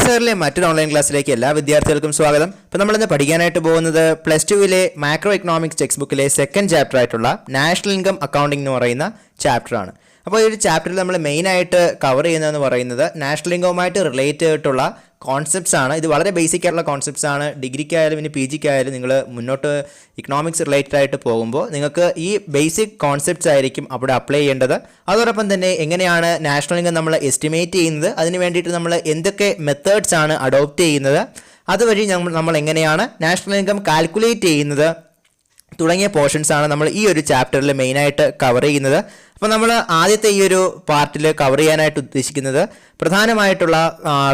സാറിലെ മറ്റൊരു ഓൺലൈൻ ക്ലാസ്സിലേക്ക് എല്ലാ വിദ്യാർത്ഥികൾക്കും സ്വാഗതം. അപ്പോൾ നമ്മളിന്ന് പഠിക്കാനായിട്ട് പോകുന്നത് +2 മാക്രോ എക്കണോമിക്സ് ടെക്സ്റ്റ് ബുക്കിലെ സെക്കൻഡ് ചാപ്റ്റർ ആയിട്ടുള്ള നാഷണൽ ഇൻകം അക്കൗണ്ടിംഗ് എന്ന് പറയുന്ന ചാപ്റ്ററാണ്. അപ്പോൾ ഈ ഒരു ചാപ്റ്ററിൽ നമ്മൾ മെയിനായിട്ട് കവർ ചെയ്യുന്നതെന്ന് പറയുന്നത് നാഷണൽ ഇൻകവുമായിട്ട് റിലേറ്റ് ചെയ്തിട്ടുള്ള കോൺസെപ്റ്റ്സ് ആണ്. ഇത് വളരെ ബേസിക് ആയിട്ടുള്ള കോൺസെപ്റ്റ്സ് ആണ്. ഡിഗ്രിക്കായാലും ഇനി PGക്ക് ആയാലും നിങ്ങൾ മുന്നോട്ട് ഇക്കണോമിക്സ് റിലേറ്റഡ് ആയിട്ട് പോകുമ്പോൾ നിങ്ങൾക്ക് ഈ ബേസിക് കോൺസെപ്റ്റ്സ് ആയിരിക്കും അവിടെ അപ്ലൈ ചെയ്യേണ്ടത്. അതോടൊപ്പം തന്നെ എങ്ങനെയാണ് നാഷണൽ ഇൻകം നമ്മൾ എസ്റ്റിമേറ്റ് ചെയ്യുന്നത്, അതിന് വേണ്ടിയിട്ട് നമ്മൾ എന്തൊക്കെ മെത്തേഡ്സ് ആണ് അഡോപ്റ്റ് ചെയ്യുന്നത്, അതുവഴി നമ്മൾ എങ്ങനെയാണ് നാഷണൽ ഇൻകം കാൽക്കുലേറ്റ് ചെയ്യുന്നത് തുടങ്ങിയ പോർഷൻസ് ആണ് നമ്മൾ ഈ ഒരു ചാപ്റ്ററിൽ മെയിനായിട്ട് കവർ ചെയ്യുന്നത്. അപ്പോൾ നമ്മൾ ആദ്യത്തെ ഈ ഒരു പാർട്ടിൽ കവർ ചെയ്യാനായിട്ട് ഉദ്ദേശിക്കുന്നത് പ്രധാനമായിട്ടുള്ള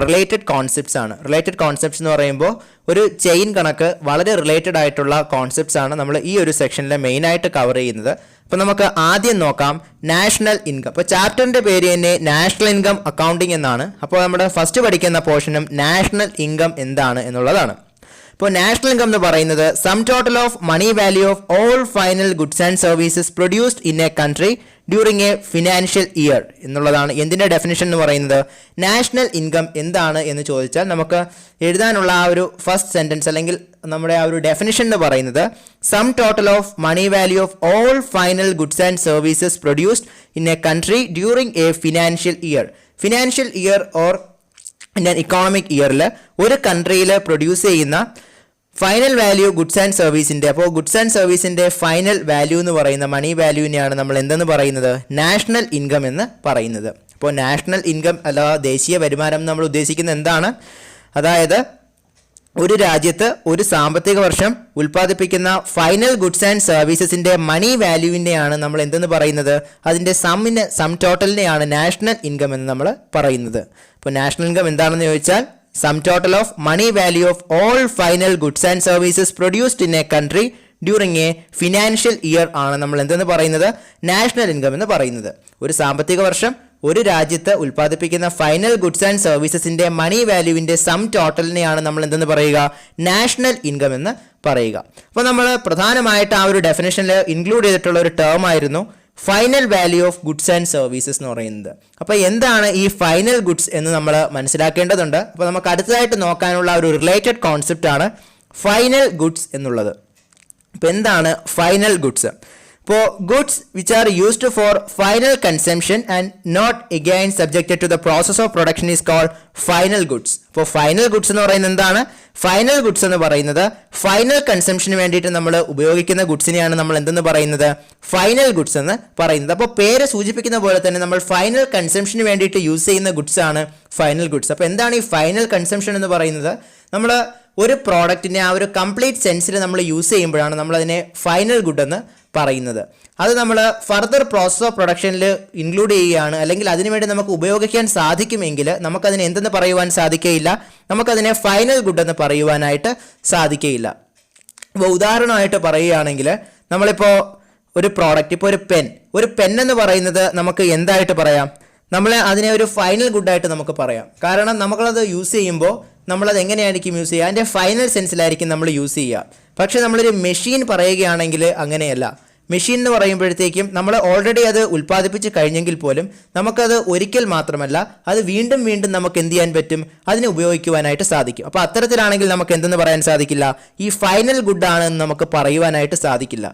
റിലേറ്റഡ് കോൺസെപ്റ്റ്സ് ആണ്. റിലേറ്റഡ് കോൺസെപ്റ്റ്സ് എന്ന് പറയുമ്പോൾ ഒരു ചെയിൻ കണക്ക് വളരെ റിലേറ്റഡ് ആയിട്ടുള്ള കോൺസെപ്റ്റ്സ് ആണ് നമ്മൾ ഈ ഒരു സെക്ഷനിൽ മെയിനായിട്ട് കവർ ചെയ്യുന്നത്. അപ്പോൾ നമുക്ക് ആദ്യം നോക്കാം നാഷണൽ ഇൻകം. അപ്പോൾ ചാപ്റ്ററിൻ്റെ പേര് തന്നെ നാഷണൽ ഇൻകം അക്കൗണ്ടിംഗ് എന്നാണ്. അപ്പോൾ നമ്മുടെ ഫസ്റ്റ് പഠിക്കുന്ന പോർഷനും നാഷണൽ ഇൻകം എന്താണ് എന്നുള്ളതാണ്. ഇപ്പോൾ നാഷണൽ ഇൻകം എന്ന് പറയുന്നത് sum total of money value of all final goods and services produced in a country during a financial year എന്നുള്ളതാണ്. എന്തിൻ്റെ ഡെഫിനിഷൻ എന്ന് പറയുന്നത് നാഷണൽ ഇൻകം എന്താണ് എന്ന് ചോദിച്ചാൽ നമുക്ക് എഴുതാനുള്ള ആ ഒരു ഫസ്റ്റ് സെൻറ്റൻസ് അല്ലെങ്കിൽ നമ്മുടെ ആ ഒരു ഡെഫിനിഷൻ എന്ന് പറയുന്നത് sum total of money value of all final goods and services produced in a country during a financial year. Financial year or economic ഇയറിൽ ഒരു കൺട്രിയിൽ പ്രൊഡ്യൂസ് ചെയ്യുന്ന ഫൈനൽ വാല്യൂ ഗുഡ്സ് ആൻഡ് സർവീസിൻ്റെ, അപ്പോൾ ഗുഡ്സ് ആൻഡ് സർവീസിൻ്റെ final value എന്ന് പറയുന്ന മണി വാല്യൂവിനെയാണ് നമ്മൾ എന്തെന്ന് പറയുന്നത് നാഷണൽ ഇൻകം എന്ന് പറയുന്നത്. അപ്പോൾ നാഷണൽ ഇൻകം അല്ല ദേശീയ വരുമാനം നമ്മൾ ഉദ്ദേശിക്കുന്നത് എന്താണ്? അതായത് ഒരു രാജ്യത്ത് ഒരു സാമ്പത്തിക വർഷം ഉൽപ്പാദിപ്പിക്കുന്ന ഫൈനൽ ഗുഡ്സ് ആൻഡ് സർവീസസിൻ്റെ മണി വാല്യൂവിനെയാണ് നമ്മൾ എന്തെന്ന് പറയുന്നത്, അതിൻ്റെ സം ടോട്ടലിനെയാണ് നാഷണൽ ഇൻകം എന്ന് നമ്മൾ പറയുന്നത്. അപ്പോൾ നാഷണൽ ഇൻകം എന്താണെന്ന് ചോദിച്ചാൽ sum total of money value of all final goods and services produced in a country during a financial year ആണ് നമ്മൾ എന്തെന്ന് പറയുന്നത് നാഷണൽ ഇൻകം എന്ന് പറയുന്നത്. ഒരു സാമ്പത്തിക വർഷം ഒരു രാജ്യത്ത് ഉൽപ്പാദിപ്പിക്കുന്ന ഫൈനൽ ഗുഡ്സ് ആൻഡ് സർവീസസിൻ്റെ മണി വാല്യൂവിൻ്റെ സം ടോട്ടലിനെയാണ് നമ്മൾ എന്തെന്ന് പറയുക നാഷണൽ ഇൻകം എന്ന് പറയുക. അപ്പോൾ നമ്മൾ പ്രധാനമായിട്ട് ആ ഒരു ഡെഫിനേഷനിൽ ഇൻക്ലൂഡ് ചെയ്തിട്ടുള്ള ഒരു ടേം ആയിരുന്നു final value of goods and services എന്ന് പറയുന്നത്. അപ്പോൾ എന്താണ് ഈ ഫൈനൽ ഗുഡ്സ് എന്ന് നമ്മൾ മനസ്സിലാക്കേണ്ടതുണ്ട്. അപ്പോൾ നമുക്ക് അടുത്തതായിട്ട് നോക്കാനുള്ള ഒരു റിലേറ്റഡ് കോൺസെപ്റ്റ് ആണ് ഫൈനൽ ഗുഡ്സ് എന്നുള്ളത്. അപ്പോൾ എന്താണ് ഫൈനൽ ഗുഡ്സ്? ഇപ്പോൾ goods which are used for final consumption and not again subjected to the process of production is called final goods. ഇപ്പോൾ ഫൈനൽ ഗുഡ്സ് എന്ന് പറയുന്നത് എന്താണ്? ഫൈനൽ ഗുഡ്സ് എന്ന് പറയുന്നത് ഫൈനൽ കൺസംഷന് വേണ്ടിയിട്ട് നമ്മൾ ഉപയോഗിക്കുന്ന ഗുഡ്സിനെയാണ് നമ്മൾ എന്തെന്ന് പറയുന്നത് ഫൈനൽ ഗുഡ്സ് എന്ന് പറയുന്നത്. അപ്പോൾ പേര് സൂചിപ്പിക്കുന്ന പോലെ തന്നെ നമ്മൾ ഫൈനൽ കൺസംഷന് വേണ്ടിയിട്ട് യൂസ് ചെയ്യുന്ന ഗുഡ്സ് ആണ് ഫൈനൽ ഗുഡ്സ്. അപ്പോൾ എന്താണ് ഈ ഫൈനൽ കൺസംഷൻ എന്ന് പറയുന്നത്? നമ്മൾ ഒരു പ്രോഡക്റ്റിനെ ആ ഒരു കംപ്ലീറ്റ് സെൻസിൽ നമ്മൾ യൂസ് ചെയ്യുമ്പോഴാണ് നമ്മളതിനെ ഫൈനൽ ഗുഡ് എന്ന് പറയുന്നത്. അത് നമ്മൾ ഫർദർ പ്രോസസ് ഓഫ് പ്രൊഡക്ഷനിൽ ഇൻക്ലൂഡ് ചെയ്യുകയാണ്, അല്ലെങ്കിൽ അതിനുവേണ്ടി നമുക്ക് ഉപയോഗിക്കാൻ സാധിക്കുമെങ്കിൽ നമുക്കതിനെ എന്തെന്ന് പറയുവാൻ സാധിക്കുകയില്ല, നമുക്കതിനെ ഫൈനൽ ഗുഡ് എന്ന് പറയുവാനായിട്ട് സാധിക്കുകയില്ല. ഇപ്പോൾ ഉദാഹരണമായിട്ട് പറയുകയാണെങ്കിൽ നമ്മളിപ്പോൾ ഒരു പ്രോഡക്റ്റ്, ഇപ്പോൾ ഒരു പെൻ എന്ന് പറയുന്നത് നമുക്ക് എന്തായിട്ട് പറയാം? നമ്മൾ അതിനെ ഒരു ഫൈനൽ ഗുഡായിട്ട് നമുക്ക് പറയാം. കാരണം നമ്മളത് യൂസ് ചെയ്യുമ്പോൾ നമ്മളത് എങ്ങനെയായിരിക്കും യൂസ് ചെയ്യുക? അതിൻ്റെ ഫൈനൽ സെൻസിലായിരിക്കും നമ്മൾ യൂസ് ചെയ്യുക. പക്ഷേ നമ്മളൊരു മെഷീൻ പറയുകയാണെങ്കിൽ അങ്ങനെയല്ല. മെഷീൻ എന്ന് പറയുമ്പോഴത്തേക്കും നമ്മൾ ഓൾറെഡി അത് ഉൽപ്പാദിപ്പിച്ച് കഴിഞ്ഞെങ്കിൽ പോലും നമുക്കത് ഒരിക്കൽ മാത്രമല്ല അത് വീണ്ടും വീണ്ടും നമുക്ക് എന്ത് ചെയ്യാൻ പറ്റും? അതിനെ ഉപയോഗിക്കുവാനായിട്ട് സാധിക്കും. അപ്പോൾ അത്തരത്തിലാണെങ്കിൽ നമുക്ക് എന്തെന്ന് പറയാൻ സാധിക്കില്ല? ഈ ഫൈനൽ ഗുഡാണെന്ന് നമുക്ക് പറയുവാനായിട്ട് സാധിക്കില്ല.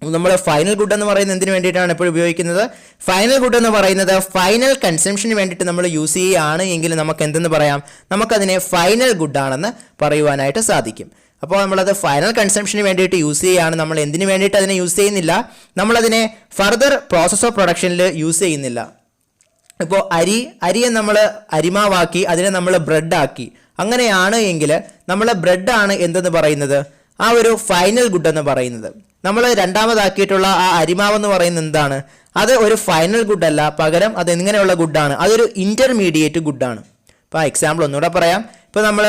നമ്മൾ ഫൈനൽ ഗുഡ് എന്ന് പറയുന്നത് എന്തിനു വേണ്ടിയിട്ടാണ് എപ്പോഴും ഉപയോഗിക്കുന്നത്? ഫൈനൽ ഗുഡ് എന്ന് പറയുന്നത് ഫൈനൽ കൺസംഷന് വേണ്ടിയിട്ട് നമ്മൾ യൂസ് ചെയ്യുകയാണ് എങ്കിൽ നമുക്ക് എന്തെന്ന് പറയാം? നമുക്കതിനെ ഫൈനൽ ഗുഡാണെന്ന് പറയുവാനായിട്ട് സാധിക്കും. അപ്പോൾ നമ്മളത് ഫൈനൽ കൺസംഷന് വേണ്ടിയിട്ട് യൂസ് ചെയ്യുകയാണ്. നമ്മൾ എന്തിനു വേണ്ടിയിട്ട് അതിനെ യൂസ് ചെയ്യുന്നില്ല? നമ്മളതിനെ ഫർദർ പ്രോസസ് ഓഫ് പ്രൊഡക്ഷനിൽ യൂസ് ചെയ്യുന്നില്ല. ഇപ്പോൾ അരിയെ നമ്മൾ അരിമാവാക്കി അതിനെ നമ്മൾ ബ്രെഡാക്കി, അങ്ങനെയാണ് എങ്കിൽ നമ്മൾ ബ്രെഡാണ് എന്തെന്ന് പറയുന്നത്? ആ ഒരു ഫൈനൽ ഗുഡ് എന്ന് പറയുന്നത്. നമ്മൾ രണ്ടാമതാക്കിയിട്ടുള്ള ആ അരിമാവെന്ന് പറയുന്നത് എന്താണ്? അത് ഒരു ഫൈനൽ ഗുഡ് അല്ല, പകരം അത് എങ്ങനെയുള്ള ഗുഡാണ്? അതൊരു ഇൻ്റർമീഡിയറ്റ് ഗുഡാണ്. ഇപ്പോൾ എക്സാമ്പിൾ ഒന്നുകൂടെ പറയാം. ഇപ്പോൾ നമ്മൾ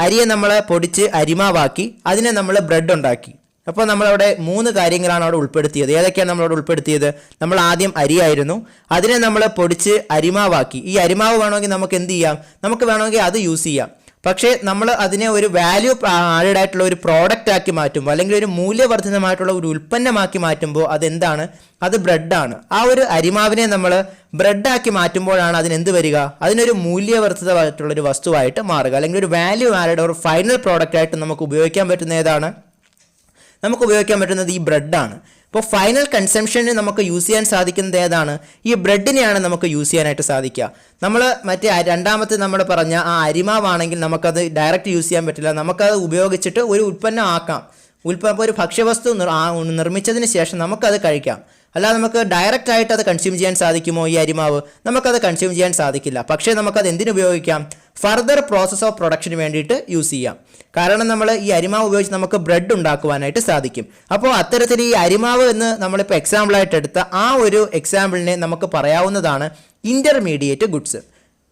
അരിയെ നമ്മൾ പൊടിച്ച് അരിമാവാക്കി അതിനെ നമ്മൾ ബ്രെഡ് ഉണ്ടാക്കി. അപ്പോൾ നമ്മളവിടെ 3 കാര്യങ്ങളാണ് അവിടെ ഉൾപ്പെടുത്തിയത്. ഏതൊക്കെയാണ് നമ്മളവിടെ ഉൾപ്പെടുത്തിയത്? നമ്മൾ ആദ്യം അരിയായിരുന്നു, അതിനെ നമ്മൾ പൊടിച്ച് അരിമാവാക്കി. ഈ അരിമാവ് വേണമെങ്കിൽ നമുക്ക് എന്ത് ചെയ്യാം? നമുക്ക് വേണമെങ്കിൽ അത് യൂസ് ചെയ്യാം. പക്ഷേ നമ്മൾ അതിനെ ഒരു വാല്യൂ ആഡഡ് ആയിട്ടുള്ള ഒരു പ്രോഡക്റ്റ് ആക്കി മാറ്റുമ്പോൾ അല്ലെങ്കിൽ ഒരു മൂല്യവർദ്ധിതമായിട്ടുള്ള ഒരു ഉൽപ്പന്നമാക്കി മാറ്റുമ്പോൾ അതെന്താണ്? അത് ബ്രെഡാണ്. ആ ഒരു അരിമാവിനെ നമ്മൾ ബ്രെഡാക്കി മാറ്റുമ്പോഴാണ് അതിനെന്ത് വരിക? അതിനൊരു മൂല്യവർദ്ധിതമായിട്ടുള്ളൊരു വസ്തുവായിട്ട് മാറുക, അല്ലെങ്കിൽ ഒരു വാല്യൂ ആഡഡ് ഒരു ഫൈനൽ പ്രോഡക്റ്റ് ആയിട്ട് നമുക്ക് ഉപയോഗിക്കാൻ പറ്റുന്ന ഏതാണ്? നമുക്ക് ഉപയോഗിക്കാൻ പറ്റുന്നത് ഈ ബ്രെഡാണ്. അപ്പോൾ ഫൈനൽ കൺസംഷന് നമുക്ക് യൂസ് ചെയ്യാൻ സാധിക്കുന്നത് ഏതാണ്? ഈ ബ്രെഡിനെയാണ് നമുക്ക് യൂസ് ചെയ്യാനായിട്ട് സാധിക്കുക. നമ്മൾ മറ്റേ രണ്ടാമത്തെ നമ്മൾ പറഞ്ഞ ആ അരിമാവാണെങ്കിൽ നമുക്കത് ഡയറക്റ്റ് യൂസ് ചെയ്യാൻ പറ്റില്ല. നമുക്കത് ഉപയോഗിച്ചിട്ട് ഒരു ഉൽപ്പന്നം ആക്കാം. ഒരു ഭക്ഷ്യവസ്തു നിർമ്മിച്ചതിന് ശേഷം നമുക്കത് കഴിക്കാം. അല്ലാതെ നമുക്ക് ഡയറക്റ്റ് ആയിട്ട് അത് കൺസ്യൂം ചെയ്യാൻ സാധിക്കുമോ? ഈ അരിമാവ് നമുക്കത് കൺസ്യൂം ചെയ്യാൻ സാധിക്കില്ല. പക്ഷേ നമുക്കത് എന്തിനു ഉപയോഗിക്കാം? ഫർദർ പ്രോസസ് ഓഫ് പ്രൊഡക്ഷന് വേണ്ടിയിട്ട് യൂസ് ചെയ്യാം. കാരണം നമ്മൾ ഈ അരിമാവ് ഉപയോഗിച്ച് നമുക്ക് ബ്രെഡ് ഉണ്ടാക്കുവാനായിട്ട് സാധിക്കും. അപ്പോൾ അത്തരത്തിൽ ഈ അരിമാവ് എന്ന് നമ്മളിപ്പോൾ എക്സാമ്പിളായിട്ട് എടുത്ത ആ ഒരു എക്സാമ്പിളിനെ നമുക്ക് പറയാവുന്നതാണ് ഇൻ്റർമീഡിയറ്റ് ഗുഡ്സ്.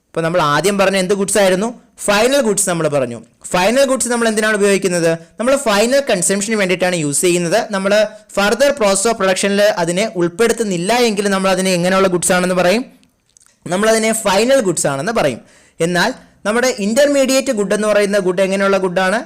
ഇപ്പോൾ നമ്മൾ ആദ്യം പറഞ്ഞ എന്ത് ഗുഡ്സ് ആയിരുന്നു? ഫൈനൽ ഗുഡ്സ് നമ്മൾ പറഞ്ഞു. ഫൈനൽ ഗുഡ്സ് നമ്മൾ എന്തിനാണ് ഉപയോഗിക്കുന്നത്? നമ്മൾ ഫൈനൽ കൺസംഷന് വേണ്ടിയിട്ടാണ് യൂസ് ചെയ്യുന്നത്. നമ്മൾ ഫർദർ പ്രോസസ് ഓഫ് പ്രൊഡക്ഷനിൽ അതിനെ ഉൾപ്പെടുത്തുന്നില്ല എങ്കിൽ നമ്മൾ അതിനെ എങ്ങനെയുള്ള ഗുഡ്സ് ആണെന്ന് പറയും? നമ്മളതിനെ ഫൈനൽ ഗുഡ്സ് ആണെന്ന് പറയും. എന്നാൽ നമ്മുടെ ഇൻ്റർമീഡിയറ്റ് ഗുഡ് എന്ന് പറയുന്ന ഗുഡ് എങ്ങനെയുള്ള ഗുഡാണ്?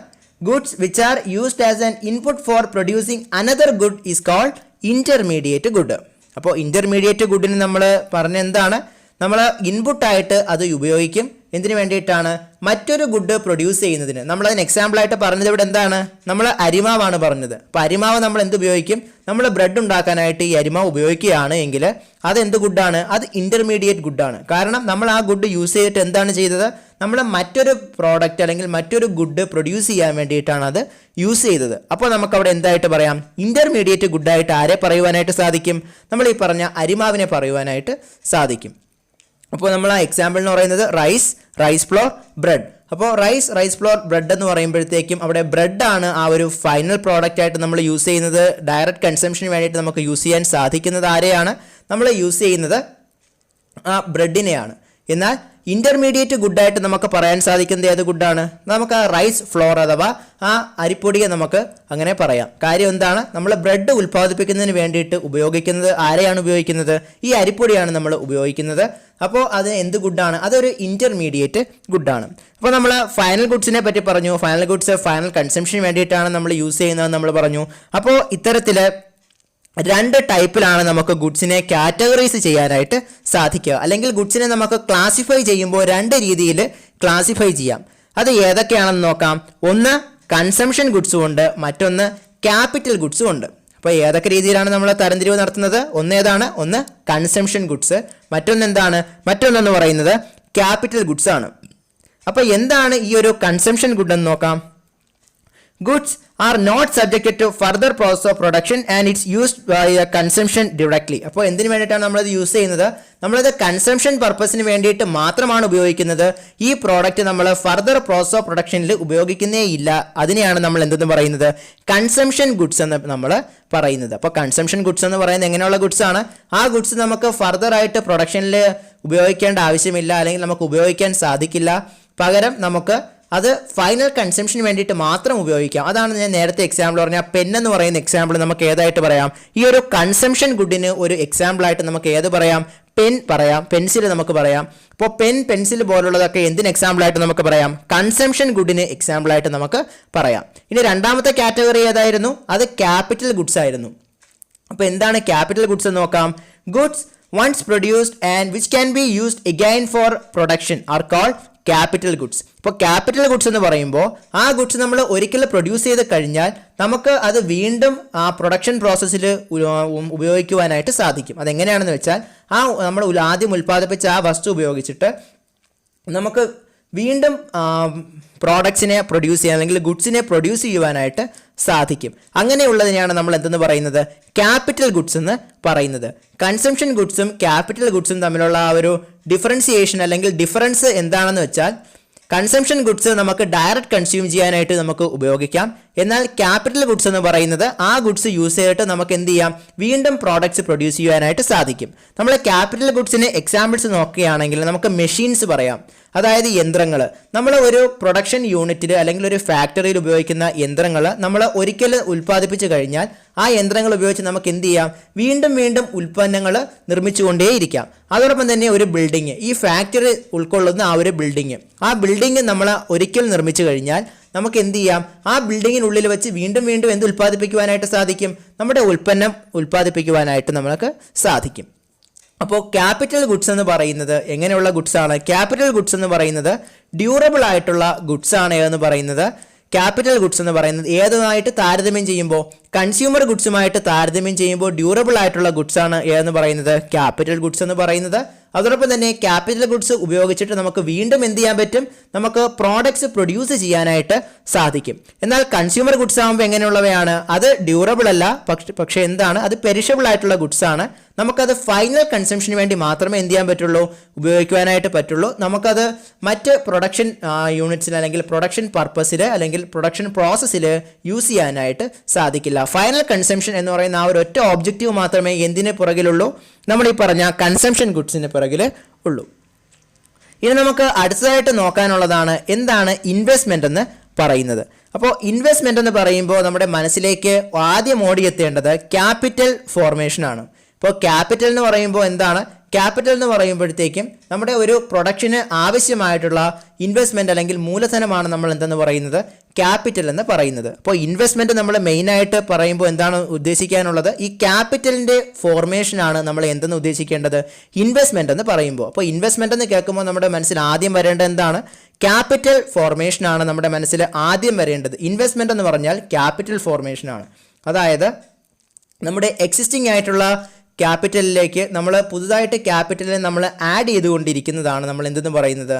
Goods which are used as an input for producing another good is called intermediate good. അപ്പോൾ ഇൻ്റർമീഡിയറ്റ് ഗുഡിന് നമ്മൾ പറഞ്ഞ എന്താണ്? നമ്മൾ ഇൻപുട്ടായിട്ട് അത് ഉപയോഗിക്കും. എന്തിനു വേണ്ടിയിട്ടാണ്? മറ്റൊരു ഗുഡ് പ്രൊഡ്യൂസ് ചെയ്യുന്നതിന്. നമ്മളതിന് എക്സാമ്പിളായിട്ട് പറഞ്ഞത് ഇവിടെ എന്താണ്? നമ്മൾ അരിമാവാണ് പറഞ്ഞത്. അപ്പോൾ അരിമാവ് നമ്മൾ എന്ത് ഉപയോഗിക്കും? നമ്മൾ ബ്രെഡ് ഉണ്ടാക്കാനായിട്ട് ഈ അരിമാവ് ഉപയോഗിക്കുകയാണ് എങ്കിൽ അത് എന്ത് ഗുഡാണ്? അത് ഇൻ്റർമീഡിയറ്റ് ഗുഡാണ്. കാരണം നമ്മൾ ആ ഗുഡ് യൂസ് ചെയ്തിട്ട് എന്താണ് ചെയ്തത്? നമ്മൾ മറ്റൊരു പ്രോഡക്റ്റ് അല്ലെങ്കിൽ മറ്റൊരു ഗുഡ് പ്രൊഡ്യൂസ് ചെയ്യാൻ വേണ്ടിയിട്ടാണ് അത് യൂസ് ചെയ്തത്. അപ്പോൾ നമുക്കവിടെ എന്തായിട്ട് പറയാം? ഇൻ്റർമീഡിയറ്റ് ഗുഡായിട്ട് ആരെ പറയുവാനായിട്ട് സാധിക്കും? നമ്മൾ ഈ പറഞ്ഞ അരിമാവിനെ പറയുവാനായിട്ട് സാധിക്കും. അപ്പോൾ നമ്മൾ ആ എക്സാമ്പിൾ എന്ന് പറയുന്നത് റൈസ് ഫ്ലോർ ബ്രെഡ്. അപ്പോൾ റൈസ് ഫ്ലോർ ബ്രെഡ് എന്ന് പറയുമ്പോഴത്തേക്കും അവിടെ ബ്രെഡാണ് ആ ഒരു ഫൈനൽ പ്രോഡക്റ്റ് ആയിട്ട് നമ്മൾ യൂസ് ചെയ്യുന്നത്. ഡയറക്റ്റ് കൺസംഷന് വേണ്ടിയിട്ട് നമുക്ക് യൂസ് ചെയ്യാൻ സാധിക്കുന്നത് ആരെയാണ്? നമ്മൾ യൂസ് ചെയ്യുന്നത് ആ ബ്രെഡിനെയാണ്. എന്നാൽ ഇൻ്റർമീഡിയറ്റ് ഗുഡായിട്ട് നമുക്ക് പറയാൻ സാധിക്കുന്നത് ഏത് ഗുഡാണ്? നമുക്ക് ആ റൈസ് ഫ്ലോർ അഥവാ ആ അരിപ്പൊടിയെ നമുക്ക് അങ്ങനെ പറയാം. കാര്യം എന്താണ്? നമ്മൾ ബ്രെഡ് ഉൽപ്പാദിപ്പിക്കുന്നതിന് വേണ്ടിയിട്ട് ഉപയോഗിക്കുന്നത് ആരെയാണ് ഉപയോഗിക്കുന്നത്? ഈ അരിപ്പൊടിയാണ് നമ്മൾ ഉപയോഗിക്കുന്നത്. അപ്പോൾ അത് എന്ത് ഗുഡാണ്? അതൊരു ഇൻ്റർമീഡിയറ്റ് ഗുഡാണ്. അപ്പോൾ നമ്മൾ ഫൈനൽ ഗുഡ്സിനെ പറ്റി പറഞ്ഞു. ഫൈനൽ ഗുഡ്സ് ഫൈനൽ കൺസംഷന് വേണ്ടിയിട്ടാണ് നമ്മൾ യൂസ് ചെയ്യുന്നതെന്ന് നമ്മൾ പറഞ്ഞു. അപ്പോൾ ഇത്തരത്തിൽ രണ്ട് ടൈപ്പിലാണ് നമുക്ക് ഗുഡ്സിനെ കാറ്റഗറൈസ് ചെയ്യാനായിട്ട് സാധിക്കുക. അല്ലെങ്കിൽ ഗുഡ്സിനെ നമുക്ക് ക്ലാസിഫൈ ചെയ്യുമ്പോൾ രണ്ട് രീതിയിൽ ക്ലാസിഫൈ ചെയ്യാം. അത് ഏതൊക്കെയാണെന്ന് നോക്കാം. ഒന്ന് കൺസംഷൻ ഗുഡ്സും ഉണ്ട്, മറ്റൊന്ന് ക്യാപിറ്റൽ ഗുഡ്സും ഉണ്ട്. അപ്പോൾ ഏതൊക്കെ രീതിയിലാണ് നമ്മൾ തരംതിരിവ് നടത്തുന്നത്? ഒന്ന് ഒന്ന് കൺസംഷൻ ഗുഡ്സ്, മറ്റൊന്നെന്ന് പറയുന്നത് ക്യാപിറ്റൽ ഗുഡ്സ് ആണ്. അപ്പോൾ എന്താണ് ഈ ഒരു കൺസംഷൻ ഗുഡ് എന്ന് നോക്കാം. Goods are not subjected to further process of production and it's used by the consumption directly. അപ്പോൾ എന്തിനു വേണ്ടിയിട്ടാണ് നമ്മളത് യൂസ് ചെയ്യുന്നത്? നമ്മളത് കൺസംഷൻ പർപ്പസിന് വേണ്ടിയിട്ട് മാത്രമാണ് ഉപയോഗിക്കുന്നത്. ഈ പ്രോഡക്റ്റ് നമ്മൾ ഫർദർ പ്രോസസ് ഓഫ് പ്രൊഡക്ഷനിൽ ഉപയോഗിക്കുന്നേ ഇല്ല. അതിനെയാണ് നമ്മൾ എന്തെന്ന് പറയുന്നത്? കൺസംഷൻ ഗുഡ്സ് എന്ന് നമ്മൾ പറയുന്നത്. അപ്പോൾ കൺസംഷൻ ഗുഡ്സ് എന്ന് പറയുന്നത് എങ്ങനെയുള്ള ഗുഡ്സ് ആണ്? ആ ഗുഡ്സ് നമുക്ക് ഫർദർ ആയിട്ട് പ്രൊഡക്ഷനിൽ ഉപയോഗിക്കേണ്ട ആവശ്യമില്ല, അല്ലെങ്കിൽ നമുക്ക് ഉപയോഗിക്കാൻ സാധിക്കില്ല. പകരം നമുക്ക് അത് ഫൈനൽ കൺസംഷന് വേണ്ടിയിട്ട് മാത്രം ഉപയോഗിക്കാം. അതാണ് ഞാൻ നേരത്തെ എക്സാമ്പിൾ പറഞ്ഞ പെൻ എന്ന് പറയുന്ന എക്സാമ്പിൾ നമുക്ക് ഏതായിട്ട് പറയാം? ഈ ഒരു കൺസംഷൻ ഗുഡിന് ഒരു എക്സാമ്പിളായിട്ട് നമുക്ക് ഏത് പറയാം? പെൻ പറയാം, പെൻസിൽ നമുക്ക് പറയാം. അപ്പോൾ പെൻസിൽ പോലുള്ളതൊക്കെ എന്തിന് എക്സാമ്പിളായിട്ട് നമുക്ക് പറയാം? കൺസംഷൻ ഗുഡിന് എക്സാമ്പിളായിട്ട് നമുക്ക് പറയാം. ഇനി രണ്ടാമത്തെ കാറ്റഗറി ഏതായിരുന്നു? അത് ക്യാപിറ്റൽ ഗുഡ്സ് ആയിരുന്നു. അപ്പോൾ എന്താണ് ക്യാപിറ്റൽ ഗുഡ്സ് എന്ന് നോക്കാം. Goods once produced and which can be used again for production are called capital goods. ഇപ്പോൾ ക്യാപിറ്റൽ ഗുഡ്സ് എന്ന് പറയുമ്പോൾ ആ ഗുഡ്സ് നമ്മൾ ഒരിക്കൽ പ്രൊഡ്യൂസ് ചെയ്ത് കഴിഞ്ഞാൽ നമുക്ക് അത് വീണ്ടും ആ പ്രൊഡക്ഷൻ പ്രോസസ്സിൽ ഉപയോഗിക്കുവാനായിട്ട് സാധിക്കും. അതെങ്ങനെയാണെന്ന് വെച്ചാൽ നമ്മൾ ആദ്യം ഉൽപ്പാദിപ്പിച്ച ആ വസ്തു ഉപയോഗിച്ചിട്ട് നമുക്ക് വീണ്ടും പ്രോഡക്ട്സിനെ പ്രൊഡ്യൂസ് ചെയ്യാൻ അല്ലെങ്കിൽ ഗുഡ്സിനെ പ്രൊഡ്യൂസ് ചെയ്യുവാനായിട്ട് സാധിക്കും. അങ്ങനെയുള്ളതിനെയാണ് നമ്മൾ എന്തെന്ന് പറയുന്നത്? ക്യാപിറ്റൽ ഗുഡ്സ് എന്ന് പറയുന്നത്. കൺസംഷൻ ഗുഡ്സും ക്യാപിറ്റൽ ഗുഡ്സും തമ്മിലുള്ള ആ ഒരു ഡിഫറൻസിയേഷൻ അല്ലെങ്കിൽ ഡിഫറൻസ് എന്താണെന്ന് വെച്ചാൽ കൺസംഷൻ ഗുഡ്സ് നമുക്ക് ഡയറക്റ്റ് കൺസ്യൂം ചെയ്യാനായിട്ട് നമുക്ക് ഉപയോഗിക്കാം. എന്നാൽ ക്യാപിറ്റൽ ഗുഡ്സ് എന്ന് പറയുന്നത് ആ ഗുഡ്സ് യൂസ് ചെയ്തിട്ട് നമുക്ക് എന്ത് ചെയ്യാം, വീണ്ടും പ്രോഡക്ട്സ് പ്രൊഡ്യൂസ് ചെയ്യാനായിട്ട് സാധിക്കും. നമ്മൾ ക്യാപിറ്റൽ ഗുഡ്സിന് എക്സാമ്പിൾസ് നോക്കുകയാണെങ്കിൽ നമുക്ക് മെഷീൻസ് പറയാം, അതായത് യന്ത്രങ്ങൾ. നമ്മൾ ഒരു പ്രൊഡക്ഷൻ യൂണിറ്റിൽ അല്ലെങ്കിൽ ഒരു ഫാക്ടറിയിൽ ഉപയോഗിക്കുന്ന യന്ത്രങ്ങൾ നമ്മൾ ഒരിക്കൽ ഉൽപ്പാദിപ്പിച്ച് കഴിഞ്ഞാൽ ആ യന്ത്രങ്ങൾ ഉപയോഗിച്ച് നമുക്ക് എന്ത് ചെയ്യാം, വീണ്ടും വീണ്ടും ഉൽപ്പന്നങ്ങൾ നിർമ്മിച്ചുകൊണ്ടേയിരിക്കാം. അതോടൊപ്പം തന്നെ ഒരു ബിൽഡിങ്, ഈ ഫാക്ടറി ഉൾക്കൊള്ളുന്ന ആ ഒരു ആ ബിൽഡിങ് നമ്മൾ ഒരിക്കൽ നിർമ്മിച്ചു കഴിഞ്ഞാൽ നമുക്ക് എന്ത് ചെയ്യാം, ആ ബിൽഡിങ്ങിനുള്ളിൽ വെച്ച് വീണ്ടും വീണ്ടും എന്ത് ഉൽപ്പാദിപ്പിക്കുവാനായിട്ട് സാധിക്കും, നമ്മുടെ ഉൽപ്പന്നം ഉൽപ്പാദിപ്പിക്കുവാനായിട്ട് നമുക്ക് സാധിക്കും. അപ്പോൾ ക്യാപിറ്റൽ ഗുഡ്സ് എന്ന് പറയുന്നത് എങ്ങനെയുള്ള ഗുഡ്സ് ആണ്? ക്യാപിറ്റൽ ഗുഡ്സ് എന്ന് പറയുന്നത് ഡ്യൂറബിൾ ആയിട്ടുള്ള ഗുഡ്സ് ആണ് എന്ന് പറയുന്നത്. ക്യാപിറ്റൽ ഗുഡ്സ് എന്ന് പറയുന്നത് ഏതുമായിട്ട് താരതമ്യം ചെയ്യുമ്പോൾ, കൺസ്യൂമർ ഗുഡ്സുമായിട്ട് താരതമ്യം ചെയ്യുമ്പോൾ ഡ്യൂറബിൾ ആയിട്ടുള്ള ഗുഡ്സ് ആണ് എന്ന് പറയുന്നത് ക്യാപിറ്റൽ ഗുഡ്സ് എന്ന് പറയുന്നത്. അതോടൊപ്പം തന്നെ ക്യാപിറ്റൽ ഗുഡ്സ് ഉപയോഗിച്ചിട്ട് നമുക്ക് വീണ്ടും എന്ത് ചെയ്യാൻ പറ്റും, നമുക്ക് പ്രോഡക്ട്സ് പ്രൊഡ്യൂസ് ചെയ്യാനായിട്ട് സാധിക്കും. എന്നാൽ കൺസ്യൂമർ ഗുഡ്സ് ആകുമ്പോൾ എങ്ങനെയുള്ളവയാണ്, അത് ഡ്യൂറബിൾ അല്ല, പക്ഷേ എന്താണ്, അത് പെരിഷബിൾ ആയിട്ടുള്ള ഗുഡ്സ് ആണ്. നമുക്കത് ഫൈനൽ കൺസംഷന് വേണ്ടി മാത്രമേ എന്ത് ചെയ്യാൻ പറ്റുള്ളൂ, ഉപയോഗിക്കുവാനായിട്ട് പറ്റുള്ളൂ. നമുക്കത് മറ്റ് പ്രൊഡക്ഷൻ യൂണിറ്റ്സിൽ അല്ലെങ്കിൽ പ്രൊഡക്ഷൻ പർപ്പസിൽ അല്ലെങ്കിൽ പ്രൊഡക്ഷൻ പ്രോസസ്സിൽ യൂസ് ചെയ്യാനായിട്ട് സാധിക്കില്ല. ഫൈനൽ കൺസംഷൻ എന്ന് പറയുന്ന ആ ഒരു ഒറ്റ ഒബ്ജക്റ്റീവ് മാത്രമേ എന്തിന് പുറകിലുള്ളൂ, നമ്മൾ ഈ പറഞ്ഞ കൺസംഷൻ ഗുഡ്സിന് പുറകിൽ ഉള്ളൂ. ഇനി നമുക്ക് അടുത്തതായിട്ട് നോക്കാനുള്ളതാണ് എന്താണ് ഇൻവെസ്റ്റ്മെന്റ് എന്ന് പറയുന്നത്. അപ്പോൾ ഇൻവെസ്റ്റ്മെന്റ് എന്ന് പറയുമ്പോൾ നമ്മുടെ മനസ്സിലേക്ക് ആദ്യം ഓടിയെത്തേണ്ടത് ക്യാപിറ്റൽ ഫോർമേഷൻ ആണ്. ഇപ്പോൾ ക്യാപിറ്റൽ എന്ന് പറയുമ്പോൾ എന്താണ്, ക്യാപിറ്റൽ എന്ന് പറയുമ്പോഴത്തേക്കും നമ്മുടെ ഒരു പ്രൊഡക്ഷന് ആവശ്യമായിട്ടുള്ള ഇൻവെസ്റ്റ്മെന്റ് അല്ലെങ്കിൽ മൂലധനമാണ് നമ്മൾ എന്തെന്ന് പറയുന്നത്, ക്യാപിറ്റൽ എന്ന് പറയുന്നത്. അപ്പോൾ ഇൻവെസ്റ്റ്മെന്റ് നമ്മൾ മെയിനായിട്ട് പറയുമ്പോൾ എന്താണ് ഉദ്ദേശിക്കാനുള്ളത്, ഈ ക്യാപിറ്റലിന്റെ ഫോർമേഷനാണ് നമ്മൾ എന്തെന്ന് ഉദ്ദേശിക്കേണ്ടത്, ഇൻവെസ്റ്റ്മെന്റ് എന്ന് പറയുമ്പോൾ. അപ്പോൾ ഇൻവെസ്റ്റ്മെന്റ് എന്ന് കേൾക്കുമ്പോൾ നമ്മുടെ മനസ്സിൽ ആദ്യം വരേണ്ടത് എന്താണ്, ക്യാപിറ്റൽ ഫോർമേഷനാണ് നമ്മുടെ മനസ്സിൽ ആദ്യം വരേണ്ടത്. ഇൻവെസ്റ്റ്മെന്റ് എന്ന് പറഞ്ഞാൽ ക്യാപിറ്റൽ ഫോർമേഷനാണ്. അതായത് നമ്മുടെ എക്സിസ്റ്റിംഗ് ആയിട്ടുള്ള ക്യാപിറ്റലിലേക്ക് നമ്മൾ പുതുതായിട്ട് ക്യാപിറ്റലിനെ നമ്മൾ ആഡ് ചെയ്തുകൊണ്ടിരിക്കുന്നതാണ് നമ്മൾ എന്തെന്ന് പറയുന്നത്,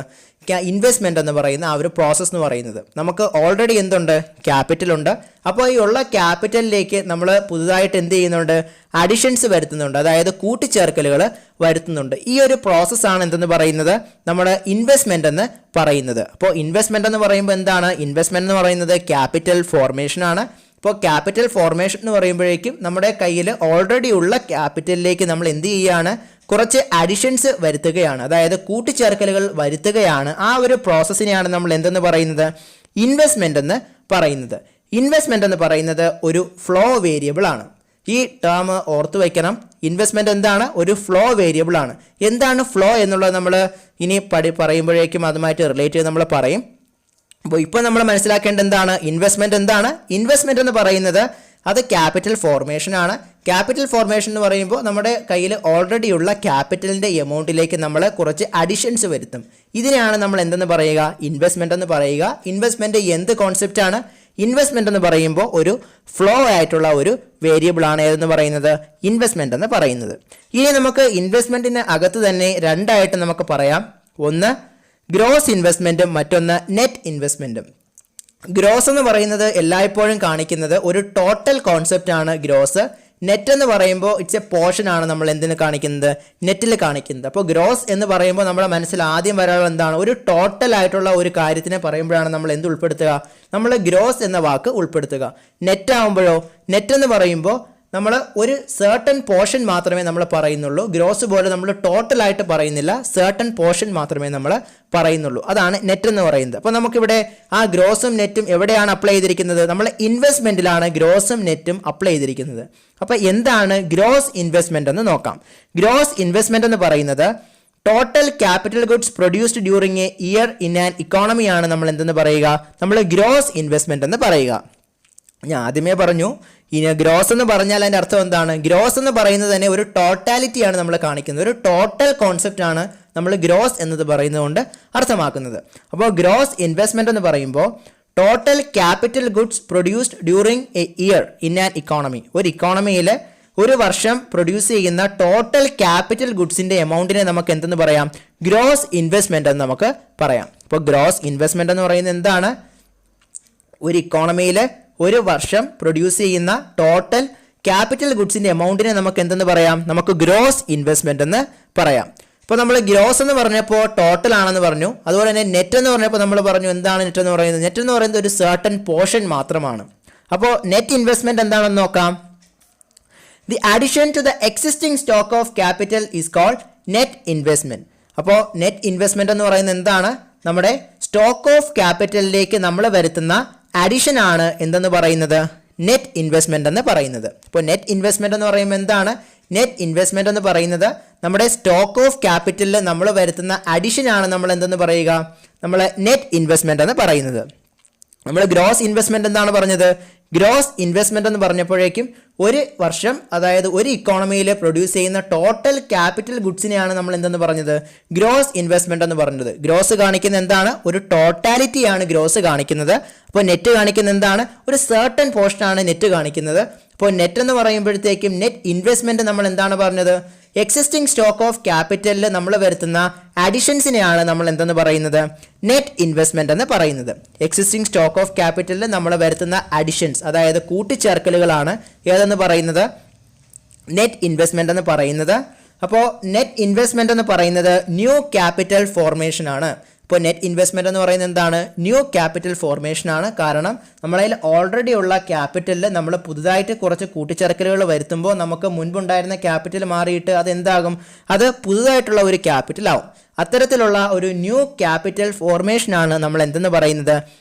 ഇൻവെസ്റ്റ്മെന്റ് എന്ന് പറയുന്ന ആ ഒരു പ്രോസസ്സ് എന്ന് പറയുന്നത്. നമുക്ക് ഓൾറെഡി എന്തുണ്ട്, ക്യാപിറ്റൽ ഉണ്ട്. അപ്പോൾ ഈ ഉള്ള ക്യാപിറ്റലിലേക്ക് നമ്മൾ പുതുതായിട്ട് എന്ത് ചെയ്യുന്നുണ്ട്, അഡിഷൻസ് വരുത്തുന്നുണ്ട്, അതായത് കൂട്ടിച്ചേർക്കലുകൾ വരുത്തുന്നുണ്ട്. ഈ ഒരു പ്രോസസ്സാണ് എന്തെന്ന് പറയുന്നത്, നമ്മുടെ ഇൻവെസ്റ്റ്മെന്റ് എന്ന് പറയുന്നത്. അപ്പോൾ ഇൻവെസ്റ്റ്മെന്റ് എന്ന് പറയുമ്പോൾ എന്താണ്, ഇൻവെസ്റ്റ്മെന്റ് എന്ന് പറയുന്നത് ക്യാപിറ്റൽ ഫോർമേഷൻ ആണ്. ഇപ്പോൾ ക്യാപിറ്റൽ ഫോർമേഷൻ എന്ന് പറയുമ്പോഴേക്കും നമ്മുടെ കയ്യിൽ ഓൾറെഡി ഉള്ള ക്യാപിറ്റലിലേക്ക് നമ്മൾ എന്ത് ചെയ്യുകയാണ്, കുറച്ച് അഡിഷൻസ് വരുത്തുകയാണ്, അതായത് കൂട്ടിച്ചേർക്കലുകൾ വരുത്തുകയാണ്. ആ ഒരു പ്രോസസ്സിനെയാണ് നമ്മൾ എന്തെന്ന് പറയുന്നത്, ഇൻവെസ്റ്റ്മെന്റ് എന്ന് പറയുന്നത്. ഇൻവെസ്റ്റ്മെന്റ് എന്ന് പറയുന്നത് ഒരു ഫ്ലോ വേരിയബിൾ ആണ്. ഈ ടേം ഓർത്തു വയ്ക്കണം. ഇൻവെസ്റ്റ്മെന്റ് എന്താണ്, ഒരു ഫ്ലോ വേരിയബിൾ ആണ്. എന്താണ് ഫ്ലോ എന്നുള്ളത് നമ്മൾ ഇനി പറയുമ്പോഴേക്കും അതുമായിട്ട് റിലേറ്റ് ചെയ്ത് നമ്മൾ പറയും. അപ്പോൾ ഇപ്പോൾ നമ്മൾ മനസ്സിലാക്കേണ്ടത് എന്താണ്, ഇൻവെസ്റ്റ്മെന്റ് എന്താണ്, ഇൻവെസ്റ്റ്മെന്റ് എന്ന് പറയുന്നത് അത് ക്യാപിറ്റൽ ഫോർമേഷൻ ആണ്. ക്യാപിറ്റൽ ഫോർമേഷൻ എന്ന് പറയുമ്പോൾ നമ്മുടെ കയ്യിൽ ഓൾറെഡി ഉള്ള ക്യാപിറ്റലിൻ്റെ എമൗണ്ടിലേക്ക് നമ്മൾ കുറച്ച് അഡിഷൻസ് വരുത്തും. ഇതിനെയാണ് നമ്മൾ എന്തെന്ന് പറയുക, ഇൻവെസ്റ്റ്മെന്റ് എന്ന് പറയുക. ഇൻവെസ്റ്റ്മെന്റ് എന്ത് കോൺസെപ്റ്റ് ആണ്, ഇൻവെസ്റ്റ്മെന്റ് എന്ന് പറയുമ്പോൾ ഒരു ഫ്ലോ ആയിട്ടുള്ള ഒരു വേരിയബിൾ ആണ് ഏതെന്ന് പറയുന്നത്, ഇൻവെസ്റ്റ്മെന്റ് എന്ന് പറയുന്നത്. ഇനി നമുക്ക് ഇൻവെസ്റ്റ്മെന്റിന് അകത്ത് തന്നെ രണ്ടായിട്ട് നമുക്ക് പറയാം. ഒന്ന് ഗ്രോസ് ഇൻവെസ്റ്റ്മെന്റും മറ്റൊന്ന് നെറ്റ് ഇൻവെസ്റ്റ്മെന്റും. ഗ്രോസ് എന്ന് പറയുന്നത് എല്ലായ്പ്പോഴും കാണിക്കുന്നത് ഒരു ടോട്ടൽ കോൺസെപ്റ്റ് ആണ് ഗ്രോസ്. നെറ്റ് എന്ന് പറയുമ്പോൾ ഇറ്റ്സ് എ പോർഷൻ ആണ് നമ്മൾ എന്തിന് കാണിക്കുന്നത്, നെറ്റിൽ കാണിക്കുന്നത്. അപ്പോൾ ഗ്രോസ് എന്ന് പറയുമ്പോൾ നമ്മുടെ മനസ്സിൽ ആദ്യം വരാനുള്ള എന്താണ്, ഒരു ടോട്ടൽ ആയിട്ടുള്ള ഒരു കാര്യത്തിനെ പറയുമ്പോഴാണ് നമ്മൾ എന്ത് ഉൾപ്പെടുത്തുക, നമ്മൾ ഗ്രോസ് എന്ന വാക്ക് ഉൾപ്പെടുത്തുക. നെറ്റ് ആകുമ്പോഴോ, നെറ്റ് എന്ന് പറയുമ്പോൾ നമ്മൾ ഒരു സർട്ടൺ പോർഷൻ മാത്രമേ നമ്മൾ പറയുന്നുള്ളൂ. ഗ്രോസ് പോലെ നമ്മൾ ടോട്ടലായിട്ട് പറയുന്നില്ല, സർട്ടൺ പോർഷൻ മാത്രമേ നമ്മൾ പറയുന്നുള്ളൂ. അതാണ് നെറ്റ് എന്ന് പറയുന്നത്. അപ്പോൾ നമുക്കിവിടെ ആ ഗ്രോസും നെറ്റും എവിടെയാണ് അപ്ലൈ ചെയ്തിരിക്കുന്നത്, നമ്മൾ ഇൻവെസ്റ്റ്മെന്റിലാണ് ഗ്രോസും നെറ്റും അപ്ലൈ ചെയ്തിരിക്കുന്നത്. അപ്പോൾ എന്താണ് ഗ്രോസ് ഇൻവെസ്റ്റ്മെന്റ് എന്ന് നോക്കാം. ഗ്രോസ് ഇൻവെസ്റ്റ്മെന്റ് എന്ന് പറയുന്നത് total capital goods produced during a year in an ഇക്കോണമിയാണ് നമ്മൾ എന്തെന്ന് പറയുക, നമ്മൾ ഗ്രോസ് ഇൻവെസ്റ്റ്മെന്റ് എന്ന് പറയുക. ഞാൻ ആദ്യമേ പറഞ്ഞു, ഇനി ഗ്രോസ് എന്ന് പറഞ്ഞാൽ അതിൻ്റെ അർത്ഥം എന്താണ്, ഗ്രോസ് എന്ന് പറയുന്നത് തന്നെ ഒരു ടോട്ടാലിറ്റിയാണ് നമ്മൾ കാണിക്കുന്നത്, ഒരു ടോട്ടൽ കോൺസെപ്റ്റ് ആണ് നമ്മൾ ഗ്രോസ് എന്നത് പറയുന്നതുകൊണ്ട് അർത്ഥമാക്കുന്നത്. അപ്പോൾ ഗ്രോസ് ഇൻവെസ്റ്റ്മെന്റ് എന്ന് പറയുമ്പോൾ total capital goods produced during a year in an economy, ഒരു ഇക്കോണമിയിൽ ഒരു വർഷം പ്രൊഡ്യൂസ് ചെയ്യുന്ന ടോട്ടൽ ക്യാപിറ്റൽ ഗുഡ്സിന്റെ എമൗണ്ടിനെ നമുക്ക് എന്തെന്ന് പറയാം, ഗ്രോസ് ഇൻവെസ്റ്റ്മെന്റ് എന്ന് നമുക്ക് പറയാം. അപ്പോൾ ഗ്രോസ് ഇൻവെസ്റ്റ്മെന്റ് എന്ന് പറയുന്നത് എന്താണ്, ഒരു ഇക്കോണമിയിൽ ഒരു വർഷം പ്രൊഡ്യൂസ് ചെയ്യുന്ന ടോട്ടൽ ക്യാപിറ്റൽ ഗുഡ്സിന്റെ എമൗണ്ടിനെ നമുക്ക് എന്തെന്ന് പറയാം, നമുക്ക് ഗ്രോസ് ഇൻവെസ്റ്റ്മെന്റ് എന്ന് പറയാം. ഇപ്പോൾ നമ്മൾ ഗ്രോസ് എന്ന് പറഞ്ഞപ്പോൾ ടോട്ടൽ ആണെന്ന് പറഞ്ഞു. അതുപോലെ തന്നെ നെറ്റ് എന്ന് പറഞ്ഞപ്പോൾ നമ്മൾ പറഞ്ഞു എന്താണ് നെറ്റ് എന്ന് പറയുന്നത്, നെറ്റ് എന്ന് പറയുന്നത് ഒരു സർട്ടൺ പോർഷൻ മാത്രമാണ്. അപ്പോൾ നെറ്റ് ഇൻവെസ്റ്റ്മെന്റ് എന്താണെന്ന് നോക്കാം. The addition to the existing stock of capital is called net investment. അപ്പോൾ നെറ്റ് ഇൻവെസ്റ്റ്മെന്റ് എന്ന് പറയുന്നത് എന്താണ്? നമ്മുടെ സ്റ്റോക്ക് ഓഫ് ക്യാപിറ്റലിലേക്ക് നമ്മൾ വരുത്തുന്ന അഡിഷൻ ആണ് എന്തെന്ന് പറയുന്നത്? നെറ്റ് ഇൻവെസ്റ്റ്മെന്റ് എന്ന് പറയുന്നത്. അപ്പോൾ നെറ്റ് ഇൻവെസ്റ്റ്മെന്റ് എന്ന് പറയുമ്പോൾ എന്താണ്? നെറ്റ് ഇൻവെസ്റ്റ്മെന്റ് എന്ന് പറയുന്നത് നമ്മുടെ സ്റ്റോക്ക് ഓഫ് ക്യാപിറ്റലിൽ നമ്മൾ വരുത്തുന്ന അഡിഷൻ ആണ് നമ്മൾ എന്തെന്ന് പറയുക? നമ്മൾ നെറ്റ് ഇൻവെസ്റ്റ്മെന്റ് എന്ന് പറയുന്നത്. നമ്മൾ ഗ്രോസ് ഇൻവെസ്റ്റ്മെന്റ് എന്താണ് പറഞ്ഞത്? ഗ്രോസ് ഇൻവെസ്റ്റ്മെന്റ് എന്ന് പറഞ്ഞപ്പോഴേക്കും ഒരു വർഷം, അതായത് ഒരു ഇക്കോണമിയിൽ പ്രൊഡ്യൂസ് ചെയ്യുന്ന ടോട്ടൽ ക്യാപിറ്റൽ ഗുഡ്സിനെയാണ് നമ്മൾ എന്തെന്ന് പറഞ്ഞത്? ഗ്രോസ് ഇൻവെസ്റ്റ്മെന്റ് എന്ന് പറഞ്ഞത്. ഗ്രോസ് കാണിക്കുന്ന എന്താണ്? ഒരു ടോട്ടാലിറ്റിയാണ് ഗ്രോസ് കാണിക്കുന്നത്. അപ്പോൾ നെറ്റ് കാണിക്കുന്ന എന്താണ്? ഒരു സർട്ടൺ പോർഷൻ ആണ് നെറ്റ് കാണിക്കുന്നത്. അപ്പോൾ നെറ്റ് എന്ന് പറയുമ്പോഴത്തേക്കും നെറ്റ് ഇൻവെസ്റ്റ്മെന്റ് നമ്മൾ എന്താണ് പറഞ്ഞത്? എക്സിസ്റ്റിംഗ് സ്റ്റോക്ക് ഓഫ് ക്യാപിറ്റലിൽ നമ്മൾ വരുത്തുന്ന അഡിഷൻസിനെയാണ് നമ്മൾ എന്തെന്ന് പറയുന്നത്? നെറ്റ് ഇൻവെസ്റ്റ്മെന്റ് എന്ന് പറയുന്നത്. എക്സിസ്റ്റിംഗ് സ്റ്റോക്ക് ഓഫ് ക്യാപിറ്റലിൽ നമ്മൾ വരുത്തുന്ന അഡിഷൻസ്, അതായത് കൂട്ടിച്ചേർക്കലുകളാണ് ഏതെന്ന് പറയുന്നത്? നെറ്റ് ഇൻവെസ്റ്റ്മെന്റ് എന്ന് പറയുന്നത്. അപ്പോൾ നെറ്റ് ഇൻവെസ്റ്റ്മെന്റ് എന്ന് പറയുന്നത് ന്യൂ ക്യാപിറ്റൽ ഫോർമേഷൻ ആണ്. ഇപ്പോൾ നെറ്റ് ഇൻവെസ്റ്റ്മെന്റ് എന്ന് പറയുന്നത് എന്താണ്? ന്യൂ ക്യാപിറ്റൽ ഫോർമേഷൻ ആണ്. കാരണം നമ്മളതിൽ ഓൾറെഡി ഉള്ള ക്യാപിറ്റലിൽ നമ്മൾ പുതുതായിട്ട് കുറച്ച് കൂട്ടിച്ചേർക്കലുകൾ വരുത്തുമ്പോൾ നമുക്ക് മുൻപുണ്ടായിരുന്ന ക്യാപിറ്റൽ മാറിയിട്ട് അത് എന്താകും? അത് പുതുതായിട്ടുള്ള ഒരു ക്യാപിറ്റൽ ആവും. അത്തരത്തിലുള്ള ഒരു ന്യൂ ക്യാപിറ്റൽ ഫോർമേഷൻ ആണ് നമ്മൾ എന്തെന്ന് പറയുന്നത്?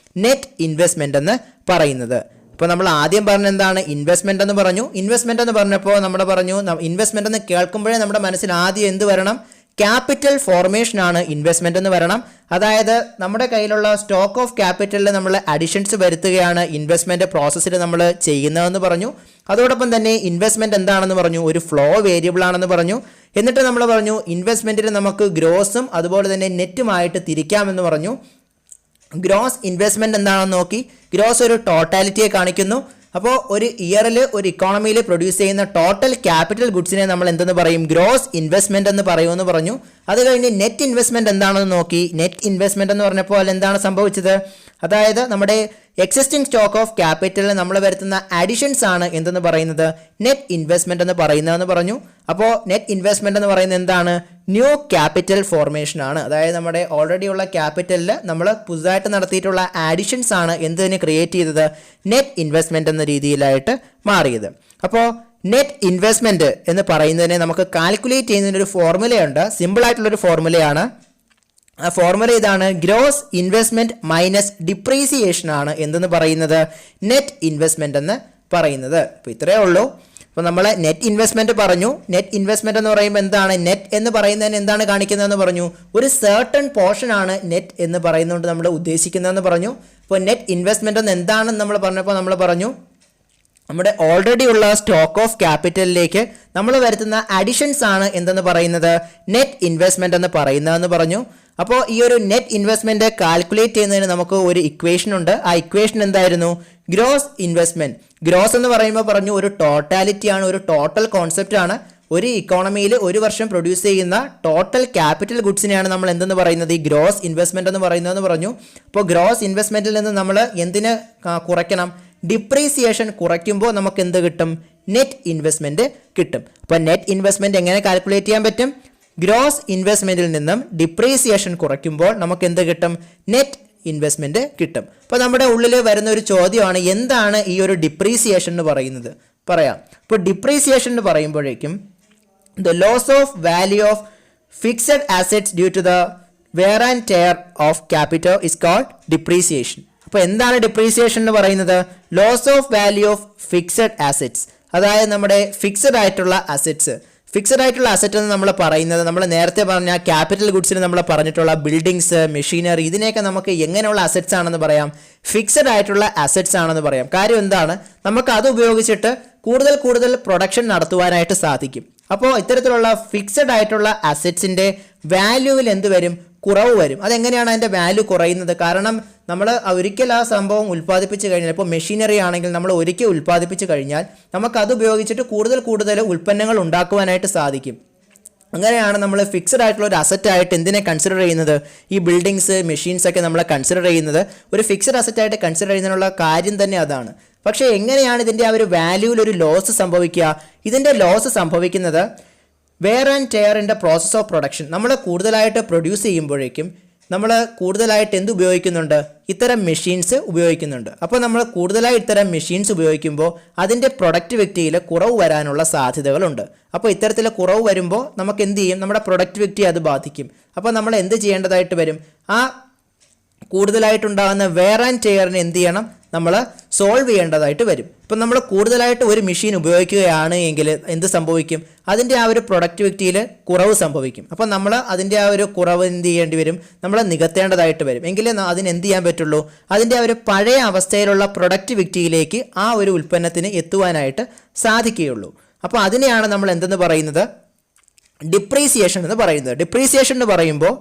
നെറ്റ് ഇൻവെസ്റ്റ്മെന്റ് എന്ന് പറയുന്നത്. ഇപ്പോൾ നമ്മൾ ആദ്യം പറഞ്ഞ എന്താണ്? ഇൻവെസ്റ്റ്മെന്റ് എന്ന് പറഞ്ഞു. ഇൻവെസ്റ്റ്മെന്റ് എന്ന് പറഞ്ഞപ്പോൾ നമ്മൾ പറഞ്ഞു ഇൻവെസ്റ്റ്മെന്റ് എന്ന് കേൾക്കുമ്പോഴേ നമ്മുടെ മനസ്സിൽ ആദ്യം എന്ത് വരണം? ക്യാപിറ്റൽ ഫോർമേഷൻ ആണ് ഇൻവെസ്റ്റ്മെന്റ് എന്ന് വരണം. അതായത് നമ്മുടെ കയ്യിലുള്ള സ്റ്റോക്ക് ഓഫ് ക്യാപിറ്റലിൽ നമ്മൾ അഡിഷൻസ് വരുത്തുകയാണ് ഇൻവെസ്റ്റ്മെന്റ് പ്രോസസ്സിൽ നമ്മൾ ചെയ്യുന്നതെന്ന് പറഞ്ഞു. അതോടൊപ്പം തന്നെ ഇൻവെസ്റ്റ്മെന്റ് എന്താണെന്ന് പറഞ്ഞു? ഒരു ഫ്ലോ വേരിയബിൾ ആണെന്ന് പറഞ്ഞു. എന്നിട്ട് നമ്മൾ പറഞ്ഞു ഇൻവെസ്റ്റ്മെന്റിൽ നമുക്ക് ഗ്രോസും അതുപോലെ തന്നെ നെറ്റുമായിട്ട് തിരിക്കാമെന്ന് പറഞ്ഞു. ഗ്രോസ് ഇൻവെസ്റ്റ്മെന്റ് എന്താണെന്ന് നോക്കി. ഗ്രോസ് ഒരു ടോട്ടാലിറ്റിയെ കാണിക്കുന്നു. അപ്പോൾ ഒരു ഇയറിൽ ഒരു ഇക്കോണമിയിൽ പ്രൊഡ്യൂസ് ചെയ്യുന്ന ടോട്ടൽ ക്യാപിറ്റൽ ഗുഡ്സിനെ നമ്മൾ എന്തെന്ന് പറയും? ഗ്രോസ് ഇൻവെസ്റ്റ്മെന്റ് എന്ന് പറയുമെന്ന് പറഞ്ഞു. അത് കഴിഞ്ഞ് നെറ്റ് ഇൻവെസ്റ്റ്മെന്റ് എന്താണെന്ന് നോക്കി. നെറ്റ് ഇൻവെസ്റ്റ്മെന്റ് എന്ന് പറഞ്ഞപ്പോൾ എന്താണ് സംഭവിച്ചത്? അതായത് നമ്മുടെ എക്സിസ്റ്റിംഗ് സ്റ്റോക്ക് ഓഫ് ക്യാപിറ്റലിൽ നമ്മൾ വരുത്തുന്ന അഡിഷൻസ് ആണ് എന്തെന്ന് പറയുന്നത്? നെറ്റ് ഇൻവെസ്റ്റ്മെന്റ് എന്ന് പറയുന്നതെന്ന് പറഞ്ഞു. അപ്പോൾ നെറ്റ് ഇൻവെസ്റ്റ്മെന്റ് എന്ന് പറയുന്നത് എന്താണ്? ന്യൂ ക്യാപിറ്റൽ ഫോർമേഷൻ ആണ്. അതായത് നമ്മുടെ ഓൾറെഡി ഉള്ള ക്യാപിറ്റലിൽ നമ്മൾ പുതുതായിട്ട് നടത്തിയിട്ടുള്ള ആഡിഷൻസ് ആണ് എന്തിന് ക്രിയേറ്റ് ചെയ്തത്? നെറ്റ് ഇൻവെസ്റ്റ്മെന്റ് എന്ന രീതിയിലായിട്ട് മാറിയത്. അപ്പോൾ നെറ്റ് ഇൻവെസ്റ്റ്മെന്റ് എന്ന് പറയുന്നതിനെ നമുക്ക് കാൽക്കുലേറ്റ് ചെയ്യുന്നതിന് ഒരു ഫോർമുലയുണ്ട്. സിമ്പിൾ ആയിട്ടുള്ളൊരു ഫോർമുലയാണ്. ആ ഫോർമുല ഇതാണ്: ഗ്രോസ് ഇൻവെസ്റ്റ്മെന്റ് മൈനസ് ഡിപ്രീസിയേഷൻ ആണ് എന്തെന്ന് പറയുന്നത്? നെറ്റ് ഇൻവെസ്റ്റ്മെന്റ് എന്ന് പറയുന്നത്. അപ്പോൾ ഇത്രയേ ഉള്ളൂ. അപ്പോൾ നമ്മൾ നെറ്റ് ഇൻവെസ്റ്റ്മെന്റ് പറഞ്ഞു. നെറ്റ് ഇൻവെസ്റ്റ്മെന്റ് എന്ന് പറയുമ്പോൾ എന്താണ്? നെറ്റ് എന്ന് പറയുന്നതിന് എന്താണ് കാണിക്കുന്നതെന്ന് പറഞ്ഞു? ഒരു സർട്ടൺ പോർഷൻ ആണ് നെറ്റ് എന്ന് പറയുന്നതുകൊണ്ട് നമ്മൾ ഉദ്ദേശിക്കുന്നതെന്ന് പറഞ്ഞു. അപ്പോൾ നെറ്റ് ഇൻവെസ്റ്റ്മെന്റ് എന്ന് എന്താണെന്ന് നമ്മൾ പറഞ്ഞപ്പോൾ നമ്മൾ പറഞ്ഞു നമ്മുടെ ഓൾറെഡി ഉള്ള സ്റ്റോക്ക് ഓഫ് ക്യാപിറ്റലിലേക്ക് നമ്മൾ വരുത്തുന്ന അഡിഷൻസ് ആണ് എന്തെന്ന് പറയുന്നത്? നെറ്റ് ഇൻവെസ്റ്റ്മെന്റ് എന്ന് പറയുന്നതെന്ന് പറഞ്ഞു. അപ്പോൾ ഈ ഒരു നെറ്റ് ഇൻവെസ്റ്റ്മെന്റ് കാൽക്കുലേറ്റ് ചെയ്യുന്നതിന് നമുക്ക് ഒരു ഇക്വേഷൻ ഉണ്ട്. ആ ഇക്വേഷൻ എന്തായിരുന്നു? Gross investment. ഗ്രോസ് എന്ന് പറയുമ്പോൾ പറഞ്ഞു ഒരു ടോട്ടാലിറ്റി ആണ്, ഒരു ടോട്ടൽ കോൺസെപ്റ്റ് ആണ്. ഒരു ഇക്കോണമിയിൽ ഒരു വർഷം പ്രൊഡ്യൂസ് ചെയ്യുന്ന ടോട്ടൽ ക്യാപിറ്റൽ ഗുഡ്സിനെയാണ് നമ്മൾ എന്തെന്ന് പറയുന്നത്? ഈ ഗ്രോസ് ഇൻവെസ്റ്റ്മെന്റ് എന്ന് പറയുന്നതെന്ന് പറഞ്ഞു. അപ്പോൾ ഗ്രോസ് ഇൻവെസ്റ്റ്മെന്റിൽ നിന്ന് നമ്മൾ എന്തിന് കുറയ്ക്കണം? ഡിപ്രീസിയേഷൻ കുറയ്ക്കുമ്പോൾ നമുക്ക് എന്ത് കിട്ടും? നെറ്റ് ഇൻവെസ്റ്റ്മെന്റ് കിട്ടും. അപ്പോൾ നെറ്റ് ഇൻവെസ്റ്റ്മെന്റ് എങ്ങനെ കാൽക്കുലേറ്റ് ചെയ്യാൻ പറ്റും? ഗ്രോസ് ഇൻവെസ്റ്റ്മെന്റിൽ നിന്നും ഡിപ്രീസിയേഷൻ കുറയ്ക്കുമ്പോൾ നമുക്ക് എന്ത് കിട്ടും? നെറ്റ് ഇൻവെസ്റ്റ്മെന്റ് കിട്ടും. അപ്പോൾ നമ്മുടെ ഉള്ളിൽ വരുന്ന ഒരു ചോദ്യമാണ് എന്താണ് ഈ ഒരു ഡിപ്രീസിയേഷൻ എന്ന് പറയുന്നത്? പറയാം. ഇപ്പോൾ ഡിപ്രീസിയേഷൻ എന്ന് പറയുമ്പോഴേക്കും the loss of value of fixed assets due to the wear and tear of capital is called depreciation. അപ്പോൾ എന്താണ് ഡിപ്രീസിയേഷൻ എന്ന് പറയുന്നത്? Loss of value of fixed assets, അതായത് നമ്മുടെ ഫിക്സഡ് ആയിട്ടുള്ള അസറ്റ്സ്. ഫിക്സഡ് ആയിട്ടുള്ള അസറ്റ് എന്ന് നമ്മൾ പറയുന്നത് നമ്മൾ നേരത്തെ പറഞ്ഞ ക്യാപിറ്റൽ ഗുഡ്സിന് നമ്മൾ പറഞ്ഞിട്ടുള്ള ബിൽഡിങ്സ്, മെഷീനറി, ഇതിനെയൊക്കെ നമുക്ക് എങ്ങനെയുള്ള അസറ്റ്സ് ആണെന്ന് പറയാം? ഫിക്സഡ് ആയിട്ടുള്ള അസറ്റ്സ് ആണെന്ന് പറയാം. കാര്യം എന്താണ്? നമുക്ക് അത് ഉപയോഗിച്ചിട്ട് കൂടുതൽ പ്രൊഡക്ഷൻ നടത്തുവാനായിട്ട് സാധിക്കും. അപ്പോൾ ഇത്തരത്തിലുള്ള ഫിക്സഡ് ആയിട്ടുള്ള അസറ്റ്സിൻ്റെ വാല്യൂവിൽ എന്ത് വരും? കുറവ് വരും. അതെങ്ങനെയാണ് അതിൻ്റെ വാല്യൂ കുറയുന്നത്? കാരണം നമ്മൾ ഒരിക്കൽ ആ സംഭവം ഉൽപ്പാദിപ്പിച്ച് കഴിഞ്ഞാൽ, ഇപ്പോൾ മെഷീനറി ആണെങ്കിൽ നമ്മൾ ഒരിക്കൽ ഉൽപ്പാദിപ്പിച്ച് കഴിഞ്ഞാൽ നമുക്കത് ഉപയോഗിച്ചിട്ട് കൂടുതൽ ഉൽപ്പന്നങ്ങൾ ഉണ്ടാക്കുവാനായിട്ട് സാധിക്കും. അങ്ങനെയാണ് നമ്മൾ ഫിക്സഡ് ആയിട്ടുള്ള ഒരു അസറ്റായിട്ട് എന്തിനെ കൺസിഡർ ചെയ്യുന്നത്? ഈ ബിൽഡിങ്സ്, മെഷീൻസ് ഒക്കെ നമ്മൾ കൺസിഡർ ചെയ്യുന്നത് ഒരു ഫിക്സഡ് അസറ്റായിട്ട് കൺസിഡർ ചെയ്യുന്നതിനുള്ള കാര്യം തന്നെ അതാണ്. പക്ഷേ എങ്ങനെയാണ് ഇതിൻ്റെ ആ ഒരു വാല്യൂവിൽ ഒരു ലോസ് സംഭവിക്കുക? ഇതിൻ്റെ ലോസ് സംഭവിക്കുന്നത് wear and tear in the process of production. നമ്മൾ കൂടുതലായിട്ട് പ്രൊഡ്യൂസ് ചെയ്യുമ്പോഴേക്കും നമ്മൾ കൂടുതലായിട്ട് എന്ത് ഉപയോഗിക്കുന്നുണ്ട്? ഇത്തരം മെഷീൻസ് ഉപയോഗിക്കുന്നുണ്ട്. അപ്പോൾ നമ്മൾ കൂടുതലായി ഇത്തരം മെഷീൻസ് ഉപയോഗിക്കുമ്പോൾ അതിൻ്റെ പ്രൊഡക്ടിവിറ്റിയിൽ കുറവ് വരാനുള്ള സാധ്യതകളുണ്ട്. അപ്പോൾ ഇത്തരത്തിൽ കുറവ് വരുമ്പോൾ നമുക്ക് എന്ത് ചെയ്യും? നമ്മുടെ പ്രൊഡക്ടിവിറ്റി അത് ബാധിക്കും. അപ്പോൾ നമ്മൾ എന്ത് ചെയ്യേണ്ടതായിട്ട് വരും? ആ കൂടുതലായിട്ടുണ്ടാകുന്ന വെയർ ആൻഡ് ടയറിന് എന്ത് ചെയ്യണം? നമ്മൾ സോൾവ് ചെയ്യേണ്ടതായിട്ട് വരും. ഇപ്പം നമ്മൾ കൂടുതലായിട്ട് ഒരു മെഷീൻ ഉപയോഗിക്കുകയാണ് എങ്കിൽ എന്ത് സംഭവിക്കും? അതിൻ്റെ ആ ഒരു പ്രൊഡക്ടിവിറ്റിയിൽ കുറവ് സംഭവിക്കും. അപ്പം നമ്മൾ അതിൻ്റെ ആ ഒരു കുറവ് എന്ത് ചെയ്യേണ്ടി വരും? നമ്മൾ നികത്തേണ്ടതായിട്ട് വരും. എങ്കിലേ അതിന് എന്ത് ചെയ്യാൻ പറ്റുള്ളൂ? അതിൻ്റെ ആ ഒരു പഴയ അവസ്ഥയിലുള്ള പ്രൊഡക്ടിവിറ്റിയിലേക്ക് ആ ഒരു ഉൽപ്പന്നത്തിന് എത്തുവാനായിട്ട് സാധിക്കുകയുള്ളൂ. അപ്പോൾ അതിനെയാണ് നമ്മൾ എന്തെന്ന് പറയുന്നത്? ഡിപ്രീസിയേഷൻ എന്ന് പറയുന്നത്. ഡിപ്രീസിയേഷൻ എന്ന് പറയുമ്പോൾ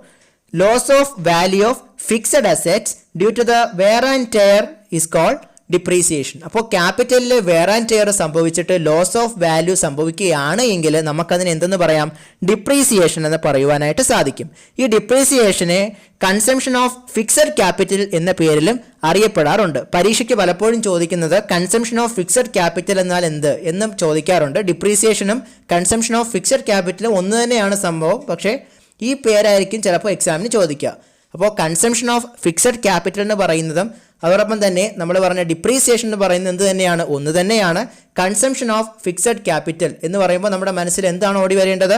loss of value of fixed assets due to the wear and tear is called depreciation. അപ്പോൾ ക്യാപിറ്റലിൽ വെയർ ആൻഡ് ടയർ സംഭവിച്ചിട്ട് ലോസ് ഓഫ് വാല്യൂ സംഭവിക്കുകയാണ് എങ്കിൽ നമുക്കതിന് എന്തെന്ന് പറയാം? ഡിപ്രീസിയേഷൻ എന്ന് പറയുവാനായിട്ട് സാധിക്കും. ഈ ഡിപ്രീസിയേഷനെ കൺസംഷൻ ഓഫ് ഫിക്സഡ് ക്യാപിറ്റൽ എന്ന പേരിലും അറിയപ്പെടാറുണ്ട്. പരീക്ഷയ്ക്ക് പലപ്പോഴും ചോദിക്കുന്നത് കൺസംഷൻ ഓഫ് ഫിക്സഡ് ക്യാപിറ്റൽ എന്നാൽ എന്ത് എന്നും ചോദിക്കാറുണ്ട്. ഡിപ്രീസിയേഷനും കൺസംഷൻ ഓഫ് ഫിക്സഡ് ക്യാപിറ്റലും ഒന്ന് തന്നെയാണ് സംഭവം, പക്ഷേ ഈ പേരായിരിക്കും ചിലപ്പോൾ എക്സാമിന് ചോദിക്കുക. അപ്പോൾ കൺസംഷൻ ഓഫ് ഫിക്സഡ് ക്യാപിറ്റൽ എന്ന് പറയുന്നതും അതോടൊപ്പം തന്നെ നമ്മൾ പറഞ്ഞ ഡിപ്രീസിയേഷൻ എന്ന് പറയുന്നത് എന്ത് തന്നെയാണ്? ഒന്ന് തന്നെയാണ്. കൺസംഷൻ ഓഫ് ഫിക്സഡ് ക്യാപിറ്റൽ എന്ന് പറയുമ്പോൾ നമ്മുടെ മനസ്സിൽ എന്താണ് ഓടി വരേണ്ടത്?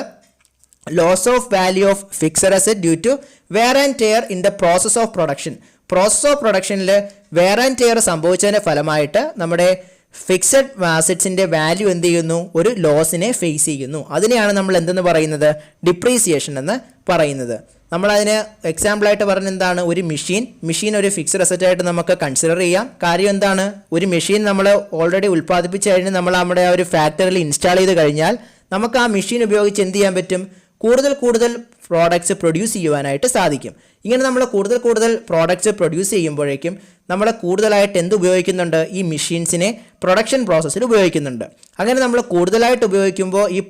Loss of value of fixed asset due to wear and tear in the process of production. Process of പ്രൊഡക്ഷനിൽ വെയർ ആൻഡ് ടയർ സംഭവിച്ചതിൻ്റെ ഫലമായിട്ട് നമ്മുടെ ഫിക്സഡ് അസെറ്റ്സിൻ്റെ വാല്യൂ എന്ത് ചെയ്യുന്നു? ഒരു ലോസിനെ ഫേസ് ചെയ്യുന്നു. അതിനെയാണ് നമ്മൾ എന്തെന്ന് പറയുന്നത്? ഡിപ്രീസിയേഷൻ എന്ന് പറയുന്നത്. നമ്മളതിന് എക്സാമ്പിളായിട്ട് പറഞ്ഞ എന്താണ്? ഒരു മെഷീൻ ഒരു ഫിക്സഡ് അസറ്റായിട്ട് നമുക്ക് കൺസിഡർ ചെയ്യാം. കാര്യം എന്താണ്? ഒരു മെഷീൻ നമ്മൾ ഓൾറെഡി ഉൽപ്പാദിപ്പിച്ച് കഴിഞ്ഞ് നമ്മൾ നമ്മുടെ ആ ഒരു ഫാക്ടറിയിൽ ഇൻസ്റ്റാൾ ചെയ്ത് കഴിഞ്ഞാൽ നമുക്ക് ആ മെഷീൻ ഉപയോഗിച്ച് എന്ത് ചെയ്യാൻ പറ്റും? കൂടുതൽ പ്രോഡക്റ്റ്സ് പ്രൊഡ്യൂസ് ചെയ്യുവാനായിട്ട് സാധിക്കും. ഇങ്ങനെ നമ്മൾ കൂടുതൽ പ്രോഡക്റ്റ്സ് പ്രൊഡ്യൂസ് ചെയ്യുമ്പോഴേക്കും നമ്മൾ കൂടുതലായിട്ട് എന്ത് ഉപയോഗിക്കുന്നുണ്ട്? ഈ മെഷീൻസിനെ പ്രൊഡക്ഷൻ പ്രോസസ്സിൽ ഉപയോഗിക്കുന്നുണ്ട്. അങ്ങനെ നമ്മൾ കൂടുതലായിട്ട് ഉപയോഗിക്കുമ്പോൾ ഈ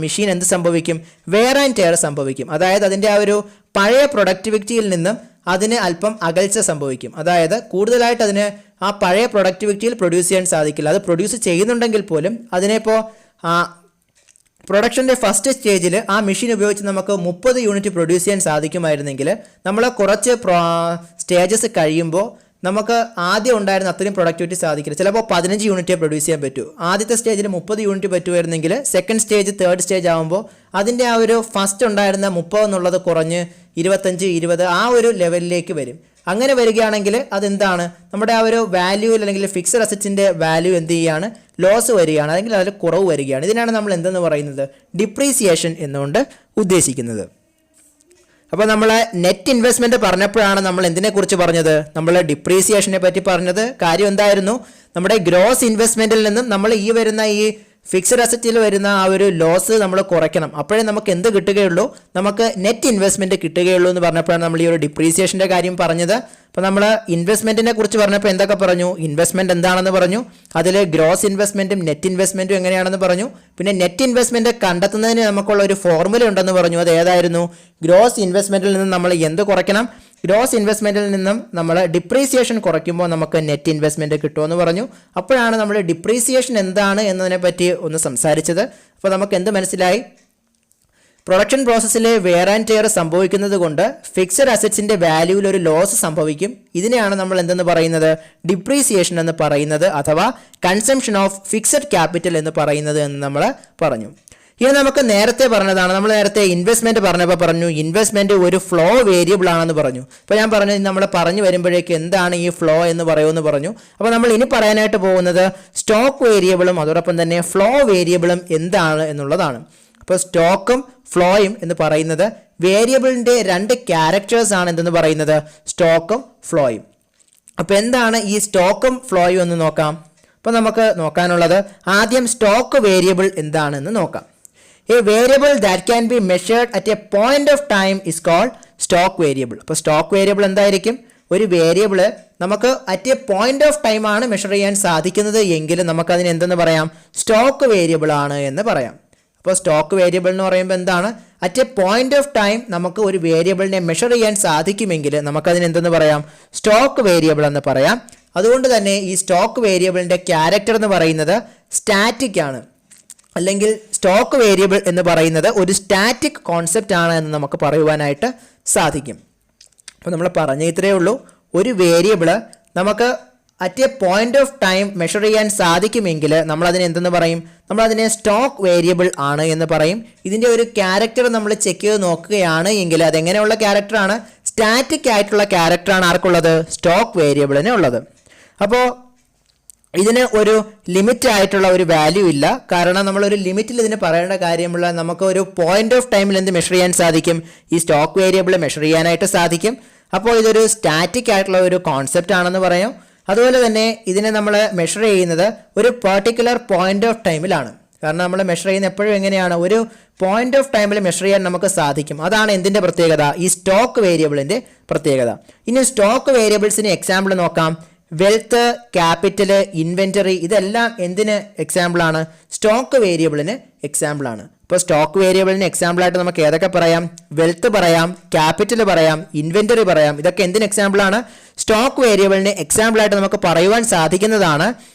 മെഷീൻ എന്ത് സംഭവിക്കും? വെയർ ആൻഡ് ടയർ സംഭവിക്കും. അതായത് അതിൻ്റെ ആ ഒരു പഴയ പ്രൊഡക്ടിവിറ്റിയിൽ നിന്നും അതിന് അല്പം അകൽച്ച സംഭവിക്കും. അതായത് കൂടുതലായിട്ട് അതിന് ആ പഴയ പ്രൊഡക്ടിവിറ്റിയിൽ പ്രൊഡ്യൂസ് ചെയ്യാൻ സാധിക്കില്ല. അത് പ്രൊഡ്യൂസ് ചെയ്യുന്നുണ്ടെങ്കിൽ പോലും അതിനെപ്പോൾ പ്രൊഡക്ഷൻ്റെ ഫസ്റ്റ് സ്റ്റേജിൽ ആ മെഷീൻ ഉപയോഗിച്ച് നമുക്ക് 30 യൂണിറ്റ് പ്രൊഡ്യൂസ് ചെയ്യാൻ സാധിക്കുമായിരുന്നെങ്കിൽ നമ്മൾ കുറച്ച് സ്റ്റേജസ് കഴിയുമ്പോൾ നമുക്ക് ആദ്യം ഉണ്ടായിരുന്ന അത്രയും പ്രൊഡക്ടിവിറ്റി സാധിക്കില്ല. ചിലപ്പോൾ 15 യൂണിറ്റേ പ്രൊഡ്യൂസ് ചെയ്യാൻ പറ്റൂ. ആദ്യത്തെ സ്റ്റേജിൽ 30 യൂണിറ്റ് പറ്റുമായിരുന്നെങ്കിൽ സെക്കൻഡ് സ്റ്റേജ് തേർഡ് സ്റ്റേജ് ആകുമ്പോൾ അതിൻ്റെ ആ ഒരു ഫസ്റ്റ് ഉണ്ടായിരുന്ന 30 എന്നുള്ളത് കുറഞ്ഞ് 25, 20 ആ ഒരു ലെവലിലേക്ക് വരും. അങ്ങനെ വരികയാണെങ്കിൽ അതെന്താണ്? നമ്മുടെ ആ ഒരു വാല്യൂ അല്ലെങ്കിൽ ഫിക്സഡ് അസറ്റിൻ്റെ വാല്യൂ എന്ത് ചെയ്യുകയാണ്? ലോസ് വരികയാണ്, അല്ലെങ്കിൽ അതിൽ കുറവ് വരികയാണ്. ഇതിനാണ് നമ്മൾ എന്തെന്ന് പറയുന്നത്? ഡിപ്രീസിയേഷൻ എന്നുകൊണ്ട് ഉദ്ദേശിക്കുന്നത്. അപ്പോൾ നമ്മൾ നെറ്റ് ഇൻവെസ്റ്റ്മെൻറ്റ് പറഞ്ഞപ്പോഴാണ് നമ്മൾ എന്തിനെക്കുറിച്ച് പറഞ്ഞത്? നമ്മൾ ഡിപ്രീസിയേഷനെ പറ്റി പറഞ്ഞത്. കാര്യം എന്തായിരുന്നു? നമ്മുടെ ഗ്രോസ് ഇൻവെസ്റ്റ്മെൻറ്റിൽ നിന്നും നമ്മൾ ഈ വരുന്ന ഈ ഫിക്സഡ് അസറ്റിൽ വരുന്ന ആ ഒരു ലോസ് നമ്മൾ കുറയ്ക്കണം. അപ്പോഴേ നമുക്ക് എന്ത് കിട്ടുകയുള്ളൂ? നമുക്ക് നെറ്റ് ഇൻവെസ്റ്റ്മെൻറ്റ് കിട്ടുകയുള്ളൂ എന്ന് പറഞ്ഞപ്പോഴാണ് നമ്മൾ ഈ ഒരു ഡിപ്രീസിയേഷൻ്റെ കാര്യം പറഞ്ഞത്. അപ്പോൾ നമ്മൾ ഇൻവെസ്റ്റ്മെൻറ്റിനെ കുറിച്ച് പറഞ്ഞപ്പോൾ എന്തൊക്കെ പറഞ്ഞു? ഇൻവെസ്റ്റ്മെൻറ്റ് എന്താണെന്ന് പറഞ്ഞു, അതിൽ ഗ്രോസ് ഇൻവെസ്റ്റ്മെൻറ്റും നെറ്റ് ഇൻവെസ്റ്റ്മെൻറ്റും എങ്ങനെയാണെന്ന് പറഞ്ഞു. പിന്നെ നെറ്റ് ഇൻവെസ്റ്റ്മെൻറ്റ് കണ്ടെത്തുന്നതിന് നമുക്കുള്ള ഒരു ഫോർമുല ഉണ്ടെന്ന് പറഞ്ഞു. അത് ഏതായിരുന്നു? ഗ്രോസ് ഇൻവെസ്റ്റ്മെൻറ്റിൽ നിന്ന് നമ്മൾ എന്ത് കുറയ്ക്കണം? ഗ്രോസ് ഇൻവെസ്റ്റ്മെൻറ്റിൽ നിന്നും നമ്മൾ ഡിപ്രീസിയേഷൻ കുറയ്ക്കുമ്പോൾ നമുക്ക് നെറ്റ് ഇൻവെസ്റ്റ്മെൻറ്റ് കിട്ടുമെന്ന് പറഞ്ഞു. അപ്പോഴാണ് നമ്മൾ ഡിപ്രീസിയേഷൻ എന്താണ് എന്നതിനെ പറ്റി ഒന്ന് സംസാരിച്ചത്. അപ്പോൾ നമുക്ക് എന്ത് മനസ്സിലായി? പ്രൊഡക്ഷൻ പ്രോസസ്സിലെ വെയർ ആൻഡ് ടയർ സംഭവിക്കുന്നത് കൊണ്ട് ഫിക്സഡ് അസറ്റ്സിൻ്റെ വാല്യൂവിൽ ഒരു ലോസ് സംഭവിക്കും. ഇതിനെയാണ് നമ്മൾ എന്തെന്ന് പറയുന്നത്? ഡിപ്രീസിയേഷൻ എന്ന് പറയുന്നത്, അഥവാ കൺസംഷൻ ഓഫ് ഫിക്സഡ് ക്യാപിറ്റൽ എന്ന് പറയുന്നത് എന്ന് നമ്മൾ പറഞ്ഞു. ഇനി നമുക്ക് നേരത്തെ പറഞ്ഞതാണ്, നമ്മൾ നേരത്തെ ഇൻവെസ്റ്റ്മെൻറ്റ് പറഞ്ഞപ്പോൾ പറഞ്ഞു ഇൻവെസ്റ്റ്മെൻറ്റ് ഒരു ഫ്ലോ വേരിയബിൾ ആണെന്ന് പറഞ്ഞു. അപ്പോൾ ഞാൻ പറഞ്ഞു നമ്മൾ പറഞ്ഞു വരുമ്പോഴേക്ക് എന്താണ് ഈ ഫ്ലോ എന്ന് പറയുമെന്ന് പറഞ്ഞു. അപ്പോൾ നമ്മൾ ഇനി പറയാനായിട്ട് പോകുന്നത് സ്റ്റോക്ക് വേരിയബിളും അതോടൊപ്പം തന്നെ ഫ്ലോ വേരിയബിളും എന്താണ് എന്നുള്ളതാണ്. അപ്പോൾ സ്റ്റോക്കും ഫ്ലോയും എന്ന് പറയുന്നത് വേരിയബിളിൻ്റെ രണ്ട് ക്യാരക്ടേഴ്സ് ആണ് എന്തെന്ന് പറയുന്നത്? സ്റ്റോക്കും ഫ്ലോയും. അപ്പോൾ എന്താണ് ഈ സ്റ്റോക്കും ഫ്ലോയും എന്ന് നോക്കാം. അപ്പോൾ നമുക്ക് നോക്കാനുള്ളത് ആദ്യം സ്റ്റോക്ക് വേരിയബിൾ എന്താണെന്ന് നോക്കാം. A variable that can be measured at a point of time is called stock variable. അപ്പോൾ സ്റ്റോക്ക് വേരിയബിൾ എന്തായിരിക്കും? ഒരു വേരിയബിൾ നമുക്ക് at A point of time ആണ് മെഷർ ചെയ്യാൻ സാധിക്കുന്നത് എങ്കിൽ നമുക്കതിന് എന്തെന്ന് പറയാം? സ്റ്റോക്ക് വേരിയബിൾ ആണ് എന്ന് പറയാം. അപ്പോൾ സ്റ്റോക്ക് വേരിയബിൾ എന്ന് പറയുമ്പോൾ എന്താണ്? At A point of time നമുക്ക് ഒരു വേരിയബിളിനെ മെഷർ ചെയ്യാൻ സാധിക്കുമെങ്കിൽ നമുക്കതിന് എന്തെന്ന് പറയാം? സ്റ്റോക്ക് വേരിയബിൾ എന്ന് പറയാം. അതുകൊണ്ട് തന്നെ ഈ സ്റ്റോക്ക് വേരിയബിളിൻ്റെ ക്യാരക്ടർ എന്ന് പറയുന്നത് സ്റ്റാറ്റിക് ആണ്, അല്ലെങ്കിൽ സ്റ്റോക്ക് വേരിയബിൾ എന്ന് പറയുന്നത് ഒരു സ്റ്റാറ്റിക് കോൺസെപ്റ്റ് ആണ് എന്ന് നമുക്ക് പറയുവാനായിട്ട് സാധിക്കും. അപ്പോൾ നമ്മൾ പറഞ്ഞ ഇത്രയേ ഉള്ളൂ. ഒരു വേരിയബിള് നമുക്ക് at A point of time measure ചെയ്യാൻ സാധിക്കുമെങ്കിൽ നമ്മളതിനെ എന്തെന്ന് പറയും? നമ്മളതിനെ സ്റ്റോക്ക് വേരിയബിൾ ആണ് എന്ന് പറയും. ഇതിൻ്റെ ഒരു ക്യാരക്ടർ നമ്മൾ ചെക്ക് ചെയ്ത് നോക്കുകയാണ് എങ്കിൽ അതെങ്ങനെയുള്ള ക്യാരക്ടറാണ്? സ്റ്റാറ്റിക് ആയിട്ടുള്ള ക്യാരക്ടറാണ് ആർക്കുള്ളത്? സ്റ്റോക്ക് വേരിയബിളിന് ഉള്ളത്. അപ്പോൾ ഇതിന് ഒരു ലിമിറ്റ് ആയിട്ടുള്ള ഒരു വാല്യൂ ഇല്ല. കാരണം നമ്മളൊരു ലിമിറ്റിൽ ഇതിന് പറയേണ്ട കാര്യമുള്ള നമുക്ക് ഒരു പോയിന്റ് ഓഫ് ടൈമിൽ എന്ത് മെഷർ ചെയ്യാൻ സാധിക്കും? ഈ സ്റ്റോക്ക് വേരിയബിൾ മെഷർ ചെയ്യാനായിട്ട് സാധിക്കും. അപ്പോൾ ഇതൊരു സ്റ്റാറ്റിക് ആയിട്ടുള്ള ഒരു കോൺസെപ്റ്റ് ആണെന്ന് പറയാം. അതുപോലെ തന്നെ ഇതിനെ നമ്മൾ മെഷർ ചെയ്യുന്നത് ഒരു പെർട്ടിക്കുലർ പോയിന്റ് ഓഫ് ടൈമിലാണ്. കാരണം നമ്മൾ മെഷർ ചെയ്യുന്ന എപ്പോഴും എങ്ങനെയാണ്? ഒരു പോയിന്റ് ഓഫ് ടൈമിൽ മെഷർ ചെയ്യാൻ നമുക്ക് സാധിക്കും. അതാണ് എന്തിൻ്റെ പ്രത്യേകത? ഈ സ്റ്റോക്ക് വേരിയബിളിൻ്റെ പ്രത്യേകത. ഇനി സ്റ്റോക്ക് വേരിയബിൾസിന് എക്സാമ്പിൾ നോക്കാം. വെൽത്ത്, ക്യാപിറ്റൽ, ഇൻവെന്ററി, ഇതെല്ലാം എന്തിന് എക്സാമ്പിളാണ്? സ്റ്റോക്ക് വേരിയബിളിന് എക്സാമ്പിളാണ്. ഇപ്പോൾ സ്റ്റോക്ക് വേരിയബിളിന് എക്സാമ്പിളായിട്ട് നമുക്ക് ഏതൊക്കെ പറയാം? വെൽത്ത് പറയാം, ക്യാപിറ്റൽ പറയാം, ഇൻവെന്ററി പറയാം. ഇതൊക്കെ എന്തിന് എക്സാമ്പിളാണ്? സ്റ്റോക്ക് വേരിയബിളിന് എക്സാമ്പിളായിട്ട് നമുക്ക് പറയുവാൻ സാധിക്കുന്നതാണ്.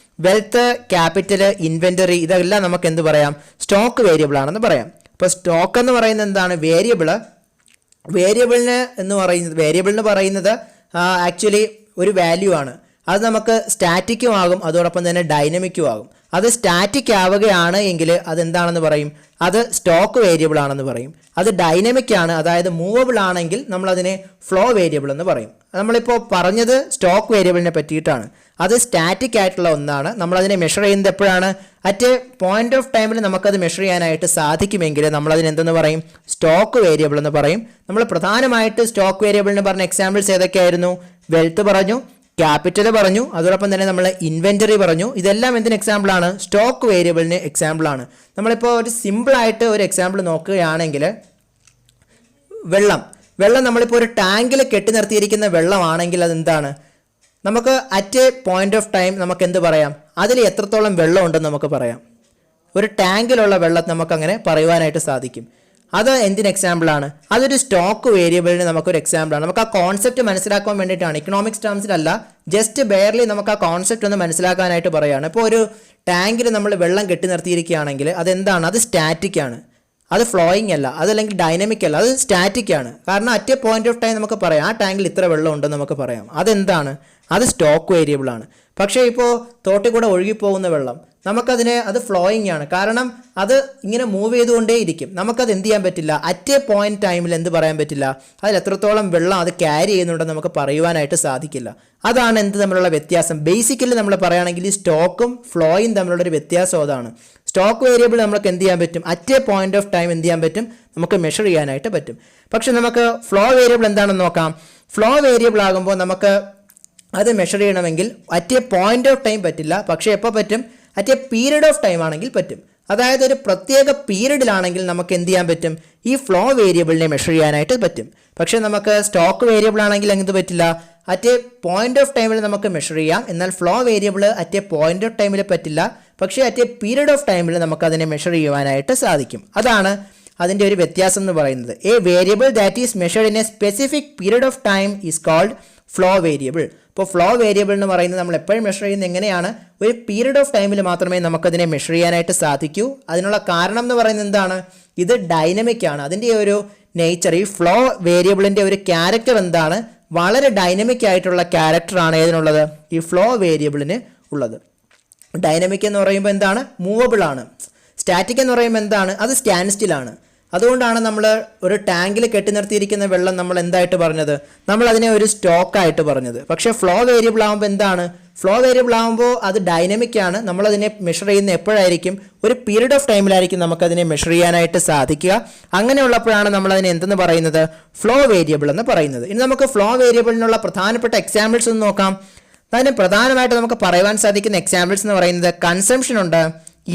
വെൽത്ത്, ക്യാപിറ്റൽ, ഇൻവെന്ററി, ഇതെല്ലാം നമുക്ക് എന്ത് പറയാം? സ്റ്റോക്ക് വേരിയബിൾ ആണെന്ന് പറയാം. ഇപ്പോൾ സ്റ്റോക്ക് എന്ന് പറയുന്നത് എന്താണ്? വേരിയബിളിന് പറയുന്നത് ആക്ച്വലി ഒരു വാല്യൂ ആണ്. അത് നമുക്ക് സ്റ്റാറ്റിക്കും ആകും, അതോടൊപ്പം തന്നെ ഡൈനമിക്കും ആകും. അത് സ്റ്റാറ്റിക് ആവുകയാണ് എങ്കിൽ അതെന്താണെന്ന് പറയും? അത് സ്റ്റോക്ക് വേരിയബിൾ ആണെന്ന് പറയും. അത് ഡൈനമിക് ആണ്, അതായത് മൂവബിൾ ആണെങ്കിൽ നമ്മളതിനെ ഫ്ലോ വേരിയബിൾ എന്ന് പറയും. നമ്മളിപ്പോൾ പറഞ്ഞത് സ്റ്റോക്ക് വേരിയബിളിനെ പറ്റിയിട്ടാണ്. അത് സ്റ്റാറ്റിക് ആയിട്ടുള്ള ഒന്നാണ്. നമ്മളതിനെ മെഷർ ചെയ്യുന്നത് എപ്പോഴാണ്? അറ്റ് എ പോയിന്റ് ഓഫ് ടൈമിൽ നമുക്കത് മെഷർ ചെയ്യാനായിട്ട് സാധിക്കുമെങ്കിൽ നമ്മളതിന് എന്തെന്ന് പറയും? സ്റ്റോക്ക് വേരിയബിൾ എന്ന് പറയും. നമ്മൾ പ്രധാനമായിട്ട് സ്റ്റോക്ക് വേരിയബിളിന് പറഞ്ഞ എക്സാമ്പിൾസ് ഏതൊക്കെയായിരുന്നു? വെൽത്ത് പറഞ്ഞു, ക്യാപിറ്റൽ പറഞ്ഞു, അതോടൊപ്പം തന്നെ നമ്മൾ ഇൻവെന്ററി പറഞ്ഞു. ഇതെല്ലാം എന്തിന് എക്സാമ്പിളാണ്? സ്റ്റോക്ക് വേരിയബിളിന് എക്സാമ്പിളാണ്. നമ്മളിപ്പോൾ ഒരു സിമ്പിളായിട്ട് ഒരു എക്സാമ്പിൾ നോക്കുകയാണെങ്കിൽ വെള്ളം നമ്മളിപ്പോൾ ഒരു ടാങ്കിൽ കെട്ടി നിർത്തിയിരിക്കുന്ന വെള്ളമാണെങ്കിൽ അതെന്താണ്? നമുക്ക് at A point of time നമുക്ക് എന്ത് പറയാം? അതിൽ എത്രത്തോളം വെള്ളം ഉണ്ടെന്ന് നമുക്ക് പറയാം. ഒരു ടാങ്കിലുള്ള വെള്ളം നമുക്കങ്ങനെ പറയുവാനായിട്ട് സാധിക്കും. അത് എന്തിന് എക്സാമ്പിളാണ്? അതൊരു സ്റ്റോക്ക് വേരിയബിളിന് നമുക്കൊരു എക്സാമ്പിളാണ്. നമുക്ക് ആ കോൺസെപ്റ്റ് മനസ്സിലാക്കാൻ വേണ്ടിയിട്ടാണ്. ഇക്കണോമിക്സ് ടേംസിലല്ല, ജസ്റ്റ് ബെയർലി നമുക്ക് ആ കോൺസെപ്റ്റ് ഒന്ന് മനസ്സിലാക്കാനായിട്ട് പറയുകയാണ്. ഇപ്പോൾ ഒരു ടാങ്കിൽ നമ്മൾ വെള്ളം കെട്ടി നിർത്തിയിരിക്കുകയാണെങ്കിൽ അതെന്താണ്? അത് സ്റ്റാറ്റിക് ആണ്, അത് ഫ്ലോയിങ് അല്ല, അതല്ലെങ്കിൽ ഡൈനമിക് അല്ല, അത് സ്റ്റാറ്റിക് ആണ്. കാരണം at A point of time നമുക്ക് പറയാം ആ ടാങ്കിൽ ഇത്ര വെള്ളം ഉണ്ടെന്ന് നമുക്ക് പറയാം. അതെന്താണ്? അത് സ്റ്റോക്ക് വേരിയബിൾ ആണ്. പക്ഷേ ഇപ്പോൾ തോട്ടിൽ കൂടെ ഒഴുകിപ്പോകുന്ന വെള്ളം അത് ഫ്ലോയിങ് ആണ്. കാരണം അത് ഇങ്ങനെ മൂവ് ചെയ്തുകൊണ്ടേയിരിക്കും. നമുക്കത് എന്ത് ചെയ്യാൻ പറ്റില്ല? അറ്റ് എ പോയിന്റ് ടൈമിൽ എന്ത് പറയാൻ പറ്റില്ല? അതിൽ എത്രത്തോളം വെള്ളം അത് ക്യാരി ചെയ്യുന്നുണ്ടെന്ന് നമുക്ക് പറയുവാനായിട്ട് സാധിക്കില്ല. അതാണ് എന്ത് തമ്മിലുള്ള വ്യത്യാസം. ബേസിക്കലി നമ്മൾ പറയുകയാണെങ്കിൽ ഈ സ്റ്റോക്കും ഫ്ലോയും തമ്മിലുള്ളൊരു വ്യത്യാസം അതാണ്. സ്റ്റോക്ക് വേരിയബിൾ നമുക്ക് എന്ത് ചെയ്യാൻ പറ്റും? At A point of time എന്ത് ചെയ്യാൻ പറ്റും? നമുക്ക് മെഷർ ചെയ്യാനായിട്ട് പറ്റും. പക്ഷെ നമുക്ക് ഫ്ലോ വേരിയബിൾ എന്താണെന്ന് നോക്കാം. ഫ്ലോ വേരിയബിൾ ആകുമ്പോൾ നമുക്ക് അത് മെഷർ ചെയ്യണമെങ്കിൽ at A point of time പറ്റില്ല. പക്ഷേ എപ്പോൾ പറ്റും? At A period of time ആണെങ്കിൽ പറ്റും. അതായത് ഒരു പ്രത്യേക പീരീഡിലാണെങ്കിൽ നമുക്ക് എന്ത് ചെയ്യാൻ പറ്റും? ഈ ഫ്ലോ വേരിയബിളിനെ മെഷർ ചെയ്യാനായിട്ട് പറ്റും. പക്ഷേ നമുക്ക് സ്റ്റോക്ക് വേരിയബിൾ ആണെങ്കിൽ എന്ത് പറ്റില്ല? അറ്റ് എ പോയിന്റ് ഓഫ് ടൈമിൽ നമുക്ക് മെഷർ ചെയ്യാം. എന്നാൽ flow variable at A point of ടൈമിൽ പറ്റില്ല. പക്ഷേ അറ്റ് എ പീരീഡ് ഓഫ് ടൈമിൽ നമുക്ക് അതിനെ മെഷർ ചെയ്യുവാനായിട്ട് സാധിക്കും. അതാണ് അതിൻ്റെ ഒരു വ്യത്യാസം എന്ന് പറയുന്നത്. A variable that is measured in a specific period of time is called flow variable. ഇപ്പോൾ ഫ്ലോ വേരിയബിൾ എന്ന് പറയുന്നത് നമ്മൾ എപ്പോഴും മെഷർ ചെയ്യുന്നത് എങ്ങനെയാണ്? ഒരു പീരീഡ് ഓഫ് ടൈമിൽ മാത്രമേ നമുക്കതിനെ മെഷർ ചെയ്യാനായിട്ട് സാധിക്കൂ. അതിനുള്ള കാരണം എന്ന് പറയുന്നത് എന്താണ്? ഇത് ഡൈനമിക് ആണ്. അതിൻ്റെ ഒരു നേച്ചർ, ഈ ഫ്ലോ വേരിയബിളിൻ്റെ ഒരു ക്യാരക്ടർ എന്താണ്? വളരെ ഡൈനമിക് ആയിട്ടുള്ള ക്യാരക്ടറാണ് ഏതിനുള്ളത്? ഈ ഫ്ലോ വേരിയബിളിന് ഉള്ളത്. ഡൈനമിക് എന്ന് പറയുമ്പോൾ എന്താണ്? മൂവബിൾ ആണ്. സ്റ്റാറ്റിക് എന്ന് പറയുമ്പോൾ എന്താണ്? അത് സ്റ്റാൻഡ് സ്റ്റിലാണ്. അതുകൊണ്ടാണ് നമ്മൾ ഒരു ടാങ്കിൽ കെട്ടി നിർത്തിയിരിക്കുന്ന വെള്ളം നമ്മൾ എന്തായിട്ട് പറഞ്ഞത്? നമ്മൾ അതിനെ ഒരു സ്റ്റോക്കായിട്ട് പറഞ്ഞത്. പക്ഷേ ഫ്ലോ വേരിയബിൾ ആകുമ്പോൾ എന്താണ്? ഫ്ലോ വേരിയബിൾ ആകുമ്പോൾ അത് ഡൈനമിക് ആണ്. നമ്മളതിനെ മെഷർ ചെയ്യുന്ന എപ്പോഴായിരിക്കും? ഒരു പീരീഡ് ഓഫ് ടൈമിലായിരിക്കും നമുക്കതിനെ മെഷർ ചെയ്യാനായിട്ട് സാധിക്കുക. അങ്ങനെയുള്ളപ്പോഴാണ് നമ്മളതിനെ എന്തെന്ന് പറയുന്നത്? ഫ്ലോ വേരിയബിൾ എന്ന് പറയുന്നത്. ഇനി നമുക്ക് ഫ്ലോ വേരിയബിളിനുള്ള പ്രധാനപ്പെട്ട എക്സാമ്പിൾസ് ഒന്ന് നോക്കാം. അതിന് പ്രധാനമായിട്ട് നമുക്ക് പറയുവാൻ സാധിക്കുന്ന എക്സാമ്പിൾസ് എന്ന് പറയുന്നത് കൺസംഷൻ ഉണ്ട്,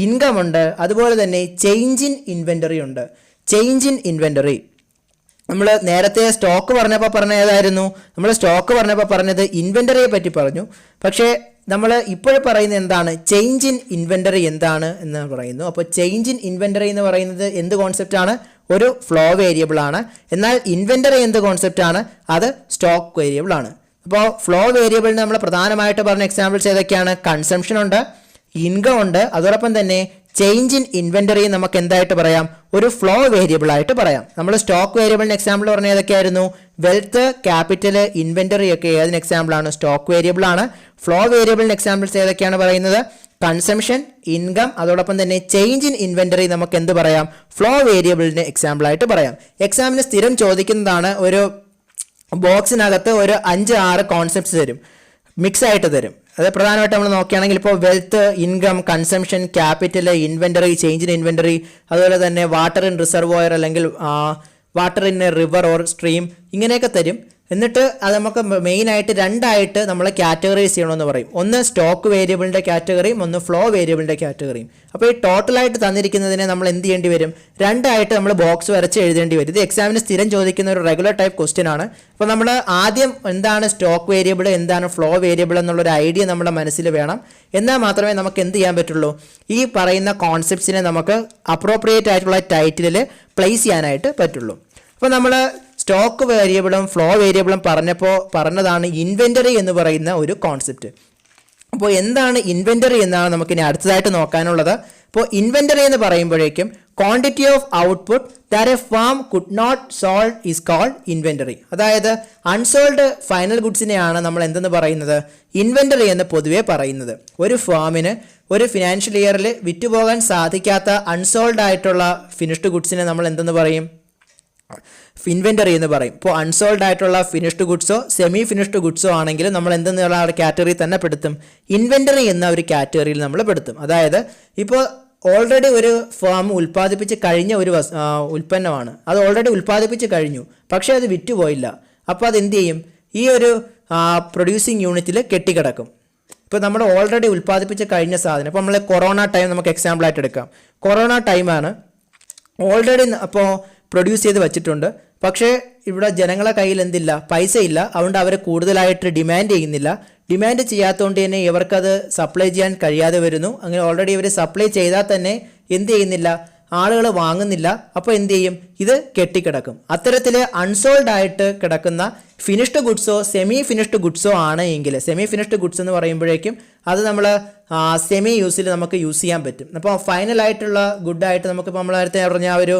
ഇൻകം ഉണ്ട്, അതുപോലെ തന്നെ ചേഞ്ച് ഇൻ ഇൻവെന്ററി ഉണ്ട്. ചേഞ്ച് ഇൻ ഇൻവെന്ററി നമ്മൾ നേരത്തെ സ്റ്റോക്ക് പറഞ്ഞപ്പോൾ ഏതായിരുന്നു? നമ്മൾ സ്റ്റോക്ക് പറഞ്ഞപ്പോൾ പറഞ്ഞത് ഇൻവെന്ററിയെ പറ്റി പറഞ്ഞു. പക്ഷേ നമ്മൾ ഇപ്പോൾ പറയുന്നത് എന്താണ്? ചേഞ്ച് ഇൻ ഇൻവെന്ററി എന്താണ് എന്ന് പറയുന്നു. അപ്പോൾ ചേഞ്ച് ഇൻ ഇൻവെന്ററി എന്ന് പറയുന്നത് എന്ത് കോൺസെപ്റ്റാണ്? ഒരു ഫ്ലോ വേരിയബിൾ ആണ്. എന്നാൽ ഇൻവെന്ററി എന്ത് കോൺസെപ്റ്റാണ്? അത് സ്റ്റോക്ക് വേരിയബിൾ ആണ്. അപ്പോൾ ഫ്ലോ വേരിയബിളിന് നമ്മൾ പ്രധാനമായിട്ട് പറഞ്ഞ എക്സാമ്പിൾസ് ഏതൊക്കെയാണ്? കൺസംഷൻ ഉണ്ട്, ഇൻകം ഉണ്ട്, അതോടൊപ്പം തന്നെ ചേഞ്ച് ഇൻ ഇൻവെന്ററി നമുക്ക് എന്തായിട്ട് പറയാം? ഒരു ഫ്ലോ വേരിയബിൾ ആയിട്ട് പറയാം. നമ്മൾ സ്റ്റോക്ക് വേരിയബിളിന് എക്സാമ്പിൾ പറഞ്ഞ ഏതൊക്കെയായിരുന്നു? വെൽത്ത്, ക്യാപിറ്റൽ, ഇൻവെന്ററി ഒക്കെ ഏതിന് എക്സാമ്പിൾ ആണ്? സ്റ്റോക്ക് വേരിയബിൾ ആണ്. ഫ്ലോ വേരിയബിളിന് എക്സാമ്പിൾസ് ഏതൊക്കെയാണ് പറയുന്നത്? കൺസംഷൻ, ഇൻകം, അതോടൊപ്പം തന്നെ ചേഞ്ച് ഇൻ ഇൻവെന്ററി നമുക്ക് എന്ത് പറയാം? ഫ്ലോ വേരിയബിളിന് എക്സാമ്പിൾ ആയിട്ട് പറയാം. എക്സാമിന് സ്ഥിരം ചോദിക്കുന്നതാണ്, ഒരു ബോക്സിനകത്ത് ഒരു 5-6 കോൺസെപ്റ്റ്സ് തരും, മിക്സ് ആയിട്ട് തരും. അത് പ്രധാനമായിട്ട് നമ്മൾ നോക്കുകയാണെങ്കിൽ ഇപ്പോൾ wealth, income, consumption, capital, inventory, change in inventory, അതുപോലെ തന്നെ വാട്ടർ ഇൻ റിസർവോയർ അല്ലെങ്കിൽ water in A river or stream, ഇങ്ങനെയൊക്കെ തരും. എന്നിട്ട് അത് നമുക്ക് മെയിനായിട്ട് രണ്ടായിട്ട് നമ്മൾ കാറ്റഗറൈസ് ചെയ്യണമെന്ന് പറയും. ഒന്ന് സ്റ്റോക്ക് വേരിയബിളിൻ്റെ കാറ്റഗറിയും ഒന്ന് ഫ്ലോ വേരിയബിളിൻ്റെ കാറ്റഗറിയും. അപ്പോൾ ഈ ടോട്ടലായിട്ട് തന്നിരിക്കുന്നതിനെ നമ്മൾ എന്ത് ചെയ്യേണ്ടി വരും? രണ്ടായിട്ട് നമ്മൾ ബോക്സ് വരച്ച് എഴുതേണ്ടി വരും. ഇത് എക്സാമിന് സ്ഥിരം ചോദിക്കുന്ന ഒരു റെഗുലർ ടൈപ്പ് ക്വസ്റ്റ്യൻ ആണ്. അപ്പോൾ നമ്മൾ ആദ്യം എന്താണ് സ്റ്റോക്ക് വേരിയബിൾ, എന്താണ് ഫ്ലോ വേരിയബിൾ എന്നുള്ളൊരു ഐഡിയ നമ്മുടെ മനസ്സിൽ വേണം. എന്നാൽ മാത്രമേ നമുക്ക് എന്ത് ചെയ്യാൻ പറ്റുള്ളൂ? ഈ പറയുന്ന കോൺസെപ്റ്റ്സിനെ നമുക്ക് അപ്രോപ്രിയേറ്റ് ആയിട്ടുള്ള ടൈറ്റിലിൽ പ്ലേസ് ചെയ്യാനായിട്ട് പറ്റുള്ളൂ. അപ്പോൾ നമ്മൾ സ്റ്റോക്ക് വേരിയബിളും ഫ്ലോ വേരിയബിളും പറഞ്ഞതാണ് ഇൻവെന്ററി എന്ന് പറയുന്ന ഒരു കോൺസെപ്റ്റ്. അപ്പോൾ എന്താണ് ഇൻവെന്ററി എന്നാണ് നമുക്കിനി അടുത്തതായിട്ട് നോക്കാനുള്ളത്. അപ്പോൾ ഇൻവെന്ററി എന്ന് പറയുമ്പോഴേക്കും quantity of output that a firm could not sold is called inventory. അതായത് അൺസോൾഡ് ഫൈനൽ ഗുഡ്സിനെയാണ് നമ്മൾ എന്തെന്ന് പറയുന്നത്? ഇൻവെന്ററി എന്ന് പൊതുവേ പറയുന്നത്. ഒരു ഫാമിന് ഒരു ഫിനാൻഷ്യൽ ഇയറിൽ വിറ്റുപോകാൻ സാധിക്കാത്ത അൺസോൾഡ് ആയിട്ടുള്ള ഫിനിഷ്ഡ് ഗുഡ്സിനെ നമ്മൾ എന്തെന്ന് പറയും? ഇൻവെന്ററി എന്ന് പറയും. ഇപ്പോൾ അൺസോൾഡ് ആയിട്ടുള്ള ഫിനിഷ്ഡ് ഗുഡ്സോ സെമി ഫിനിഷ്ഡ് ഗുഡ്സോ ആണെങ്കിലും നമ്മൾ എന്തെന്നുള്ള കാറ്റഗറി തന്നെ പെടുത്തും? ഇൻവെന്ററി എന്ന ഒരു കാറ്റഗറിയിൽ നമ്മൾ പെടുത്തും. അതായത് ഇപ്പോൾ ഓൾറെഡി ഒരു ഫാം ഉൽപ്പാദിപ്പിച്ച് കഴിഞ്ഞ ഒരു ഉൽപ്പന്നമാണ്, അത് ഓൾറെഡി ഉൽപ്പാദിപ്പിച്ച് കഴിഞ്ഞു, പക്ഷേ അത് വിറ്റുപോയില്ല. അപ്പോൾ അത് എന്ത് ചെയ്യും? ഈ ഒരു പ്രൊഡ്യൂസിങ് യൂണിറ്റിൽ കെട്ടിക്കിടക്കും. ഇപ്പോൾ നമ്മൾ ഓൾറെഡി ഉൽപ്പാദിപ്പിച്ച് കഴിഞ്ഞ സാധനം, ഇപ്പോൾ നമ്മൾ കൊറോണ ടൈം നമുക്ക് എക്സാമ്പിളായിട്ട് എടുക്കാം. കൊറോണ ടൈമാണ്, ഓൾറെഡി അപ്പോൾ പ്രൊഡ്യൂസ് ചെയ്ത് വെച്ചിട്ടുണ്ട്, പക്ഷേ ഇവിടെ ജനങ്ങളെ കയ്യിൽ എന്തില്ല? പൈസ ഇല്ല. അതുകൊണ്ട് അവർ കൂടുതലായിട്ട് ഡിമാൻഡ് ചെയ്യുന്നില്ല. ഡിമാൻഡ് ചെയ്യാത്തതുകൊണ്ട് തന്നെ ഇവർക്കത് സപ്ലൈ ചെയ്യാൻ കഴിയാതെ വരുന്നു. അങ്ങനെ ഓൾറെഡി ഇവർ സപ്ലൈ ചെയ്താൽ തന്നെ എന്ത് ചെയ്യുന്നില്ല? ആളുകൾ വാങ്ങുന്നില്ല. അപ്പോൾ എന്ത് ചെയ്യും? ഇത് കെട്ടിക്കിടക്കും. അത്തരത്തിൽ അൺസോൾഡ് ആയിട്ട് കിടക്കുന്ന ഫിനിഷ്ഡ് ഗുഡ്സോ സെമി ഫിനിഷ്ഡ് ഗുഡ്സോ ആണ് എങ്കിൽ, സെമി ഫിനിഷ്ഡ് ഗുഡ്സ് എന്ന് പറയുമ്പോഴേക്കും അത് നമ്മൾ സെമി യൂസിൽ നമുക്ക് യൂസ് ചെയ്യാൻ പറ്റും. അപ്പോൾ ഫൈനലായിട്ടുള്ള ഗുഡായിട്ട് നമുക്കിപ്പോൾ നമ്മൾ നേരത്തെ പറഞ്ഞ ആ ഒരു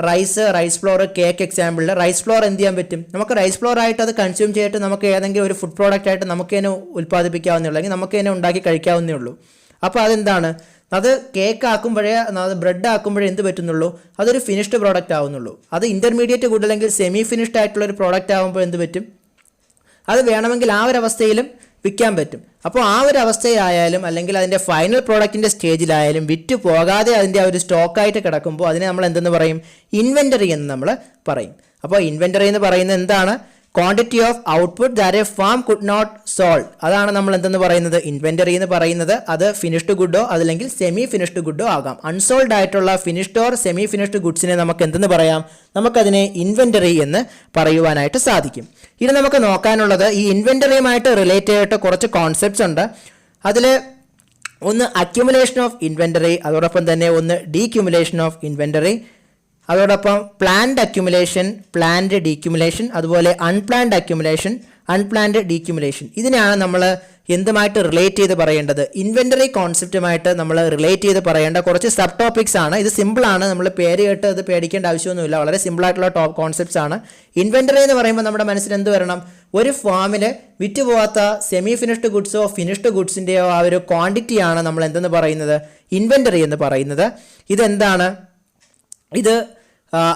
റൈസ് ഫ്ലോർ, കേക്ക് എക്സാമ്പിളിൽ റൈസ് ഫ്ലോർ എന്ത് ചെയ്യാൻ പറ്റും? നമുക്ക് റൈസ് ഫ്ലോർ ആയിട്ട് അത് കൺസ്യൂം ചെയ്തിട്ട് നമുക്ക് ഏതെങ്കിലും ഒരു ഫുഡ് പ്രോഡക്റ്റ് ആയിട്ട് നമുക്ക് തന്നെ ഉൽപ്പാദിപ്പിക്കാവുന്നേ ഉള്ളൂ, അല്ലെങ്കിൽ നമുക്ക് തന്നെ ഉണ്ടാക്കി കഴിക്കാവുന്നേ ഉള്ളൂ. അപ്പോൾ അതെന്താണ്? അത് കേക്ക് ആക്കുമ്പോഴേ, അത് ബ്രെഡ് ആക്കുമ്പോഴേ എന്ത് പറ്റുന്നുള്ളൂ? അതൊരു ഫിനിഷ്ഡ് പ്രോഡക്റ്റ് ആവുന്നുള്ളൂ. അത് ഇൻ്റർമീഡിയറ്റ് ഗുഡ് അല്ലെങ്കിൽ സെമി ഫിനിഷ്ഡ് ആയിട്ടുള്ള ഒരു പ്രോഡക്റ്റ് ആകുമ്പോൾ എന്ത് പറ്റും? അത് വേണമെങ്കിൽ ആ ഒരു അവസ്ഥയിലും വിൽക്കാൻ പറ്റും. അപ്പോൾ ആ ഒരു അവസ്ഥയായാലും അല്ലെങ്കിൽ അതിൻ്റെ ഫൈനൽ പ്രോഡക്റ്റിൻ്റെ സ്റ്റേജിലായാലും വിറ്റ് പോകാതെ അതിൻ്റെ ആ ഒരു സ്റ്റോക്കായിട്ട് കിടക്കുമ്പോൾ അതിനെ നമ്മൾ എന്തെന്ന് പറയും? ഇൻവെന്ററി എന്ന് നമ്മൾ പറയും. അപ്പോൾ ഇൻവെന്ററി എന്ന് പറയുന്നത് എന്താണ്? Quantity of output that a firm could not sold, അതാണ് നമ്മൾ എന്തെന്ന് പറയുന്നത്? ഇൻവെന്ററി എന്ന് പറയുന്നത്. അത് ഫിനിഷ്ഡ് ഗുഡോ അതല്ലെങ്കിൽ സെമി ഫിനിഷ്ഡ് ഗുഡോ ആകാം. അൺസോൾഡ് ആയിട്ടുള്ള ഫിനിഷ്ഡ് ഓർ സെമി ഫിനിഷ്ഡ് ഗുഡ്സിനെ നമുക്ക് എന്തെന്ന് പറയാം? നമുക്കതിനെ ഇൻവെന്ററി എന്ന് പറയുവാനായിട്ട് സാധിക്കും. ഇനി നമുക്ക് നോക്കാനുള്ളത് ഈ ഇൻവെന്ററിയുമായിട്ട് റിലേറ്റ് ചെയ്തിട്ട് കുറച്ച് കോൺസെപ്റ്റ്സ് ഉണ്ട്. അതിൽ ഒന്ന് അക്യുമുലേഷൻ ഓഫ് ഇൻവെന്ററി, അതോടൊപ്പം തന്നെ ഒന്ന് ഡീക്യുമുലേഷൻ ഓഫ് ഇൻവെന്ററി, അതോടൊപ്പം പ്ലാൻഡ് അക്യുമുലേഷൻ, പ്ലാൻഡ് ഡീക്യുമുലേഷൻ, അതുപോലെ അൺപ്ലാൻഡ് അക്യുമുലേഷൻ, അൺപ്ലാൻഡ് ഡീക്യുമുലേഷൻ. ഇതിനെയാണ് നമ്മൾ എന്തുമായിട്ട് റിലേറ്റ് ചെയ്ത് പറയേണ്ടത്? ഇൻവെന്ററി കോൺസെപ്റ്റുമായിട്ട് നമ്മൾ റിലേറ്റ് ചെയ്ത് പറയേണ്ട കുറച്ച് സബ് ടോപ്പിക്സ് ആണ്. ഇത് സിമ്പിളാണ്, നമ്മൾ പേര് കേട്ട് അത് പേടിക്കേണ്ട ആവശ്യമൊന്നുമില്ല. വളരെ സിമ്പിളായിട്ടുള്ള കോൺസെപ്റ്റ്സ് ആണ്. ഇൻവെന്ററി എന്ന് പറയുമ്പോൾ നമ്മുടെ മനസ്സിൽ എന്ത് വരണം? ഒരു ഫാമിൽ വിറ്റുപോകാത്ത സെമി ഫിനിഷ്ഡ് ഗുഡ്സോ ഫിനിഷ്ഡ് ഗുഡ്സിൻ്റെയോ ആ ഒരു ക്വാണ്ടിറ്റിയാണ് നമ്മൾ എന്തെന്ന് പറയുന്നത്? ഇൻവെന്ററി എന്ന് പറയുന്നത്. ഇതെന്താണ്? ഇത്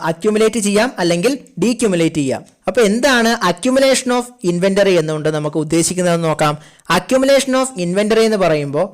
അക്യുമുലേറ്റ് ചെയ്യാം അല്ലെങ്കിൽ ഡീക്യുമുലേറ്റ് ചെയ്യാം. അപ്പോൾ എന്താണ് അക്യുമുലേഷൻ ഓഫ് ഇൻവെന്ററി എന്നുകൊണ്ട് നമുക്ക് ഉദ്ദേശിക്കുന്നതെന്ന് നോക്കാം. അക്യുമുലേഷൻ ഓഫ് ഇൻവെന്ററി എന്ന് പറയുമ്പോൾ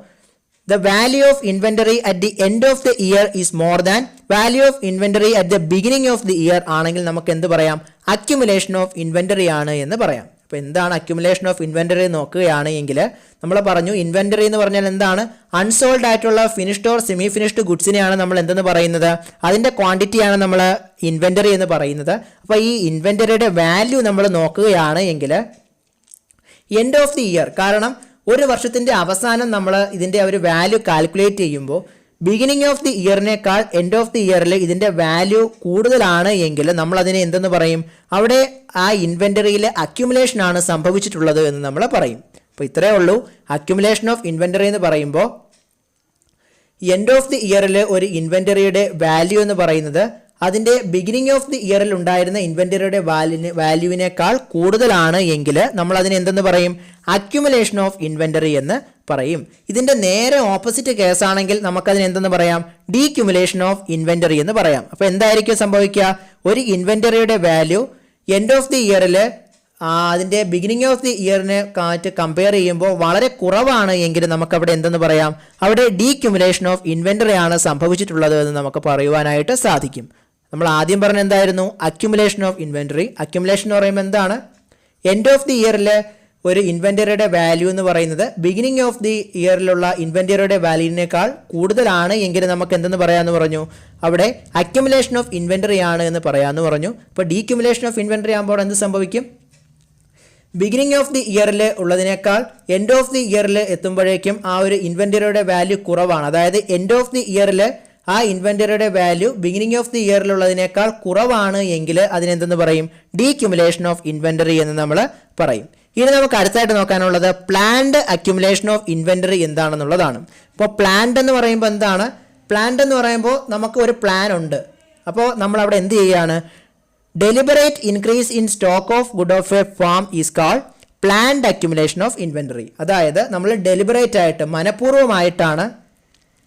the value of inventory at the end of the year is more than value of inventory at the beginning of the year ആണെങ്കിൽ നമുക്ക് എന്ത് പറയാം? അക്യുമുലേഷൻ ഓഫ് ഇൻവെന്ററി ആണ് എന്ന് പറയാം. അപ്പോൾ എന്താണ് അക്യുമുലേഷൻ ഓഫ് ഇൻവെന്ററി നോക്കുകയാണെങ്കിൽ നമ്മൾ പറഞ്ഞു ഇൻവെന്ററി എന്ന് പറഞ്ഞാൽ എന്താണ്? അൺസോൾഡ് ആയിട്ടുള്ള ഫിനിഷ്ഡ് ഓർ സെമി ഫിനിഷ്ഡ് ഗുഡ്സിനെയാണ് നമ്മൾ എന്തെന്ന് പറയുന്നത്? അതിൻ്റെ ക്വാണ്ടിറ്റിയാണ് നമ്മൾ ഇൻവെന്ററി എന്ന് പറയുന്നത്. അപ്പോൾ ഈ ഇൻവെന്ററിയുടെ വാല്യൂ നമ്മൾ നോക്കുകയാണ് എങ്കിൽ എൻഡ് ഓഫ് ദി ഇയർ, കാരണം ഒരു വർഷത്തിൻ്റെ അവസാനം നമ്മൾ ഇതിൻ്റെ ഒരു വാല്യൂ കാൽക്കുലേറ്റ് ചെയ്യുമ്പോൾ ബിഗിനിങ് ഓഫ് ദി ഇയറിനേക്കാൾ എൻഡ് ഓഫ് ദി ഇയറിൽ ഇതിൻ്റെ വാല്യൂ കൂടുതലാണ് എങ്കിൽ നമ്മൾ അതിനെ എന്തെന്ന് പറയും? അവിടെ ആ ഇൻവെന്ററിയിൽ അക്യുമുലേഷൻ ആണ് സംഭവിച്ചിട്ടുള്ളത് എന്ന് നമ്മൾ പറയും. അപ്പോൾ ഇത്രയേ ഉള്ളൂ. അക്യുമുലേഷൻ ഓഫ് ഇൻവെന്ററി എന്ന് പറയുമ്പോൾ എൻഡ് ഓഫ് ദി ഇയറിൽ ഒരു ഇൻവെന്ററിയുടെ വാല്യൂ എന്ന് പറയുന്നത് അതിൻ്റെ ബിഗിനിങ് ഓഫ് ദി ഇയറിൽ ഉണ്ടായിരുന്ന ഇൻവെന്ററിയുടെ വാല്യൂവിനേക്കാൾ കൂടുതലാണ് എങ്കിൽ നമ്മൾ അതിന് എന്തെന്ന് പറയും? അക്യുമുലേഷൻ ഓഫ് ഇൻവെന്ററി എന്ന് പറയും. ഇതിൻ്റെ നേരെ ഓപ്പോസിറ്റ് കേസാണെങ്കിൽ നമുക്കതിന് എന്തെന്ന് പറയാം? ഡീക്യുമുലേഷൻ ഓഫ് ഇൻവെന്ററി എന്ന് പറയാം. അപ്പോൾ എന്തായിരിക്കും സംഭവിക്കുക? ഒരു ഇൻവെന്ററിയുടെ വാല്യൂ എൻഡ് ഓഫ് ദി ഇയറിൽ അതിൻ്റെ ബിഗിനിങ് ഓഫ് ദി ഇയറിനെ കമ്പയർ ചെയ്യുമ്പോൾ വളരെ കുറവാണ് എങ്കിൽ നമുക്കവിടെ എന്തെന്ന് പറയാം? അവിടെ ഡീക്യുമുലേഷൻ ഓഫ് ഇൻവെന്ററി ആണ് സംഭവിച്ചിട്ടുള്ളത് എന്ന് നമുക്ക് പറയുവാനായിട്ട് സാധിക്കും. നമ്മൾ ആദ്യം പറഞ്ഞ എന്തായിരുന്നു? Accumulation of inventory. അക്യുമുലേഷൻ എന്ന് പറയുമ്പോൾ എന്താണ്? എൻഡ് ഓഫ് ദി ഇയറിൽ ഒരു ഇൻവെന്ററിയുടെ വാല്യൂ എന്ന് പറയുന്നത് ബിഗിനിങ് ഓഫ് ദി ഇയറിലുള്ള ഇൻവെന്ററിയുടെ വാല്യൂവിനേക്കാൾ കൂടുതലാണ് എങ്കിൽ നമുക്ക് എന്തെന്ന് പറയാമെന്ന് പറഞ്ഞു? അവിടെ അക്യുമുലേഷൻ ഓഫ് ഇൻവെന്ററി ആണ് എന്ന് പറയാമെന്ന് പറഞ്ഞു. അപ്പോൾ ഡീക്യുമുലേഷൻ ഓഫ് ഇൻവെന്ററി ആകുമ്പോൾ എന്ത് സംഭവിക്കും? ബിഗിനിങ് ഓഫ് ദി ഇയറിൽ ഉള്ളതിനേക്കാൾ എൻഡ് ഓഫ് ദി ഇയറിൽ എത്തുമ്പോഴേക്കും ആ ഒരു ഇൻവെന്ററിയുടെ വാല്യൂ കുറവാണ്. അതായത് എൻഡ് ഓഫ് ദി ഇയറിൽ ആ ഇൻവെന്ററിയുടെ വാല്യൂ ബിഗിനിങ് ഓഫ് ദി ഇയറിലുള്ളതിനേക്കാൾ കുറവാണ് എങ്കിൽ അതിനെന്തെന്ന് പറയും? ഡീക്യുമുലേഷൻ ഓഫ് ഇൻവെന്ററി എന്ന് നമ്മൾ പറയും. ഇനി നമുക്ക് അടുത്തായിട്ട് നോക്കാനുള്ളത് പ്ലാൻഡ് അക്യുമുലേഷൻ ഓഫ് ഇൻവെന്ററി എന്താണെന്നുള്ളതാണ്. അപ്പോൾ പ്ലാൻഡ് എന്ന് പറയുമ്പോൾ എന്താണ്? പ്ലാൻഡ് എന്ന് പറയുമ്പോൾ നമുക്ക് ഒരു പ്ലാൻ ഉണ്ട്. അപ്പോൾ നമ്മൾ അവിടെ എന്ത് ചെയ്യുകയാണ്? Deliberate increase in stock of good of a firm is called planned accumulation of inventory. അതായത് നമ്മൾ ഡെലിബറേറ്റ് ആയിട്ട് മനഃപൂർവ്വമായിട്ടാണ്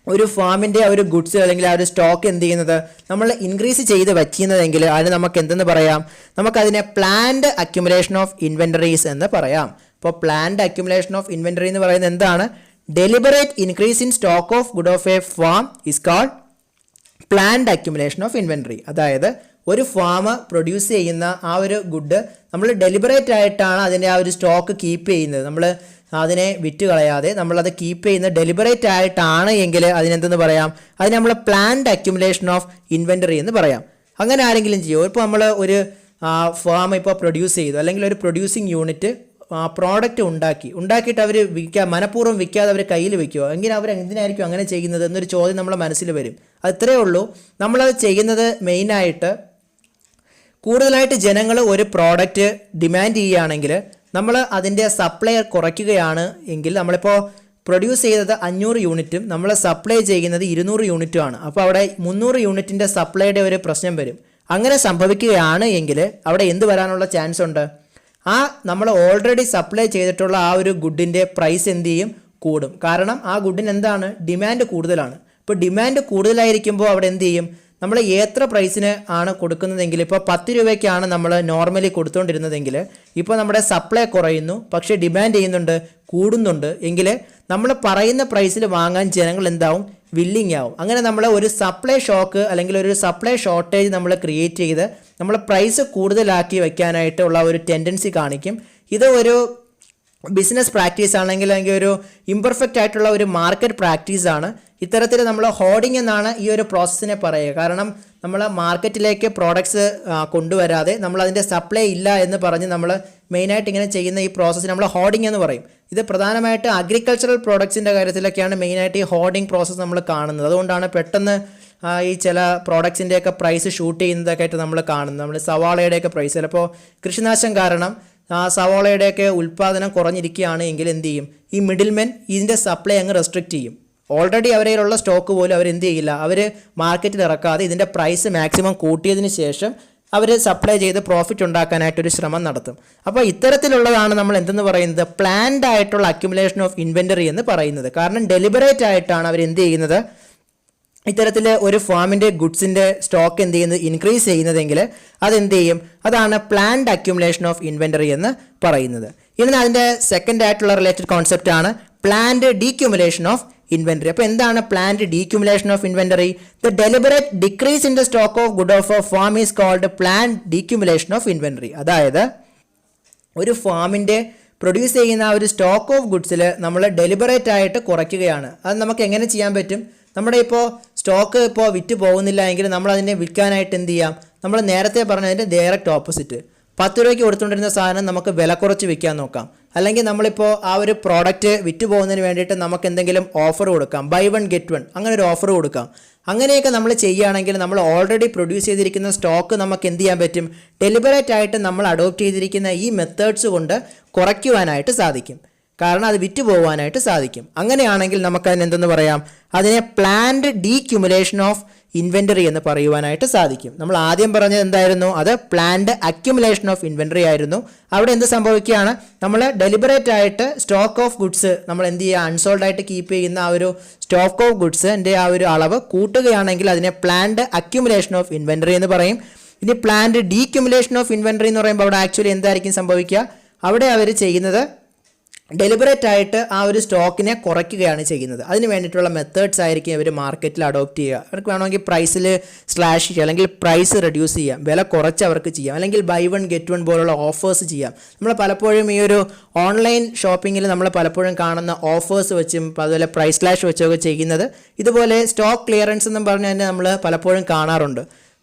ഒരു ഫാമിൻ്റെ ആ ഒരു ഗുഡ്സ് അല്ലെങ്കിൽ ആ ഒരു സ്റ്റോക്ക് എന്ത് ചെയ്യുന്നത്? നമ്മൾ ഇൻക്രീസ് ചെയ്ത് വയ്ക്കുന്നതെങ്കിൽ അതിന് നമുക്ക് എന്തെന്ന് പറയാം? നമുക്കതിനെ പ്ലാൻഡ് അക്യുമുലേഷൻ ഓഫ് ഇൻവെന്ററീസ് എന്ന് പറയാം. അപ്പോൾ പ്ലാൻഡ് അക്യുമുലേഷൻ ഓഫ് ഇൻവെന്ററി എന്ന് പറയുന്നത് എന്താണ്? Deliberate increase in stock of good of a firm is called planned accumulation of inventory. അതായത് ഒരു ഫാം പ്രൊഡ്യൂസ് ചെയ്യുന്ന ആ ഒരു ഗുഡ് നമ്മൾ ഡെലിബറേറ്റ് ആയിട്ടാണ് അതിൻ്റെ ആ ഒരു സ്റ്റോക്ക് കീപ്പ് ചെയ്യുന്നത്. നമ്മൾ അതിനെ വിറ്റ് കളയാതെ നമ്മളത് കീപ്പ് ചെയ്യുന്ന ഡെലിബറേറ്റ് ആയിട്ടാണ് എങ്കിൽ അതിനെന്തെന്ന് പറയാം? അതിന് നമ്മൾ പ്ലാൻഡ് അക്യുമുലേഷൻ ഓഫ് ഇൻവെന്ററി എന്ന് പറയാം. അങ്ങനെ ആരെങ്കിലും ചെയ്യുമോ? ഇപ്പോൾ നമ്മൾ ഒരു ഫാം ഇപ്പോൾ പ്രൊഡ്യൂസ് ചെയ്തു, അല്ലെങ്കിൽ ഒരു പ്രൊഡ്യൂസിങ് യൂണിറ്റ് പ്രോഡക്റ്റ് ഉണ്ടാക്കിയിട്ട് അവർ മനഃപൂർവ്വം വിൽക്കാതെ അവർ കയ്യിൽ വയ്ക്കുമോ? എങ്കിൽ അവർ എന്തിനായിരിക്കും അങ്ങനെ ചെയ്യുന്നത് എന്നൊരു ചോദ്യം നമ്മളെ മനസ്സിൽ വരും. അത് ഇത്രയേ ഉള്ളൂ. നമ്മളത് ചെയ്യുന്നത് മെയിനായിട്ട് കൂടുതലായിട്ട് ജനങ്ങൾ ഒരു പ്രോഡക്റ്റ് ഡിമാൻഡ് ചെയ്യുകയാണെങ്കിൽ നമ്മൾ അതിൻ്റെ സപ്ലൈ കുറയ്ക്കുകയാണ് എങ്കിൽ, നമ്മളിപ്പോൾ പ്രൊഡ്യൂസ് ചെയ്തത് 500 യൂണിറ്റും നമ്മൾ സപ്ലൈ ചെയ്യുന്നത് 200 യൂണിറ്റുമാണ്. അപ്പോൾ അവിടെ 300 യൂണിറ്റിൻ്റെ സപ്ലൈയുടെ ഒരു പ്രശ്നം വരും. അങ്ങനെ സംഭവിക്കുകയാണ് എങ്കിൽ അവിടെ എന്ത് വരാനുള്ള ചാൻസ് ഉണ്ട്? ആ നമ്മൾ ഓൾറെഡി സപ്ലൈ ചെയ്തിട്ടുള്ള ആ ഒരു ഗുഡിൻ്റെ പ്രൈസ് എന്ത് ചെയ്യും? കൂടും. കാരണം ആ ഗുഡിന് എന്താണ്? ഡിമാൻഡ് കൂടുതലാണ്. ഇപ്പോൾ ഡിമാൻഡ് കൂടുതലായിരിക്കുമ്പോൾ അവിടെ എന്ത് ചെയ്യും? നമ്മൾ എത്ര പ്രൈസിന് ആണ് കൊടുക്കുന്നതെങ്കിൽ, ഇപ്പോൾ 10 രൂപയ്ക്കാണ് നമ്മൾ നോർമലി കൊടുത്തുകൊണ്ടിരുന്നതെങ്കിൽ ഇപ്പോൾ നമ്മുടെ സപ്ലൈ കുറയുന്നു, പക്ഷേ ഡിമാൻഡ് ചെയ്യുന്നുണ്ട്, കൂടുന്നുണ്ട് എങ്കിൽ നമ്മൾ പറയുന്ന പ്രൈസിൽ വാങ്ങാൻ ജനങ്ങൾ എന്താവും? വില്ലിങ് ആവും. അങ്ങനെ നമ്മൾ ഒരു സപ്ലൈ ഷോക്ക് അല്ലെങ്കിൽ ഒരു സപ്ലൈ ഷോർട്ടേജ് നമ്മൾ ക്രിയേറ്റ് ചെയ്ത് നമ്മൾ പ്രൈസ് കൂടുതലാക്കി വയ്ക്കാനായിട്ടുള്ള ഒരു ടെൻഡൻസി കാണിക്കും. ഇത് ഒരു ബിസിനസ് പ്രാക്ടീസ് ആണെങ്കിൽ അല്ലെങ്കിൽ ഒരു ഇംപെർഫെക്റ്റ് ആയിട്ടുള്ള ഒരു മാർക്കറ്റ് പ്രാക്ടീസാണ്. ഇത്തരത്തിൽ നമ്മൾ ഹോർഡിങ് എന്നാണ് ഈ ഒരു പ്രോസസ്സിനെ പറയുക. കാരണം നമ്മൾ മാർക്കറ്റിലേക്ക് പ്രോഡക്ട്സ് കൊണ്ടുവരാതെ നമ്മൾ അതിൻ്റെ സപ്ലൈ ഇല്ല എന്ന് പറഞ്ഞ് നമ്മൾ മെയിനായിട്ട് ഇങ്ങനെ ചെയ്യുന്ന ഈ പ്രോസസ്സ് നമ്മൾ ഹോർഡിങ് എന്ന് പറയും. ഇത് പ്രധാനമായിട്ട് അഗ്രികൾച്ചറൽ പ്രോഡക്ട്സിൻ്റെ കാര്യത്തിലൊക്കെയാണ് മെയിനായിട്ട് ഈ ഹോർഡിങ് പ്രോസസ്സ് നമ്മൾ കാണുന്നത്. അതുകൊണ്ടാണ് പെട്ടെന്ന് ഈ ചില പ്രോഡക്ട്സിൻ്റെയൊക്കെ പ്രൈസ് ഷൂട്ട് ചെയ്യുന്നതൊക്കെ ആയിട്ട് നമ്മൾ കാണുന്നത്. നമ്മൾ സവാളയുടെയൊക്കെ പ്രൈസ് ചിലപ്പോൾ കൃഷിനാശം കാരണം സവാളയുടെയൊക്കെ ഉൽപ്പാദനം കുറഞ്ഞിരിക്കുകയാണ് എങ്കിൽ എന്ത് ചെയ്യും? ഈ മിഡിൽമെൻ ഇതിൻ്റെ സപ്ലൈ അങ്ങ് റെസ്ട്രിക്റ്റ് ചെയ്യും. ഓൾറെഡി അവരേലുള്ള സ്റ്റോക്ക് പോലും അവരെന്ത് ചെയ്യില്ല, അവർ മാർക്കറ്റിൽ ഇറക്കാതെ ഇതിൻ്റെ പ്രൈസ് മാക്സിമം കൂട്ടിയതിന് ശേഷം അവർ സപ്ലൈ ചെയ്ത് പ്രോഫിറ്റ് ഉണ്ടാക്കാനായിട്ടൊരു ശ്രമം നടത്തും. അപ്പോൾ ഇത്തരത്തിലുള്ളതാണ് നമ്മൾ എന്തെന്ന് പറയുന്നത്? പ്ലാൻഡ് ആയിട്ടുള്ള അക്യുമുലേഷൻ ഓഫ് ഇൻവെന്ററി എന്ന് പറയുന്നത്. കാരണം ഡെലിബറേറ്റ് ആയിട്ടാണ് അവർ എന്ത് ചെയ്യുന്നത്? ഇത്തരത്തിൽ ഒരു ഫാമിൻ്റെ ഗുഡ്സിൻ്റെ സ്റ്റോക്ക് എന്ത് ചെയ്യുന്നത്? ഇൻക്രീസ് ചെയ്യുന്നതെങ്കിൽ അതെന്ത് ചെയ്യും? അതാണ് പ്ലാൻഡ് അക്യുമുലേഷൻ ഓഫ് ഇൻവെന്ററി എന്ന് പറയുന്നത്. ഇനി അതിൻ്റെ സെക്കൻഡ് ആയിട്ടുള്ള റിലേറ്റഡ് കോൺസെപ്റ്റ് ആണ് പ്ലാൻഡ് ഡീക്യുമുലേഷൻ ഓഫ് ഇൻവെന്ററി. അപ്പോൾ എന്താണ് planned deaccumulation of inventory? The deliberate decrease in the stock of good of a firm is called planned deaccumulation of inventory. അതായത് ഒരു ഫാമിൻ്റെ പ്രൊഡ്യൂസ് ചെയ്യുന്ന ആ ഒരു സ്റ്റോക്ക് ഓഫ് ഗുഡ്സിൽ നമ്മൾ ഡെലിബറേറ്റ് ആയിട്ട് കുറയ്ക്കുകയാണ്. അത് നമുക്ക് എങ്ങനെ ചെയ്യാൻ പറ്റും? നമ്മുടെ ഇപ്പോൾ സ്റ്റോക്ക് ഇപ്പോൾ വിറ്റ് പോകുന്നില്ല എങ്കിൽ നമ്മൾ അതിനെ വിൽക്കാനായിട്ട് എന്ത് ചെയ്യാം? നമ്മൾ നേരത്തെ പറഞ്ഞതിൻ്റെ ഡയറക്റ്റ് ഓപ്പോസിറ്റ് 10 രൂപയ്ക്ക് കൊടുത്തുകൊണ്ടിരുന്ന സാധനം നമുക്ക് വില കുറച്ച് വിൽക്കാൻ നോക്കാം. അല്ലെങ്കിൽ നമ്മളിപ്പോൾ ആ ഒരു പ്രോഡക്റ്റ് വിറ്റ് പോകുന്നതിന് വേണ്ടിയിട്ട് നമുക്ക് എന്തെങ്കിലും ഓഫർ കൊടുക്കാം, ബൈ 1 get 1 അങ്ങനെ ഒരു ഓഫർ കൊടുക്കാം. അങ്ങനെയൊക്കെ നമ്മൾ ചെയ്യുകയാണെങ്കിൽ നമ്മൾ ഓൾറെഡി പ്രൊഡ്യൂസ് ചെയ്തിരിക്കുന്ന സ്റ്റോക്ക് നമുക്ക് എന്ത് ചെയ്യാൻ പറ്റും? ഡെലിബറേറ്റ് ആയിട്ട് നമ്മൾ അഡോപ്റ്റ് ചെയ്തിരിക്കുന്ന ഈ മെത്തേഡ്സ് കൊണ്ട് കുറയ്ക്കുവാനായിട്ട് സാധിക്കും. കാരണം അത് വിറ്റ് പോകാനായിട്ട് സാധിക്കും. അങ്ങനെയാണെങ്കിൽ നമുക്കതിന് എന്തെന്ന് പറയാം, അതിനെ പ്ലാൻഡ് ഡീക്യുമുലേഷൻ ഓഫ് ഇൻവെൻ്ററി എന്ന് പറയുവാനായിട്ട് സാധിക്കും. നമ്മൾ ആദ്യം പറഞ്ഞത് എന്തായിരുന്നു, അത് പ്ലാൻഡ് അക്യുമുലേഷൻ ഓഫ് ഇൻവെൻ്ററി ആയിരുന്നു. അവിടെ എന്ത് സംഭവിക്കുകയാണ്, നമ്മൾ ഡെലിബറേറ്റ് ആയിട്ട് സ്റ്റോക്ക് ഓഫ് ഗുഡ്സ് നമ്മൾ എന്ത് ചെയ്യുക, അൺസോൾഡ് ആയിട്ട് കീപ്പ് ചെയ്യുന്ന ആ ഒരു സ്റ്റോക്ക് ഓഫ് ഗുഡ്സിൻ്റെ ആ ഒരു അളവ് കൂട്ടുകയാണെങ്കിൽ അതിനെ പ്ലാൻഡ് അക്യുമുലേഷൻ ഓഫ് ഇൻവെൻ്ററി എന്ന് പറയും. ഇനി പ്ലാൻഡ് ഡീക്യുമുലേഷൻ ഓഫ് ഇൻവെൻ്ററി എന്ന് പറയുമ്പോൾ അവിടെ ആക്ച്വലി എന്തായിരിക്കും സംഭവിക്കുക, അവിടെ അവർ ചെയ്യുന്നത് ഡെലിബറേറ്റ് ആയിട്ട് ആ ഒരു സ്റ്റോക്കിനെ കുറയ്ക്കുകയാണ് ചെയ്യുന്നത്. അതിന് വേണ്ടിയിട്ടുള്ള മെത്തേഡ്സ് ആയിരിക്കും ഇവർ മാർക്കറ്റിൽ അഡോപ്റ്റ് ചെയ്യുക. അവർക്ക് വേണമെങ്കിൽ പ്രൈസിൽ സ്ലാഷ് ചെയ്യുക, അല്ലെങ്കിൽ പ്രൈസ് റെഡ്യൂസ് ചെയ്യാം, വില കുറച്ച് അവർക്ക് ചെയ്യാം, അല്ലെങ്കിൽ ബൈ വൺ ഗെറ്റ് വൺ പോലുള്ള ഓഫേഴ്സ് ചെയ്യാം. നമ്മൾ പലപ്പോഴും ഈ ഒരു ഓൺലൈൻ ഷോപ്പിങ്ങിൽ നമ്മൾ പലപ്പോഴും കാണുന്ന ഓഫേഴ്സ് വെച്ചും അതുപോലെ പ്രൈസ് സ്ലാഷ് വെച്ചൊക്കെ ചെയ്യുന്നത്, ഇതുപോലെ സ്റ്റോക്ക് ക്ലിയറൻസ് എന്നും പറഞ്ഞ് തന്നെ നമ്മൾ പലപ്പോഴും കാണാറുണ്ട്.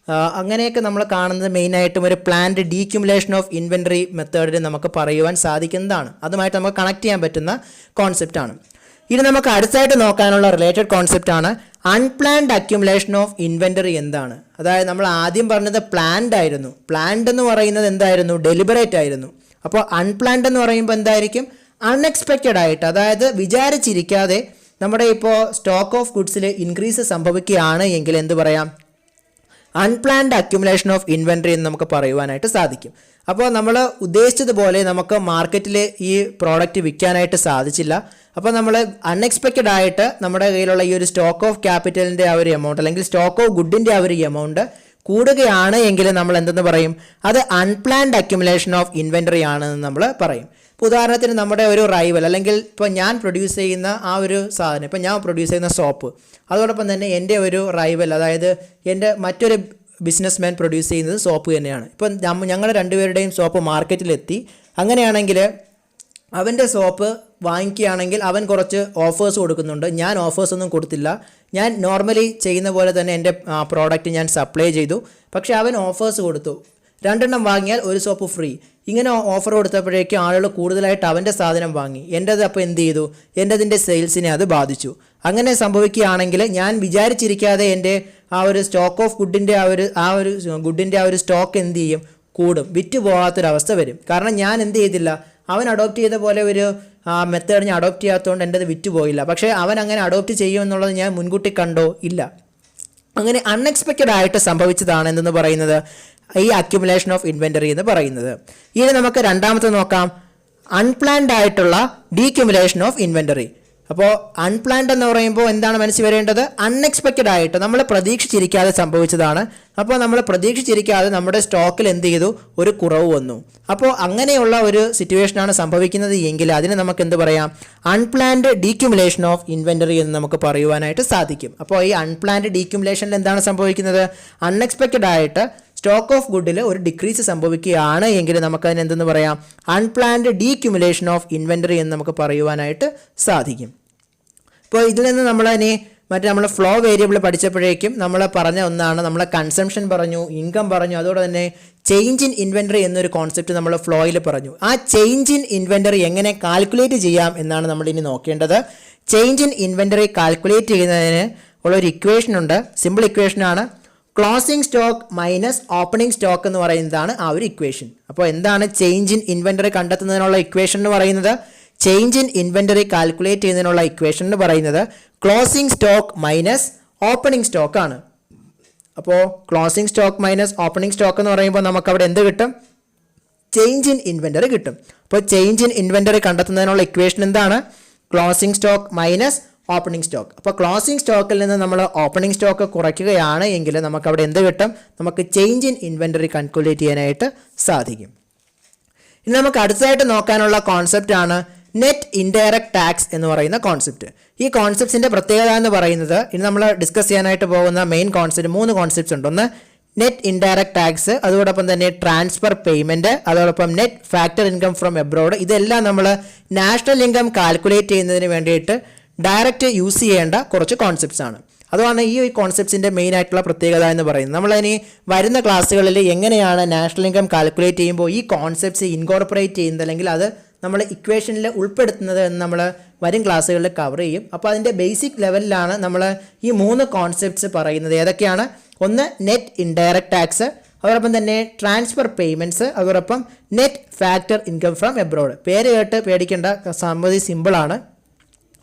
അങ്ങനെയൊക്കെ നമ്മൾ കാണുന്നത് മെയിനായിട്ടും ഒരു പ്ലാൻഡ് ഡീക്യുമുലേഷൻ ഓഫ് ഇൻവെൻ്ററി മെത്തേഡിൽ നമുക്ക് പറയുവാൻ സാധിക്കുന്നതാണ്. അതുമായിട്ട് നമുക്ക് കണക്ട് ചെയ്യാൻ പറ്റുന്ന കോൺസെപ്റ്റാണ്. ഇനി നമുക്ക് അടുത്തായിട്ട് നോക്കാനുള്ള റിലേറ്റഡ് കോൺസെപ്റ്റാണ് അൺപ്ലാൻഡ് അക്യുമുലേഷൻ ഓഫ് ഇൻവെൻ്ററി എന്താണ്. അതായത് നമ്മൾ ആദ്യം പറഞ്ഞത് പ്ലാൻഡ് ആയിരുന്നു. പ്ലാൻഡ് എന്ന് പറയുന്നത് എന്തായിരുന്നു, ഡെലിബറേറ്റ് ആയിരുന്നു. അപ്പോൾ അൺപ്ലാൻഡ് എന്ന് പറയുമ്പോൾ എന്തായിരിക്കും, അൺഎക്സ്പെക്റ്റഡ് ആയിട്ട്, അതായത് വിചാരിച്ചിരിക്കാതെ നമ്മുടെ ഇപ്പോൾ സ്റ്റോക്ക് ഓഫ് ഗുഡ്സിൽ ഇൻക്രീസ് സംഭവിക്കുകയാണ് എങ്കിൽ എന്ത് പറയാം, അൺപ്ലാൻഡ് അക്യുമുലേഷൻ ഓഫ് ഇൻവെൻ്ററി എന്ന് നമുക്ക് പറയുവാനായിട്ട് സാധിക്കും. അപ്പോൾ നമ്മൾ ഉദ്ദേശിച്ചതുപോലെ നമുക്ക് മാർക്കറ്റിൽ ഈ പ്രോഡക്റ്റ് വിൽക്കാനായിട്ട് സാധിച്ചില്ല. അപ്പോൾ നമ്മൾ അൺഎക്സ്പെക്റ്റഡ് ആയിട്ട് നമ്മുടെ കയ്യിലുള്ള ഈ ഒരു സ്റ്റോക്ക് ഓഫ് ക്യാപിറ്റലിൻ്റെ ആ ഒരു എമൗണ്ട്, അല്ലെങ്കിൽ സ്റ്റോക്ക് ഓഫ് ഗുഡിൻ്റെ ആ ഒരു എമൗണ്ട് കൂടുകയാണ് എങ്കിൽ നമ്മൾ എന്തെന്ന് പറയും, അത് അൺപ്ലാൻഡ് അക്യുമുലേഷൻ ഓഫ് ഇൻവെൻ്ററി ആണെന്ന് നമ്മൾ പറയും. ഇപ്പോൾ ഉദാഹരണത്തിന് നമ്മുടെ ഒരു റൈവൽ, അല്ലെങ്കിൽ ഇപ്പോൾ ഞാൻ പ്രൊഡ്യൂസ് ചെയ്യുന്ന ആ ഒരു സാധനം, ഇപ്പോൾ ഞാൻ പ്രൊഡ്യൂസ് ചെയ്യുന്ന സോപ്പ്, അതോടൊപ്പം തന്നെ എൻ്റെ ഒരു റൈവൽ, അതായത് എൻ്റെ മറ്റൊരു ബിസിനസ് മാൻ പ്രൊഡ്യൂസ് ചെയ്യുന്നത് സോപ്പ് തന്നെയാണ്. ഇപ്പം ഞങ്ങൾ രണ്ടുപേരുടെയും സോപ്പ് മാർക്കറ്റിലെത്തി. അങ്ങനെയാണെങ്കിൽ അവൻ്റെ സോപ്പ് വാങ്ങിക്കുകയാണെങ്കിൽ അവൻ കുറച്ച് ഓഫേഴ്സ് കൊടുക്കുന്നുണ്ട്, ഞാൻ ഓഫേഴ്സ് ഒന്നും കൊടുത്തില്ല. ഞാൻ നോർമലി ചെയ്യുന്ന പോലെ തന്നെ എൻ്റെ പ്രോഡക്റ്റ് ഞാൻ സപ്ലൈ ചെയ്തു. പക്ഷേ അവൻ ഓഫേഴ്സ് കൊടുത്തു, 2 എണ്ണം വാങ്ങിയാൽ ഒരു സോപ്പ് ഫ്രീ. ഇങ്ങനെ ഓഫർ കൊടുത്തപ്പോഴേക്കും ആളുകൾ കൂടുതലായിട്ട് അവൻ്റെ സാധനം വാങ്ങി. എൻ്റേത് അപ്പോൾ എന്ത് ചെയ്തു, എൻ്റെതിൻ്റെ സെയിൽസിനെ അത് ബാധിച്ചു. അങ്ങനെ സംഭവിക്കുകയാണെങ്കിൽ ഞാൻ വിചാരിച്ചിരിക്കാതെ എൻ്റെ ആ ഒരു സ്റ്റോക്ക് ഓഫ് ഗുഡിൻ്റെ ഗുഡിൻ്റെ ആ ഒരു സ്റ്റോക്ക് എന്ത് ചെയ്യും, കൂടും, വിറ്റ് പോകാത്തൊരവസ്ഥ വരും. കാരണം ഞാൻ എന്ത് ചെയ്തില്ല, അവൻ അഡോപ്റ്റ് ചെയ്ത പോലെ ഒരു മെത്തേഡ് ഞാൻ അഡോപ്റ്റ് ചെയ്യാത്തതുകൊണ്ട് എൻ്റെത് വിറ്റ് പോയില്ല. പക്ഷേ അവൻ അങ്ങനെ അഡോപ്റ്റ് ചെയ്യുമെന്നുള്ളത് ഞാൻ മുൻകൂട്ടി കണ്ടോ ഇല്ല. അങ്ങനെ അൺഎക്സ്പെക്റ്റഡ് ആയിട്ട് സംഭവിച്ചതാണ് എന്തെന്ന് പറയുന്നത് ഈ അക്യുമുലേഷൻ ഓഫ് ഇൻവെൻ്ററി എന്ന് പറയുന്നത്. ഇനി നമുക്ക് രണ്ടാമത്തെ നോക്കാം, അൺപ്ലാൻഡ് ആയിട്ടുള്ള ഡീക്യുമുലേഷൻ ഓഫ് ഇൻവെൻ്ററി. അപ്പോൾ അൺപ്ലാൻഡ് എന്ന് പറയുമ്പോൾ എന്താണ് മനസ്സിൽ വരേണ്ടത്, അൺഎക്സ്പെക്റ്റഡ് ആയിട്ട് നമ്മൾ പ്രതീക്ഷിച്ചിരിക്കാതെ സംഭവിച്ചതാണ്. അപ്പോൾ നമ്മൾ പ്രതീക്ഷിച്ചിരിക്കാതെ നമ്മുടെ സ്റ്റോക്കിൽ എന്ത് ചെയ്തു, ഒരു കുറവ് വന്നു. അപ്പോൾ അങ്ങനെയുള്ള ഒരു സിറ്റുവേഷനാണ് സംഭവിക്കുന്നത് എങ്കിൽ അതിന് നമുക്ക് എന്ത് പറയാം, അൺപ്ലാൻഡ് ഡീക്യുമുലേഷൻ ഓഫ് ഇൻവെൻ്ററി എന്ന് നമുക്ക് പറയുവാനായിട്ട് സാധിക്കും. അപ്പോൾ ഈ അൺപ്ലാൻഡ് ഡീക്യുമുലേഷനിൽ എന്താണ് സംഭവിക്കുന്നത്, അൺഎക്സ്പെക്റ്റഡ് ആയിട്ട് സ്റ്റോക്ക് ഓഫ് ഗുഡിൽ ഒരു ഡിക്രീസ് സംഭവിക്കുകയാണ് എങ്കിൽ നമുക്കതിന് എന്തെന്ന് പറയാം, അൺപ്ലാൻഡ് ഡീക്യുമുലേഷൻ ഓഫ് ഇൻവെൻ്ററി എന്ന് നമുക്ക് പറയുവാനായിട്ട് സാധിക്കും. ഇപ്പോൾ ഇതിൽ നിന്ന് നമ്മളതിനെ നമ്മൾ ഫ്ലോ വേരിയബിൾ പഠിച്ചപ്പോഴേക്കും നമ്മൾ പറഞ്ഞ ഒന്നാണ്, നമ്മൾ കൺസംഷൻ പറഞ്ഞു, ഇൻകം പറഞ്ഞു, അതോടെ തന്നെ ചേഞ്ച് ഇൻ ഇൻവെൻ്ററി എന്നൊരു കോൺസെപ്റ്റ് നമ്മൾ ഫ്ലോയിൽ പറഞ്ഞു. ആ ചേഞ്ച് ഇൻ ഇൻവെൻ്ററി എങ്ങനെ കാൽക്കുലേറ്റ് ചെയ്യാം എന്നാണ് നമ്മൾ ഇനി നോക്കേണ്ടത്. ചേഞ്ച് ഇൻ ഇൻവെൻ്ററി കാൽക്കുലേറ്റ് ചെയ്യുന്നതിന് ഉള്ളൊരു ഇക്വേഷൻ ഉണ്ട്, സിമ്പിൾ ഇക്വേഷനാണ്. Closing stock minus opening stock എന്ന് പറയുന്നതാണ് ആ ഒരു ഇക്വേഷൻ. അപ്പോൾ എന്താണ് ചേഞ്ച് ഇൻ ഇൻവെൻ്ററി കണ്ടെത്തുന്നതിനുള്ള ഇക്വേഷൻ എന്ന് പറയുന്നത്, ചേഞ്ച് ഇൻ ഇൻവെൻ്ററി കാൽക്കുലേറ്റ് ചെയ്യുന്നതിനുള്ള ഇക്വേഷൻ എന്ന് പറയുന്നത് closing stock minus opening stock ആണ്. അപ്പോൾ closing stock minus opening stock എന്ന് പറയുമ്പോൾ നമുക്കവിടെ എന്ത് കിട്ടും, ചേഞ്ച് ഇൻ ഇൻവെൻ്ററി കിട്ടും. അപ്പോൾ ചേഞ്ച് ഇൻ ഇൻവെൻ്ററി കണ്ടെത്തുന്നതിനുള്ള ഇക്വേഷൻ എന്താണ്, closing stock minus opening stock. അപ്പോൾ ക്ലോസിംഗ് സ്റ്റോക്കിൽ നിന്ന് നമ്മൾ ഓപ്പണിംഗ് സ്റ്റോക്ക് കുറയ്ക്കുകയാണ് എങ്കിൽ നമുക്കവിടെ എന്ത് കിട്ടും, നമുക്ക് ചേഞ്ച് ഇൻ ഇൻവെൻ്ററി കാൽക്കുലേറ്റ് ചെയ്യാനായിട്ട് സാധിക്കും. ഇനി നമുക്ക് അടുത്തതായിട്ട് നോക്കാനുള്ള കോൺസെപ്റ്റാണ് നെറ്റ് ഇൻഡയറക്റ്റ് ടാക്സ് എന്ന് പറയുന്ന കോൺസെപ്റ്റ്. ഈ കോൺസെപ്റ്റ്സിൻ്റെ പ്രത്യേകത എന്ന് പറയുന്നത്, ഇനി നമ്മൾ ഡിസ്കസ് ചെയ്യാനായിട്ട് പോകുന്ന മെയിൻ കോൺസെപ്റ്റ് 3 കോൺസെപ്റ്റ്സ് ഉണ്ട്. ഒന്ന് നെറ്റ് ഇൻഡയറക്റ്റ് ടാക്സ്, അതോടൊപ്പം തന്നെ ട്രാൻസ്ഫർ പേയ്മെൻറ്റ്, അതോടൊപ്പം net factor income from abroad. ഇതെല്ലാം നമ്മൾ നാഷണൽ ഇൻകം കാൽക്കുലേറ്റ് ചെയ്യുന്നതിന് വേണ്ടിയിട്ട് ഡയറക്റ്റ് യൂസ് ചെയ്യേണ്ട കുറച്ച് കോൺസെപ്റ്റ്സ് ആണ്. അതാണ് ഈ കോൺസെപ്റ്റ്സിൻ്റെ മെയിൻ ആയിട്ടുള്ള പ്രത്യേകത എന്ന് പറയുന്നത്. നമ്മളിനി വരുന്ന ക്ലാസ്സുകളിൽ എങ്ങനെയാണ് നാഷണൽ ഇൻകം കാൽക്കുലേറ്റ് ചെയ്യുമ്പോൾ ഈ കോൺസെപ്റ്റ്സ് ഇൻകോർപ്പറേറ്റ് ചെയ്യുന്നത്, അല്ലെങ്കിൽ അത് നമ്മൾ ഇക്വേഷനിൽ ഉൾപ്പെടുത്തുന്നത് എന്ന് നമ്മൾ വരും ക്ലാസ്സുകളിൽ കവർ ചെയ്യും. അപ്പോൾ അതിൻ്റെ ബേസിക് ലെവലിലാണ് നമ്മൾ ഈ 3 കോൺസെപ്റ്റ്സ് പറയുന്നത്. ഏതൊക്കെയാണ്, ഒന്ന് നെറ്റ് ഇൻഡയറക്റ്റ് ടാക്സ്, അതോടൊപ്പം തന്നെ ട്രാൻസ്ഫർ പേയ്മെൻറ്റ്സ്, അതോടൊപ്പം net factor income from abroad. പേര് കേട്ട് പേടിക്കേണ്ട, സംഗതി സിമ്പിളാണ്.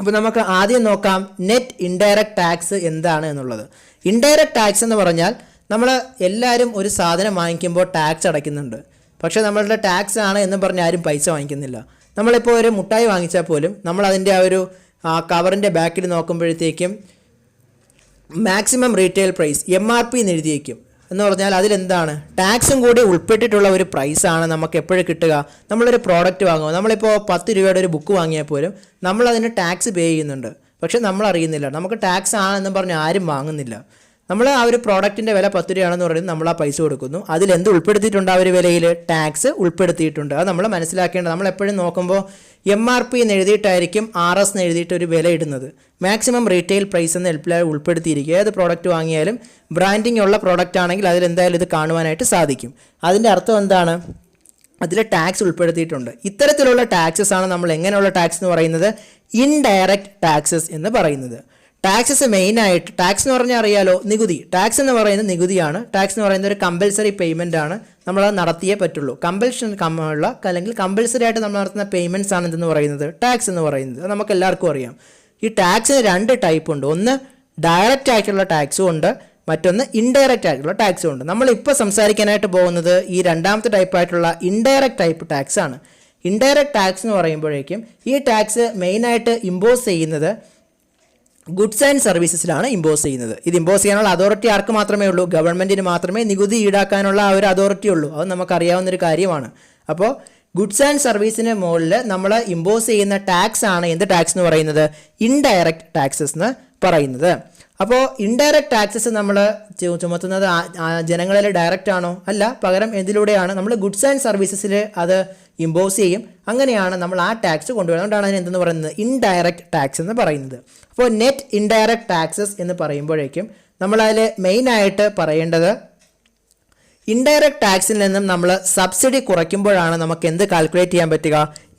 അപ്പോൾ നമുക്ക് ആദ്യം നോക്കാം നെറ്റ് ഇൻഡയറക്റ്റ് ടാക്സ് എന്താണ് എന്നുള്ളത്. ഇൻഡയറക്റ്റ് ടാക്സ് എന്ന് പറഞ്ഞാൽ നമ്മൾ എല്ലാവരും ഒരു സാധനം വാങ്ങിക്കുമ്പോൾ ടാക്സ് അടയ്ക്കുന്നുണ്ട്. പക്ഷേ നമ്മളുടെ ടാക്സ് ആണ് എന്ന് പറഞ്ഞ് ആരും പൈസ വാങ്ങിക്കുന്നില്ല. നമ്മളിപ്പോൾ ഒരു മുട്ടായി വാങ്ങിച്ചാൽ പോലും നമ്മൾ അതിൻ്റെ ആ ഒരു കവറിൻ്റെ ബാക്കിൽ നോക്കുമ്പോഴത്തേക്കും മാക്സിമം റീറ്റെയിൽ പ്രൈസ് MRP എന്ന് എഴുതിയേക്കും. എന്ന് പറഞ്ഞാൽ അതിലെന്താണ്, ടാക്സും കൂടി ഉൾപ്പെട്ടിട്ടുള്ള ഒരു പ്രൈസാണ് നമുക്ക് എപ്പോഴും കിട്ടുക. നമ്മളൊരു പ്രോഡക്റ്റ് വാങ്ങുമോ, നമ്മളിപ്പോൾ 10 രൂപയുടെ ഒരു ബുക്ക് വാങ്ങിയാൽ പോലും നമ്മളതിന് ടാക്സ് പേ ചെയ്യുന്നുണ്ട്. പക്ഷെ നമ്മൾ അറിയുന്നില്ല, നമുക്ക് ടാക്സ് ആണെന്ന് പറഞ്ഞ് ആരും വാങ്ങുന്നില്ല. നമ്മൾ ആ ഒരു പ്രോഡക്റ്റിൻ്റെ വില 10 രൂപയാണെന്ന് പറയുന്നത് നമ്മൾ ആ പൈസ കൊടുക്കുന്നു. അതിലെന്ത് ഉൾപ്പെടുത്തിയിട്ടുണ്ട്, ആ ഒരു വിലയിൽ ടാക്സ് ഉൾപ്പെടുത്തിയിട്ടുണ്ട്. അത് നമ്മൾ മനസ്സിലാക്കേണ്ടത്. നമ്മളെപ്പോഴും നോക്കുമ്പോൾ MRP എന്ന് എഴുതിയിട്ടായിരിക്കും RS എന്ന് എഴുതിയിട്ട് ഒരു വില ഇടുന്നത്. മാക്സിമം റീറ്റെയിൽ പ്രൈസ് എന്ന് ഉൾപ്പെടുത്തിയിരിക്കുക. ഏത് പ്രോഡക്റ്റ് വാങ്ങിയാലും ബ്രാൻഡിങ് ഉള്ള പ്രോഡക്റ്റ് ആണെങ്കിൽ അതിലെന്തായാലും ഇത് കാണുവാനായിട്ട് സാധിക്കും. അതിൻ്റെ അർത്ഥം എന്താണ്, അതിൽ ടാക്സ് ഉൾപ്പെടുത്തിയിട്ടുണ്ട്. ഇത്തരത്തിലുള്ള ടാക്സസ് ആണ് നമ്മൾ എങ്ങനെയുള്ള ടാക്സ് എന്ന് പറയുന്നത്, ഇൻഡയറക്റ്റ് ടാക്സസ് എന്ന് പറയുന്നത്. ടാക്സസ് മെയിനായിട്ട്, ടാക്സ് എന്ന് പറഞ്ഞാൽ അറിയാലോ, നികുതി. ടാക്സ് എന്ന് പറയുന്നത് നികുതിയാണ്. ടാക്സ് എന്ന് പറയുന്നത് ഒരു കമ്പൽസറി പേയ്മെൻ്റ് ആണ്, നമ്മളത് നടത്തിയേ പറ്റുള്ളൂ. അല്ലെങ്കിൽ കമ്പൽസറി ആയിട്ട് നമ്മൾ നടത്തുന്ന പേയ്മെൻറ്റ്സ് ആണ് എന്തെന്ന് പറയുന്നത്, ടാക്സ് എന്ന് പറയുന്നത്. അത് നമുക്ക് എല്ലാവർക്കും അറിയാം. ഈ ടാക്സിന് 2 ടൈപ്പ് ഉണ്ട്. ഒന്ന് ഡയറക്റ്റ് ആയിട്ടുള്ള ടാക്സും ഉണ്ട്, മറ്റൊന്ന് ഇൻഡയറക്റ്റ് ആയിട്ടുള്ള ടാക്സും ഉണ്ട്. നമ്മളിപ്പോൾ സംസാരിക്കാനായിട്ട് പോകുന്നത് ഈ രണ്ടാമത്തെ ടൈപ്പായിട്ടുള്ള ഇൻഡയറക്റ്റ് ടൈപ്പ് ടാക്സ് ആണ്. ഇൻഡയറക്റ്റ് ടാക്സ് എന്ന് പറയുമ്പോഴേക്കും ഈ ടാക്സ് മെയിനായിട്ട് ഇമ്പോസ് ചെയ്യുന്നത് ഗുഡ്സ് ആൻഡ് സർവീസസിലാണ് ഇമ്പോസ് ചെയ്യുന്നത്. ഇത് ഇമ്പോസ് ചെയ്യാനുള്ള അതോറിറ്റി ആർക്ക് മാത്രമേ ഉള്ളൂ, ഗവൺമെൻറ്റിന് മാത്രമേ നികുതി ഈടാക്കാനുള്ള ആ ഒരു അതോറിറ്റി ഉള്ളൂ. അത് നമുക്കറിയാവുന്നൊരു കാര്യമാണ്. അപ്പോൾ ഗുഡ്സ് ആൻഡ് സർവീസിന് മുകളിൽ നമ്മൾ ഇമ്പോസ് ചെയ്യുന്ന ടാക്സ് ആണ് എന്ത് ടാക്സ് എന്ന് പറയുന്നത്, ഇൻഡയറക്റ്റ് ടാക്സസ് എന്ന് പറയുന്നത്. അപ്പോൾ ഇൻഡയറക്റ്റ് ടാക്സസ് നമ്മൾ ചുമത്തുന്നത് ജനങ്ങളിൽ ഡയറക്റ്റ് ആണോ, അല്ല, പകരം എന്തിലൂടെയാണ്, നമ്മൾ ഗുഡ്സ് ആൻഡ് സർവീസസിൽ അത് ഇമ്പോസ് ചെയ്യും. അങ്ങനെയാണ് നമ്മൾ ആ ടാക്സ് കൊണ്ടുവരുന്നത്. അതുകൊണ്ടാണ് അതിന് എന്തെന്ന് പറയുന്നത്, ഇൻഡയറക്റ്റ് ടാക്സ് എന്ന് പറയുന്നത്. അപ്പോൾ നെറ്റ് ഇൻഡയറക്റ്റ് ടാക്സസ് എന്ന് പറയുമ്പോഴേക്കും നമ്മളതിൽ മെയിനായിട്ട് പറയേണ്ടത്, ഇൻഡയറക്റ്റ് ടാക്സിൽ നിന്നും നമ്മൾ സബ്സിഡി കുറയ്ക്കുമ്പോഴാണ് നമുക്ക് എന്ത് കാൽക്കുലേറ്റ് ചെയ്യാൻ പറ്റുക,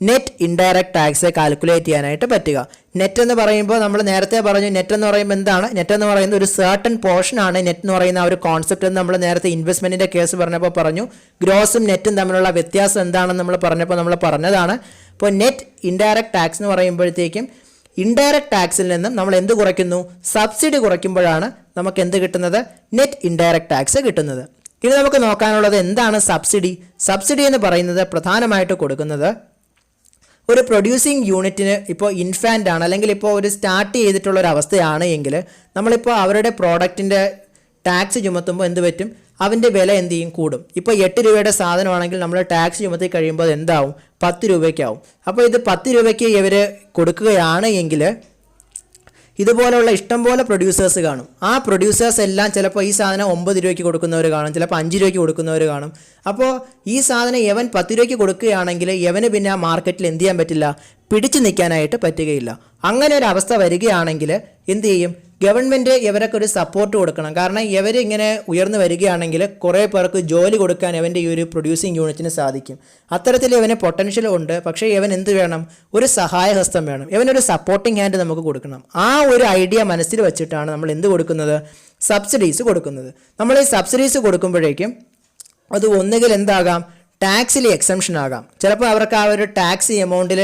നെറ്റ് ഇൻഡയറക്റ്റ് ടാക്സ് കാൽക്കുലേറ്റ് ചെയ്യാനായിട്ട് പറ്റുക. നെറ്റ് എന്ന് പറയുമ്പോൾ നമ്മൾ നേരത്തെ പറഞ്ഞു, നെറ്റ് എന്ന് പറയുമ്പോൾ എന്താണ്, നെറ്റ് എന്ന് പറയുന്നത് ഒരു സർട്ടൺ പോർഷൻ ആണ്. നെറ്റ് എന്ന് പറയുന്ന ആ ഒരു കോൺസെപ്റ്റ് എന്ന് നമ്മൾ നേരത്തെ ഇൻവെസ്റ്റ്മെൻറ്റിൻ്റെ കേസ് പറഞ്ഞപ്പോൾ പറഞ്ഞു. ഗ്രോസും നെറ്റും തമ്മിലുള്ള വ്യത്യാസം എന്താണെന്ന് നമ്മൾ പറഞ്ഞപ്പോൾ നമ്മൾ പറഞ്ഞതാണ്. അപ്പോൾ നെറ്റ് ഇൻഡയറക്റ്റ് ടാക്സ് എന്ന് പറയുമ്പോഴത്തേക്കും ഇൻഡയറക്റ്റ് ടാക്സിൽ നിന്നും നമ്മൾ എന്ത് കുറയ്ക്കുന്നു, സബ്സിഡി കുറയ്ക്കുമ്പോഴാണ് നമുക്ക് എന്ത് കിട്ടുന്നത്, നെറ്റ് ഇൻഡയറക്റ്റ് ടാക്സ് കിട്ടുന്നത്. ഇനി നമുക്ക് നോക്കാനുള്ളത് എന്താണ് സബ്സിഡി. സബ്സിഡി എന്ന് പറയുന്നത് പ്രധാനമായിട്ട് കൊടുക്കുന്നത് ഒരു പ്രൊഡ്യൂസിങ് യൂണിറ്റിന്, ഇപ്പോൾ ഇൻഫാൻ്റ് ആണ് അല്ലെങ്കിൽ ഇപ്പോൾ ഒരു സ്റ്റാർട്ട് ചെയ്തിട്ടുള്ള ഒരു അവസ്ഥയാണ് എങ്കിൽ നമ്മളിപ്പോൾ അവരുടെ പ്രോഡക്റ്റിൻ്റെ ടാക്സ് ചുമത്തുമ്പോൾ എന്ത് പറ്റും, അവൻ്റെ വില എന്ത് ചെയ്യും, കൂടും. ഇപ്പോൾ 8 രൂപയുടെ സാധനമാണെങ്കിൽ നമ്മൾ ടാക്സ് ചുമത്തി കഴിയുമ്പോൾ അത് എന്താവും, 10 രൂപയ്ക്കാവും. അപ്പോൾ ഇത് 10 രൂപയ്ക്ക് ഇവർ കൊടുക്കുകയാണ് എങ്കിൽ ഇതുപോലുള്ള ഇഷ്ടംപോലെ പ്രൊഡ്യൂസേഴ്സ് കാണും. ആ പ്രൊഡ്യൂസേഴ്സ് എല്ലാം ചിലപ്പോൾ ഈ സാധനം 9 രൂപയ്ക്ക് കൊടുക്കുന്നവർ കാണും, ചിലപ്പോൾ 5 രൂപയ്ക്ക് കൊടുക്കുന്നവർ കാണും. അപ്പോൾ ഈ സാധനം യവൻ 10 രൂപയ്ക്ക് കൊടുക്കുകയാണെങ്കിൽ യവന് പിന്നെ ആ മാർക്കറ്റിൽ എന്ത് ചെയ്യാൻ പറ്റില്ല, പിടിച്ചു നിൽക്കാനായിട്ട് പറ്റുകയില്ല. അങ്ങനെ ഒരു അവസ്ഥ വരികയാണെങ്കിൽ എന്ത് ചെയ്യും, ഗവൺമെൻറ് ഇവരൊക്കെ ഒരു സപ്പോർട്ട് കൊടുക്കണം. കാരണം ഇവർ ഇങ്ങനെ ഉയർന്നു വരികയാണെങ്കിൽ കുറേ പേർക്ക് ജോലി കൊടുക്കാൻ ഇവൻ്റെ ഈ ഒരു പ്രൊഡ്യൂസിങ് യൂണിറ്റിന് സാധിക്കും. അത്തരത്തിൽ ഇവന് പൊട്ടൻഷ്യൽ ഉണ്ട്. പക്ഷേ ഇവൻ എന്ത് വേണം, ഒരു സഹായഹസ്തം വേണം, ഇവനൊരു സപ്പോർട്ടിങ് ഹാൻഡ് നമുക്ക് കൊടുക്കണം. ആ ഒരു ഐഡിയ മനസ്സിൽ വെച്ചിട്ടാണ് നമ്മൾ എന്ത് കൊടുക്കുന്നത്, സബ്സിഡീസ് കൊടുക്കുന്നത്. നമ്മൾ ഈ സബ്സിഡീസ് കൊടുക്കുമ്പോഴേക്കും അത് ഒന്നുകിൽ എന്താകാം, ടാക്സിൽ എക്സംഷൻ ആകാം. ചിലപ്പോൾ അവർക്ക് ആ ഒരു ടാക്സ് എമൗണ്ടിൽ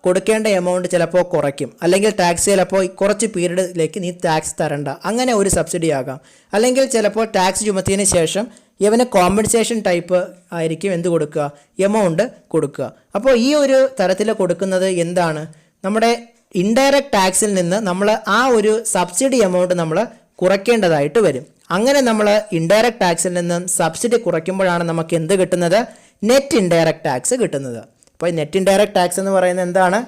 കൊടുക്കേണ്ട എമൗണ്ട് ചിലപ്പോൾ കുറയ്ക്കും, അല്ലെങ്കിൽ ടാക്സ് ചിലപ്പോൾ കുറച്ച് പീരീഡിലേക്ക് നീ ടാക്സ് തരണ്ട, അങ്ങനെ ഒരു സബ്സിഡി ആകാം. അല്ലെങ്കിൽ ചിലപ്പോൾ ടാക്സ് ചുമത്തിയതിന് ശേഷം ഇവന് കോമ്പൻസേഷൻ ടൈപ്പ് ആയിരിക്കും എന്ത് കൊടുക്കുക, എമൗണ്ട് കൊടുക്കുക. അപ്പോൾ ഈ ഒരു തരത്തിൽ കൊടുക്കുന്നത് എന്താണ്, നമ്മുടെ ഇൻഡയറക്റ്റ് ടാക്സിൽ നിന്ന് നമ്മൾ ആ ഒരു സബ്സിഡി എമൗണ്ട് നമ്മൾ കുറയ്ക്കേണ്ടതായിട്ട് വരും. അങ്ങനെ നമ്മൾ ഇൻഡയറക്റ്റ് ടാക്സിൽ നിന്നും സബ്സിഡി കുറയ്ക്കുമ്പോഴാണ് നമുക്ക് എന്ത് കിട്ടുന്നത്, നെറ്റ് ഇൻഡയറക്റ്റ് ടാക്സ് കിട്ടുന്നത്. അപ്പോൾ നെറ്റ് ഇൻഡയറക്റ്റ് ടാക്സ് എന്ന് പറയുന്നത് എന്താണ്,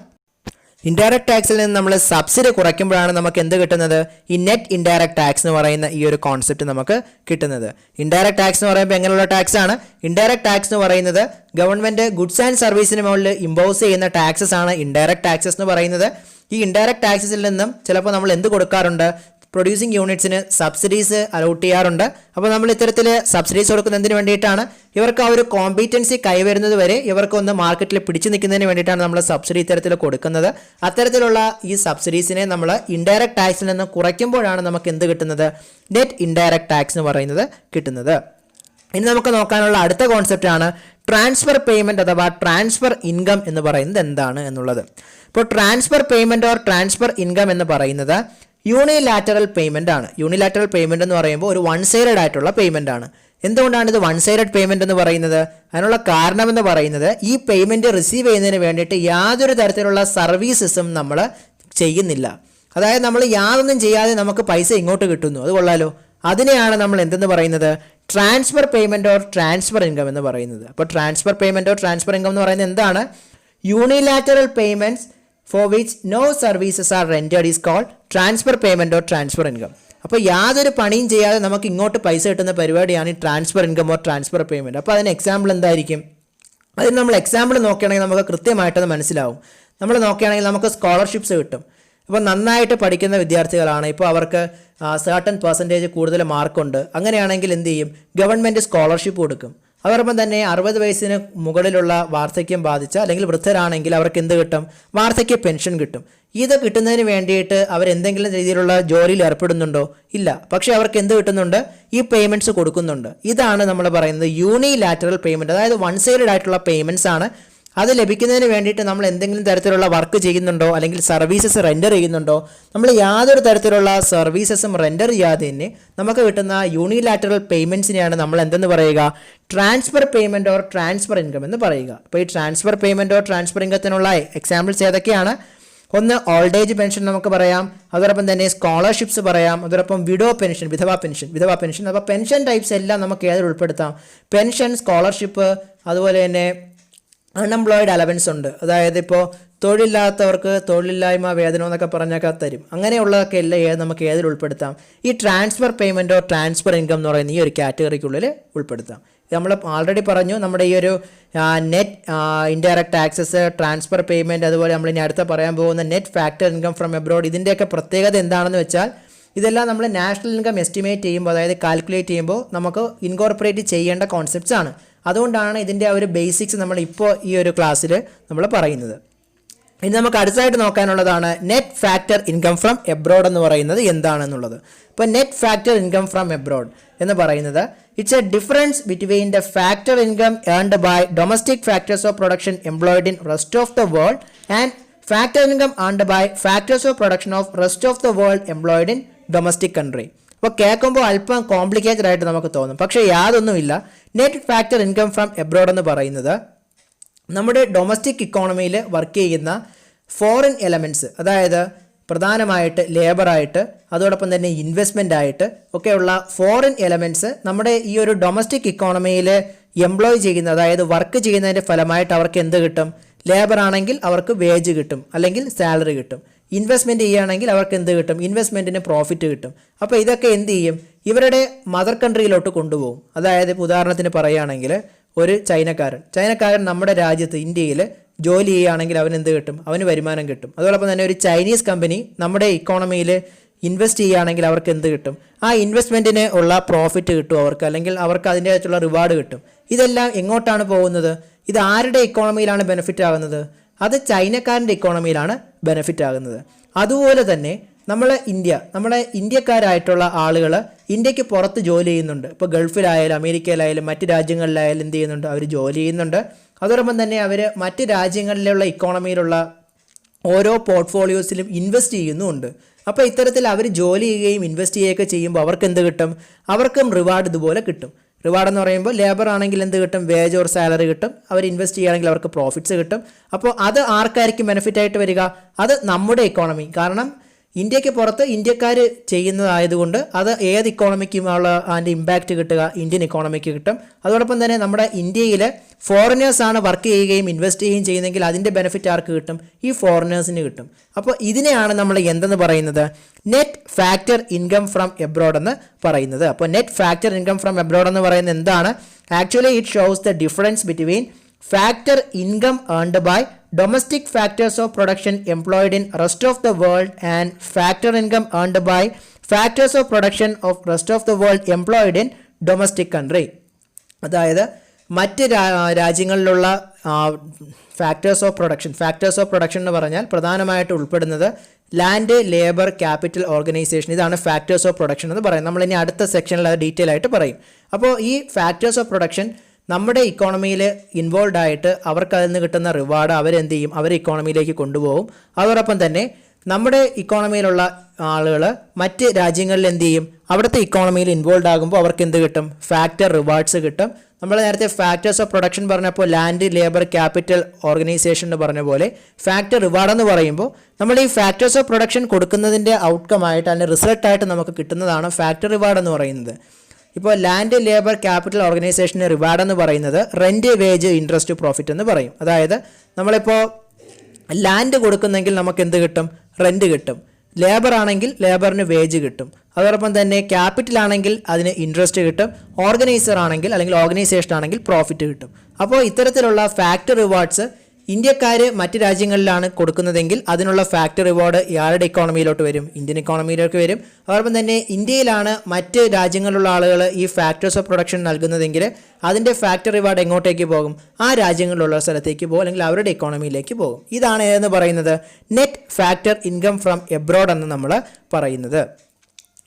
ഇൻഡയറക്റ്റ് ടാക്സിൽ നിന്ന് നമ്മൾ സബ്സിഡി കുറയ്ക്കുമ്പോഴാണ് നമുക്ക് എന്ത് കിട്ടുന്നത്, ഈ നെറ്റ് ഇൻഡയറക്റ്റ് ടാക്സ് എന്ന് പറയുന്ന ഈ ഒരു കോൺസെപ്റ്റ് നമുക്ക് കിട്ടുന്നത്. ഇൻഡയറക്റ്റ് ടാക്സ് എന്ന് പറയുമ്പോൾ എങ്ങനെയുള്ള ടാക്സ് ആണ്, ഇൻഡയറക്റ്റ് ടാക്സ് എന്ന് പറയുന്നത് ഗവൺമെൻറ് ഗുഡ്സ് ആൻഡ് സർവീസിന് മുകളിൽ ഇമ്പോസ് ചെയ്യുന്ന ടാക്സസ് ആണ് ഇൻഡയറക്റ്റ് ടാക്സസ് എന്ന് പറയുന്നത്. ഈ ഇൻഡയറക്റ്റ് ടാക്സസിൽ നിന്നും ചിലപ്പോൾ നമ്മൾ എന്ത് കൊടുക്കാറുണ്ട്, പ്രൊഡ്യൂസിങ് യൂണിറ്റ്സിന് സബ്സിഡീസ് അലോട്ട് ചെയ്യാറുണ്ട്. അപ്പോൾ നമ്മൾ ഇത്തരത്തിൽ സബ്സിഡീസ് കൊടുക്കുന്നതിന് വേണ്ടിയിട്ടാണ്, ഇവർക്ക് ആ ഒരു കോമ്പീറ്റൻസി കൈവരുന്നത് വരെ ഇവർക്കൊന്ന് മാർക്കറ്റിൽ പിടിച്ചു നിൽക്കുന്നതിന് വേണ്ടിയിട്ടാണ് നമ്മൾ സബ്സിഡി ഇത്തരത്തിൽ കൊടുക്കുന്നത്. അത്തരത്തിലുള്ള ഈ സബ്സിഡീസിനെ നമ്മൾ ഇൻഡയറക്റ്റ് ടാക്സിൽ നിന്ന് കുറയ്ക്കുമ്പോഴാണ് നമുക്ക് എന്ത് കിട്ടുന്നത്, നെറ്റ് ഇൻഡയറക്റ്റ് ടാക്സ് എന്ന് പറയുന്നത് കിട്ടുന്നത്. ഇനി നമുക്ക് നോക്കാനുള്ള അടുത്ത കോൺസെപ്റ്റ് ആണ് ട്രാൻസ്ഫർ പേയ്മെന്റ് അഥവാ ട്രാൻസ്ഫർ ഇൻകം എന്ന് പറയുന്നത് എന്താണ് എന്നുള്ളത്. ഇപ്പോൾ transfer payment or transfer income എന്ന് പറയുന്നത് യൂണിലാറ്ററൽ പേയ്മെന്റ് ആണ്. യൂണിലാറ്ററൽ പേയ്മെന്റ് എന്ന് പറയുമ്പോൾ ഒരു വൺ സൈഡഡ് ആയിട്ടുള്ള പേയ്മെന്റ് ആണ്. എന്തുകൊണ്ടാണ് ഇത് വൺ സൈഡഡ് പേയ്മെന്റ് എന്ന് പറയുന്നത്? അതിനുള്ള കാരണം എന്ന് പറയുന്നത് ഈ പേയ്മെന്റ് റിസീവ് ചെയ്യുന്നതിന് വേണ്ടിയിട്ട് യാതൊരു തരത്തിലുള്ള സർവീസസും നമ്മൾ ചെയ്യുന്നില്ല. അതായത് നമ്മൾ യാതൊന്നും ചെയ്യാതെ നമുക്ക് പൈസ ഇങ്ങോട്ട് കിട്ടുന്നു. അത് കൊള്ളാലോ. അതിനെയാണ് നമ്മൾ എന്തെന്ന് പറയുന്നത്? Transfer payment or transfer income എന്ന് പറയുന്നത്. അപ്പോൾ transfer payment or transfer income എന്ന് പറയുന്നത് എന്താണ്? Unilateral payments for which no services are rendered is called transfer payment or transfer income. അപ്പോൾ യാതൊരു പണിയും ചെയ്യാതെ നമുക്ക് ഇങ്ങോട്ട് പൈസ കിട്ടുന്ന പരിപാടിയാണ് ഈ transfer income or transfer payment. അപ്പോൾ അതിന് എക്സാമ്പിൾ എന്തായിരിക്കും? അതിന് നമ്മൾ എക്സാമ്പിൾ നോക്കുകയാണെങ്കിൽ നമുക്ക് കൃത്യമായിട്ടത് മനസ്സിലാവും. നമ്മൾ നോക്കുകയാണെങ്കിൽ നമുക്ക് സ്കോളർഷിപ്സ് കിട്ടും. ഇപ്പോൾ നന്നായിട്ട് പഠിക്കുന്ന വിദ്യാർത്ഥികളാണ്, ഇപ്പോൾ അവർക്ക് സർട്ടൻ പെർസെൻറ്റേജ് കൂടുതൽ മാർക്കുണ്ട്. അങ്ങനെയാണെങ്കിൽ എന്ത് ചെയ്യും? ഗവൺമെൻറ് സ്കോളർഷിപ്പ് കൊടുക്കും. അതോടൊപ്പം തന്നെ 60 വയസ്സിന് മുകളിലുള്ള വാർദ്ധക്യം ബാധിച്ച അല്ലെങ്കിൽ വൃദ്ധരാണെങ്കിൽ അവർക്ക് എന്ത് കിട്ടും? വാർദ്ധക്യ പെൻഷൻ കിട്ടും. ഇത് കിട്ടുന്നതിന് വേണ്ടിയിട്ട് അവരെന്തെങ്കിലും രീതിയിലുള്ള ജോലിയിൽ ഏർപ്പെടുന്നുണ്ടോ? ഇല്ല. പക്ഷേ അവർക്ക് എന്ത് കിട്ടുന്നുണ്ട്? ഈ പേയ്മെൻറ്റ്സ് കൊടുക്കുന്നുണ്ട്. ഇതാണ് നമ്മൾ പറയുന്നത് യൂണിലാറ്ററൽ പേയ്മെൻറ്റ്. അതായത് വൺ സൈഡഡ് ആയിട്ടുള്ള പേയ്മെൻറ്റ്സ് ആണ്. അത് ലഭിക്കുന്നതിന് വേണ്ടിയിട്ട് നമ്മൾ എന്തെങ്കിലും തരത്തിലുള്ള വർക്ക് ചെയ്യുന്നുണ്ടോ അല്ലെങ്കിൽ സർവീസസ് റെൻഡർ ചെയ്യുന്നുണ്ടോ? നമ്മൾ യാതൊരു തരത്തിലുള്ള സർവീസസും റെൻഡർ ചെയ്യാതെ തന്നെ നമുക്ക് കിട്ടുന്ന യൂണിലാറ്ററൽ പേയ്മെൻറ്റ്സിനെയാണ് നമ്മൾ എന്തെന്ന് പറയുക? Transfer payment or transfer income എന്ന് പറയുക. അപ്പോൾ ഈ ട്രാൻസ്ഫർ പേയ്മെൻറ്റ് ഓർ ട്രാൻസ്ഫർ ഇൻകത്തിനുള്ള എക്സാമ്പിൾസ് ഏതൊക്കെയാണ്? ഒന്ന് ഓൾഡ് ഏജ് പെൻഷൻ നമുക്ക് പറയാം, അതോടൊപ്പം തന്നെ സ്കോളർഷിപ്സ് പറയാം, അതോടൊപ്പം വിഡോ പെൻഷൻ, വിധവാ പെൻഷൻ. അപ്പോൾ പെൻഷൻ ടൈപ്സ് എല്ലാം നമുക്ക് ഏതിൽ ഉൾപ്പെടുത്താം? പെൻഷൻ, സ്കോളർഷിപ്പ്, അതുപോലെ തന്നെ അൺഎംപ്ലോയിഡ് അലവൻസ് ഉണ്ട്. അതായത് ഇപ്പോൾ തൊഴിലില്ലാത്തവർക്ക് തൊഴിലില്ലായ്മ വേതനം എന്നൊക്കെ പറഞ്ഞൊക്കെ തരും. അങ്ങനെയുള്ളതൊക്കെ എല്ലാം നമുക്ക് ഏതിൽ ഉൾപ്പെടുത്താം? ഈ ട്രാൻസ്ഫർ പേയ്മെൻറ്റോ ട്രാൻസ്ഫർ ഇൻകം എന്ന് പറയുന്ന ഈ ഒരു കാറ്റഗറിക്കുള്ളിൽ ഉൾപ്പെടുത്താം. നമ്മൾ ആൾറെഡി പറഞ്ഞു നമ്മുടെ ഈ ഒരു net indirect taxes, transfer payment, അതുപോലെ നമ്മൾ ഇനി അടുത്ത പറയാൻ പോകുന്ന net factor income from abroad, ഇതിൻ്റെയൊക്കെ പ്രത്യേകത എന്താണെന്ന് വെച്ചാൽ ഇതെല്ലാം നമ്മൾ നാഷണൽ ഇൻകം എസ്റ്റിമേറ്റ് ചെയ്യുമ്പോൾ, അതായത് കാൽക്കുലേറ്റ് ചെയ്യുമ്പോൾ നമുക്ക് ഇൻകോർപ്പറേറ്റ് ചെയ്യേണ്ട കോൺസെപ്റ്റ്സ് ആണ്. അതുകൊണ്ടാണ് ഇതിൻ്റെ ആ ഒരു ബേസിക്സ് നമ്മൾ ഇപ്പോൾ ഈ ഒരു ക്ലാസ്സിൽ നമ്മൾ പറയുന്നത്. ഇനി നമുക്ക് അടുത്തായിട്ട് നോക്കാനുള്ളതാണ് net factor income from abroad എന്ന് പറയുന്നത് എന്താണെന്നുള്ളത്. ഇപ്പോൾ net factor income from abroad എന്ന് പറയുന്നത് it's a difference between the factor income earned by domestic factors of production employed in rest of the world and factor income earned by factors of production of rest of the world employed in domestic country. അപ്പോൾ കേൾക്കുമ്പോൾ അല്പം complicated ആയിട്ട് നമുക്ക് തോന്നും, പക്ഷേ യാതൊന്നുമില്ല. Net factor income from abroad എന്ന് പറയുന്നത് നമ്മുടെ ഡൊമസ്റ്റിക് ഇക്കോണമിയിൽ വർക്ക് ചെയ്യുന്ന ഫോറിൻ എലമെൻറ്റ്സ്, അതായത് പ്രധാനമായിട്ട് ലേബറായിട്ട് അതോടൊപ്പം തന്നെ ഇൻവെസ്റ്റ്മെൻ്റ് ആയിട്ട് ഒക്കെയുള്ള ഫോറിൻ എലമെൻറ്റ്സ് നമ്മുടെ ഈ ഒരു ഡൊമസ്റ്റിക് ഇക്കോണമിയിൽ എംപ്ലോയ് ചെയ്യുന്ന, അതായത് വർക്ക് ചെയ്യുന്നതിൻ്റെ ഫലമായിട്ട് അവർക്ക് എന്ത് കിട്ടും? ലേബർ ആണെങ്കിൽ അവർക്ക് വേജ് കിട്ടും അല്ലെങ്കിൽ സാലറി കിട്ടും. ഇൻവെസ്റ്റ്മെൻറ്റ് ചെയ്യുകയാണെങ്കിൽ അവർക്ക് എന്ത് കിട്ടും? ഇൻവെസ്റ്റ്മെൻറ്റിന് പ്രോഫിറ്റ് കിട്ടും. അപ്പോൾ ഇതൊക്കെ എന്ത് ചെയ്യും? ഇവരുടെ മദർ കൺട്രിയിലോട്ട് കൊണ്ടുപോകും. അതായത് ഉദാഹരണത്തിന് പറയുകയാണെങ്കിൽ ഒരു ചൈനക്കാരൻ നമ്മുടെ രാജ്യത്ത് ഇന്ത്യയിൽ ജോലി ചെയ്യുകയാണെങ്കിൽ അവന് എന്ത് കിട്ടും? അവന് വരുമാനം കിട്ടും. അതോടൊപ്പം തന്നെ ഒരു ചൈനീസ് കമ്പനി നമ്മുടെ ഇക്കോണമിയിൽ ഇൻവെസ്റ്റ് ചെയ്യുകയാണെങ്കിൽ അവർക്ക് എന്ത് കിട്ടും? ആ ഇൻവെസ്റ്റ്മെൻറ്റിന് ഉള്ള പ്രോഫിറ്റ് കിട്ടും അവർക്ക്, അല്ലെങ്കിൽ അവർക്ക് അതിൻ്റെതായിട്ടുള്ള റിവാർഡ് കിട്ടും. ഇതെല്ലാം എങ്ങോട്ടാണ് പോകുന്നത്? ഇത് ആരുടെ ഇക്കോണമിയിലാണ് ബെനിഫിറ്റ് ആകുന്നത്? അത് ചൈനക്കാരൻ്റെ ഇക്കോണമിയിലാണ് ബെനിഫിറ്റ് ആകുന്നത്. അതുപോലെ തന്നെ നമ്മളെ ഇന്ത്യക്കാരായിട്ടുള്ള ആളുകൾ ഇന്ത്യക്ക് പുറത്ത് ജോലി ചെയ്യുന്നുണ്ട്. ഇപ്പോൾ ഗൾഫിലായാലും അമേരിക്കയിലായാലും മറ്റ് രാജ്യങ്ങളിലായാലും എന്ത് ചെയ്യുന്നുണ്ട്? അവർ ജോലി ചെയ്യുന്നുണ്ട്. അതോടൊപ്പം തന്നെ അവർ മറ്റ് രാജ്യങ്ങളിലുള്ള ഇക്കോണമിയിലുള്ള ഓരോ പോർട്ട്ഫോളിയോസിലും ഇൻവെസ്റ്റ് ചെയ്യുന്നുമുണ്ട്. അപ്പോൾ ഇത്തരത്തിൽ അവർ ജോലി ചെയ്യുകയും ഇൻവെസ്റ്റ് ചെയ്യുകയൊക്കെ ചെയ്യുമ്പോൾ അവർക്ക് എന്ത് കിട്ടും? അവർക്കും റിവാർഡ് ഇതുപോലെ കിട്ടും. റിവാർഡ് എന്ന് പറയുമ്പോൾ ലേബർ ആണെങ്കിൽ എന്ത് കിട്ടും? വേജ് ഓർ സാലറി കിട്ടും. അവർ ഇൻവെസ്റ്റ് ചെയ്യുകയാണെങ്കിൽ അവർക്ക് പ്രോഫിറ്റ്സ് കിട്ടും. അപ്പോൾ അത് ആർക്കായിരിക്കും ബെനിഫിറ്റ് ആയിട്ട് വരിക? അത് നമ്മുടെ ഇക്കോണമി. കാരണം ഇന്ത്യക്ക് പുറത്ത് ഇന്ത്യക്കാർ ചെയ്യുന്നതായതുകൊണ്ട് അത് ഏത് ഇക്കോണമിക്കുമുള്ള അതിൻ്റെ ഇമ്പാക്റ്റ് കിട്ടുക? ഇന്ത്യൻ ഇക്കോണമിക്ക് കിട്ടും. അതോടൊപ്പം തന്നെ നമ്മുടെ ഇന്ത്യയിൽ ഫോറിനേഴ്സാണ് വർക്ക് ചെയ്യുകയും ഇൻവെസ്റ്റ് ചെയ്യുകയും ചെയ്യുന്നതെങ്കിൽ അതിൻ്റെ ബെനിഫിറ്റ് ആർക്ക് കിട്ടും? ഈ ഫോറിനേഴ്സിന് കിട്ടും. അപ്പോൾ ഇതിനെയാണ് നമ്മൾ എന്തെന്ന് പറയുന്നത്? Net factor income from abroad എന്ന് പറയുന്നത്. അപ്പോൾ net factor income from abroad എന്ന് പറയുന്നത് എന്താണ്? Actually it shows the difference between factor income earned by domestic factors of production employed in rest of the world and factor income earned by factors of production of rest of the world employed in domestic country. അതായത് മറ്റ് രാജ്യങ്ങളിലുള്ള factors of production എന്ന് പറഞ്ഞാൽ പ്രധാനമായിട്ട് ഉൾപ്പെടുന്നത് land, labour, capital, organisation. ഇതാണ് factors of production എന്ന് പറയുന്നത്. നമ്മൾ ഇനി അടുത്ത സെക്ഷനിൽ അത് ഡീറ്റെയിൽ ആയിട്ട് പറയും. അപ്പോൾ ഈ ഫാക്ടേഴ്സ് ഓഫ് പ്രൊഡക്ഷൻ നമ്മുടെ ഇക്കോണമിയിൽ ഇൻവോൾവ് ആയിട്ട് അവർക്ക് അതിൽ നിന്ന് കിട്ടുന്ന റിവാർഡ് അവരെന്ത് ചെയ്യും, അവർ ഇക്കോണമിയിലേക്ക് കൊണ്ടുപോകും. അതോടൊപ്പം തന്നെ നമ്മുടെ ഇക്കോണമിയിലുള്ള ആളുകൾ മറ്റ് രാജ്യങ്ങളിൽ എന്ത് ചെയ്യും, അവിടുത്തെ ഇക്കോണമിയിൽ ഇൻവോൾവ് ആകുമ്പോൾ അവർക്ക് എന്ത് കിട്ടും, ഫാക്ടർ റിവാർഡ്സ് കിട്ടും. നമ്മൾ നേരത്തെ ഫാക്ടേഴ്സ് ഓഫ് പ്രൊഡക്ഷൻ പറഞ്ഞപ്പോൾ ലാൻഡ്, ലേബർ, ക്യാപിറ്റൽ, ഓർഗനൈസേഷൻ എന്ന് പറഞ്ഞ പോലെ ഫാക്ടർ റിവാർഡ് എന്ന് പറയുമ്പോൾ നമ്മൾ ഈ ഫാക്ടേഴ്സ് ഓഫ് പ്രൊഡക്ഷൻ കൊടുക്കുന്നതിൻ്റെ ഔട്ട്കമായിട്ട് അല്ലെങ്കിൽ റിസൾട്ടായിട്ട് നമുക്ക് കിട്ടുന്നതാണ് ഫാക്ടർ റിവാർഡ് എന്ന് പറയുന്നത്. ഇപ്പോൾ ലാൻഡ്, ലേബർ, ക്യാപിറ്റൽ, ഓർഗനൈസേഷന് റിവാർഡ് എന്ന് പറയുന്നത് റെൻറ്റ്, വേജ്, ഇൻട്രസ്റ്റ്, പ്രോഫിറ്റ് എന്ന് പറയും. അതായത് നമ്മളിപ്പോൾ ലാൻഡ് കൊടുക്കുന്നെങ്കിൽ നമുക്ക് എന്ത് കിട്ടും, റെൻറ്റ് കിട്ടും. ലേബർ ആണെങ്കിൽ ലേബറിന് വേജ് കിട്ടും. അതോടൊപ്പം തന്നെ ക്യാപിറ്റൽ ആണെങ്കിൽ അതിന് ഇൻട്രസ്റ്റ് കിട്ടും. ഓർഗനൈസർ ആണെങ്കിൽ അല്ലെങ്കിൽ ഓർഗനൈസേഷൻ ആണെങ്കിൽ പ്രോഫിറ്റ് കിട്ടും. അപ്പോൾ ഇത്തരത്തിലുള്ള ഫാക്ടർ റിവാർഡ്സ് ഇന്ത്യക്കാർ മറ്റ് രാജ്യങ്ങളിലാണ് കൊടുക്കുന്നതെങ്കിൽ അതിനുള്ള ഫാക്ടർ റിവാർഡ് ആരുടെ ഇക്കോണമിയിലോട്ട് വരും, ഇന്ത്യൻ ഇക്കോണമിയിലേക്ക് വരും. അതോടൊപ്പം തന്നെ ഇന്ത്യയിലാണ് മറ്റ് രാജ്യങ്ങളിലുള്ള ആളുകൾ ഈ ഫാക്ടേഴ്സ് ഓഫ് പ്രൊഡക്ഷൻ നൽകുന്നതെങ്കിൽ അതിൻ്റെ ഫാക്ടർ റിവാർഡ് എങ്ങോട്ടേക്ക് പോകും, ആ രാജ്യങ്ങളിലുള്ള സ്ഥലത്തേക്ക് പോകും, അല്ലെങ്കിൽ അവരുടെ ഇക്കോണമിയിലേക്ക് പോകും. ഇതാണ് ഏതെന്ന് പറയുന്നത് net factor income from abroad എന്ന് നമ്മൾ പറയുന്നത്.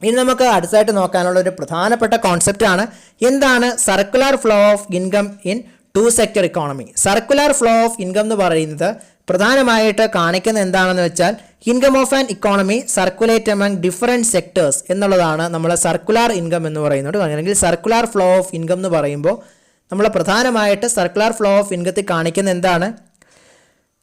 ഇനി നമുക്ക് അടുത്തായിട്ട് നോക്കാനുള്ള ഒരു പ്രധാനപ്പെട്ട കോൺസെപ്റ്റാണ് എന്താണ് circular flow of income in two sector economy. Circular flow of income എന്ന് പറയുന്നത് പ്രധാനമായിട്ട് കാണിക്കുന്ന എന്താണെന്ന് വെച്ചാൽ income of an economy circulate among different sectors എന്നുള്ളതാണ് നമ്മൾ സർക്കുലർ ഇൻകം എന്ന് പറയുന്നത്. അല്ലെങ്കിൽ സർക്കുലർ ഫ്ലോ ഓഫ് ഇൻകം എന്ന് പറയുമ്പോൾ നമ്മൾ പ്രധാനമായിട്ട് സർക്കുലർ ഫ്ലോ ഓഫ് ഇൻകത്തിൽ കാണിക്കുന്ന എന്താണ്,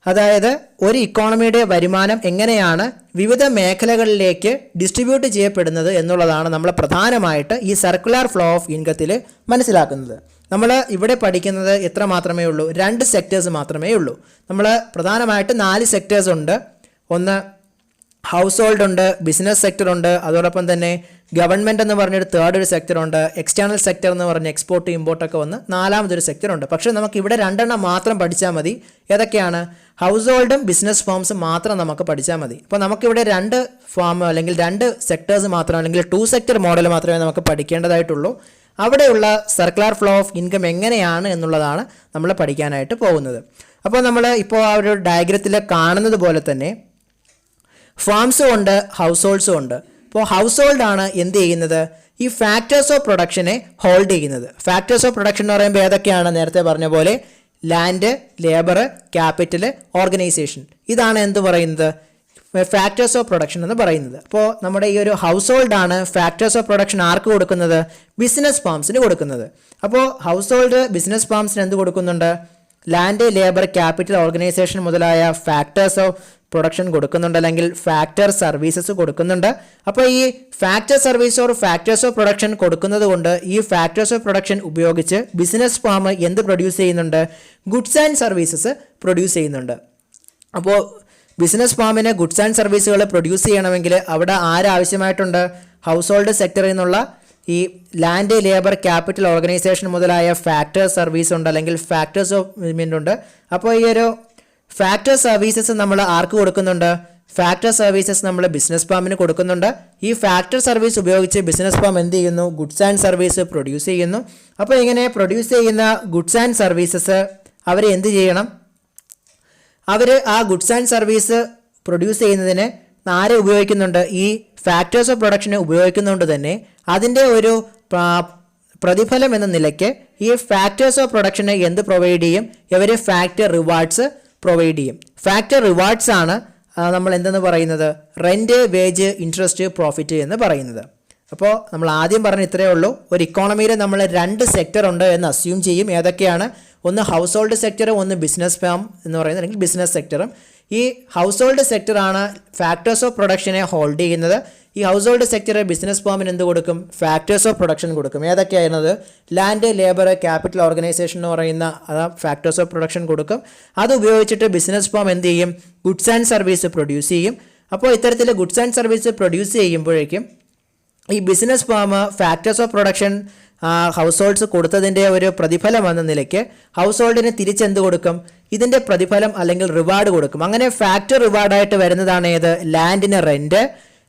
അതായത് ഒരു ഇക്കോണമിയുടെ വരുമാനം എങ്ങനെയാണ് വിവിധ മേഖലകളിലേക്ക് ഡിസ്ട്രിബ്യൂട്ട് ചെയ്യപ്പെടുന്നത് എന്നുള്ളതാണ് നമ്മൾ പ്രധാനമായിട്ട് ഈ സർക്കുലർ ഫ്ലോ ഓഫ് ഇൻകത്തിൽ മനസ്സിലാക്കുന്നത്. നമ്മൾ ഇവിടെ പഠിക്കുന്നത് എത്ര മാത്രമേ ഉള്ളൂ, 2 സെക്ടേഴ്സ് മാത്രമേ ഉള്ളൂ. നമ്മൾ പ്രധാനമായിട്ട് 4 സെക്ടേഴ്സ് ഉണ്ട്. ഒന്ന് ഹൗസ് ഹോൾഡ് ഉണ്ട്, ബിസിനസ് സെക്ടർ ഉണ്ട്, അതോടൊപ്പം തന്നെ ഗവൺമെൻറ് എന്ന് പറഞ്ഞൊരു തേർഡ് ഒരു സെക്ടർ ഉണ്ട്, എക്സ്റ്റേണൽ സെക്ടർ എന്ന് പറഞ്ഞ് എക്സ്പോർട്ട് ഇമ്പോർട്ടൊക്കെ വന്ന് 4ാമതൊരു സെക്ടർ ഉണ്ട്. പക്ഷേ നമുക്ക് ഇവിടെ 2 മാത്രം പഠിച്ചാൽ മതി. ഏതൊക്കെയാണ്, ഹൗസ് ഹോൾഡും ബിസിനസ് ഫേംസും മാത്രം നമുക്ക് പഠിച്ചാൽ മതി. അപ്പോൾ നമുക്കിവിടെ 2 ഫാം അല്ലെങ്കിൽ 2 സെക്ടേഴ്സ് മാത്രം അല്ലെങ്കിൽ 2 സെക്ടർ മോഡൽ മാത്രമേ നമുക്ക് പഠിക്കേണ്ടതായിട്ടുള്ളൂ. അവിടെയുള്ള സർക്കുലർ ഫ്ലോ ഓഫ് ഇൻകം എങ്ങനെയാണ് എന്നുള്ളതാണ് നമ്മൾ പഠിക്കാനായിട്ട് പോകുന്നത്. അപ്പോൾ നമ്മൾ ഇപ്പോൾ ആ ഒരു ഡയഗ്രത്തിൽ കാണുന്നത് പോലെ തന്നെ ഫാംസും ഉണ്ട്, ഹൗസ് ഹോൾഡ്സും ഉണ്ട്. ഇപ്പോൾ ഹൗസ് ഹോൾഡാണ് എന്ത് ചെയ്യുന്നത്, ഈ ഫാക്ടേഴ്സ് ഓഫ് പ്രൊഡക്ഷനെ ഹോൾഡ് ചെയ്യുന്നത്. ഫാക്ടേഴ്സ് ഓഫ് പ്രൊഡക്ഷൻ എന്ന് പറയുമ്പോൾ ഏതൊക്കെയാണ്, നേരത്തെ പറഞ്ഞ പോലെ ലാൻഡ്, ലേബർ, ക്യാപിറ്റൽ, ഓർഗനൈസേഷൻ. ഇതാണ് എന്ത് പറയുന്നത്, ഫാക്ടേഴ്സ് ഓഫ് പ്രൊഡക്ഷൻ എന്ന് പറയുന്നത്. അപ്പോൾ നമ്മുടെ ഈ ഒരു ഹൗസ് ഹോൾഡാണ് ഫാക്ടേഴ്സ് ഓഫ് പ്രൊഡക്ഷൻ ആർക്ക് കൊടുക്കുന്നത്, ബിസിനസ് ഫാംസിന് കൊടുക്കുന്നത്. അപ്പോൾ ഹൗസ് ഹോൾഡ് ബിസിനസ് ഫാംസിന് എന്ത് കൊടുക്കുന്നുണ്ട്, ലാൻഡ്, ലേബർ, ക്യാപിറ്റൽ, ഓർഗനൈസേഷൻ മുതലായ ഫാക്ടേഴ്സ് ഓഫ് പ്രൊഡക്ഷൻ കൊടുക്കുന്നുണ്ട്, അല്ലെങ്കിൽ ഫാക്ടർ സർവീസസ് കൊടുക്കുന്നുണ്ട്. അപ്പോൾ ഈ factor service or factors of production കൊടുക്കുന്നത് കൊണ്ട് ഈ ഫാക്ടേഴ്സ് ഓഫ് പ്രൊഡക്ഷൻ ഉപയോഗിച്ച് ബിസിനസ് ഫാം എന്ത് പ്രൊഡ്യൂസ് ചെയ്യുന്നുണ്ട്, ഗുഡ്സ് ആൻഡ് സർവീസസ് പ്രൊഡ്യൂസ് ചെയ്യുന്നുണ്ട്. അപ്പോൾ ബിസിനസ് ഫാമിന് ഗുഡ്സ് ആൻഡ് സർവീസുകൾ പ്രൊഡ്യൂസ് ചെയ്യണമെങ്കിൽ അവിടെ ആരാവശ്യമായിട്ടുണ്ട്, ഹൗസ് ഹോൾഡ് സെക്ടറിൽ നിന്നുള്ള ഈ ലാൻഡ്, ലേബർ, ക്യാപിറ്റൽ, ഓർഗനൈസേഷൻ മുതലായ ഫാക്ടർ സർവീസ് ഉണ്ട്, അല്ലെങ്കിൽ ഫാക്ടേഴ്സ് ഓഫ് മൂവ്മെൻ്റ് ഉണ്ട്. അപ്പോൾ ഈ ഒരു ഫാക്ടർ സർവീസസ് നമ്മൾ ആർക്ക് കൊടുക്കുന്നുണ്ട്, ഫാക്ടർ സർവീസസ് നമ്മൾ ബിസിനസ് ഫാമിന് കൊടുക്കുന്നുണ്ട്. ഈ ഫാക്ടർ സർവീസ് ഉപയോഗിച്ച് ബിസിനസ് ഫാം എന്ത് ചെയ്യുന്നു, ഗുഡ്സ് ആൻഡ് സർവീസ് പ്രൊഡ്യൂസ് ചെയ്യുന്നു. അപ്പോൾ ഇങ്ങനെ പ്രൊഡ്യൂസ് ചെയ്യുന്ന ഗുഡ്സ് ആൻഡ് സർവീസസ് അവർ എന്ത് ചെയ്യണം, അവർ ആ ഗുഡ്സ് ആൻഡ് സർവീസ് പ്രൊഡ്യൂസ് ചെയ്യുന്നതിന് ആരെ ഉപയോഗിക്കുന്നുണ്ട്, ഈ ഫാക്ടേഴ്സ് ഓഫ് പ്രൊഡക്ഷനെ ഉപയോഗിക്കുന്നതുകൊണ്ട് തന്നെ അതിൻ്റെ ഒരു പ്രതിഫലം എന്ന നിലയ്ക്ക് ഈ ഫാക്ടേഴ്സ് ഓഫ് പ്രൊഡക്ഷന് എന്ത് പ്രൊവൈഡ് ചെയ്യും, ഇവർ ഫാക്ടർ റിവാർഡ്സ് പ്രൊവൈഡ് ചെയ്യും. ഫാക്ടർ റിവാർഡ്സ് ആണ് നമ്മൾ എന്തെന്ന് പറയുന്നത്, റെൻറ്റ്, വേജ്, ഇൻട്രസ്റ്റ്, പ്രോഫിറ്റ് എന്ന് പറയുന്നത്. അപ്പോൾ നമ്മൾ ആദ്യം പറഞ്ഞ ഇത്രയേ ഉള്ളൂ. ഒരു ഇക്കോണമിയിൽ നമ്മൾ 2 സെക്ടർ ഉണ്ട് എന്ന് അസ്യൂം ചെയ്യും. ഏതൊക്കെയാണ്, ഒന്ന് ഹൗസ് ഹോൾഡ് സെക്ടറും ഒന്ന് ബിസിനസ് ഫാം എന്ന് പറയുന്നത്, അല്ലെങ്കിൽ ബിസിനസ് സെക്ടറും. ഈ ഹൗസ് ഹോൾഡ് സെക്ടറാണ് ഫാക്ടേഴ്സ് ഓഫ് പ്രൊഡക്ഷനെ ഹോൾഡ് ചെയ്യുന്നത്. ഈ ഹൗസ് ഹോൾഡ് സെക്ടർ ബിസിനസ് ഫാമിന് എന്ത് കൊടുക്കും, ഫാക്ടേഴ്സ് ഓഫ് പ്രൊഡക്ഷൻ കൊടുക്കും. ഏതൊക്കെയായിരുന്നത്, ലാൻഡ്, ലേബർ, ക്യാപിറ്റൽ, ഓർഗനൈസേഷൻ എന്ന് പറയുന്ന ഫാക്ടേഴ്സ് ഓഫ് പ്രൊഡക്ഷൻ കൊടുക്കും. അത് ഉപയോഗിച്ചിട്ട് ബിസിനസ് ഫാം എന്ത് ചെയ്യും, ഗുഡ്സ് ആൻഡ് സർവീസ് പ്രൊഡ്യൂസ് ചെയ്യും. അപ്പോൾ ഇത്തരത്തിൽ ഗുഡ്സ് ആൻഡ് സർവീസ് പ്രൊഡ്യൂസ് ചെയ്യുമ്പോഴേക്കും ഈ business firm factors of production households കൊടുത്തതിൻ്റെ ഒരു പ്രതിഫലം എന്ന നിലയ്ക്ക് ഹൗസ് ഹോൾഡിന് തിരിച്ചെന്ത് കൊടുക്കും, ഇതിൻ്റെ പ്രതിഫലം അല്ലെങ്കിൽ റിവാർഡ് കൊടുക്കും. അങ്ങനെ ഫാക്ടർ റിവാർഡായിട്ട് വരുന്നതാണ് ഏത്, ലാൻഡിന് റെൻറ്റ്,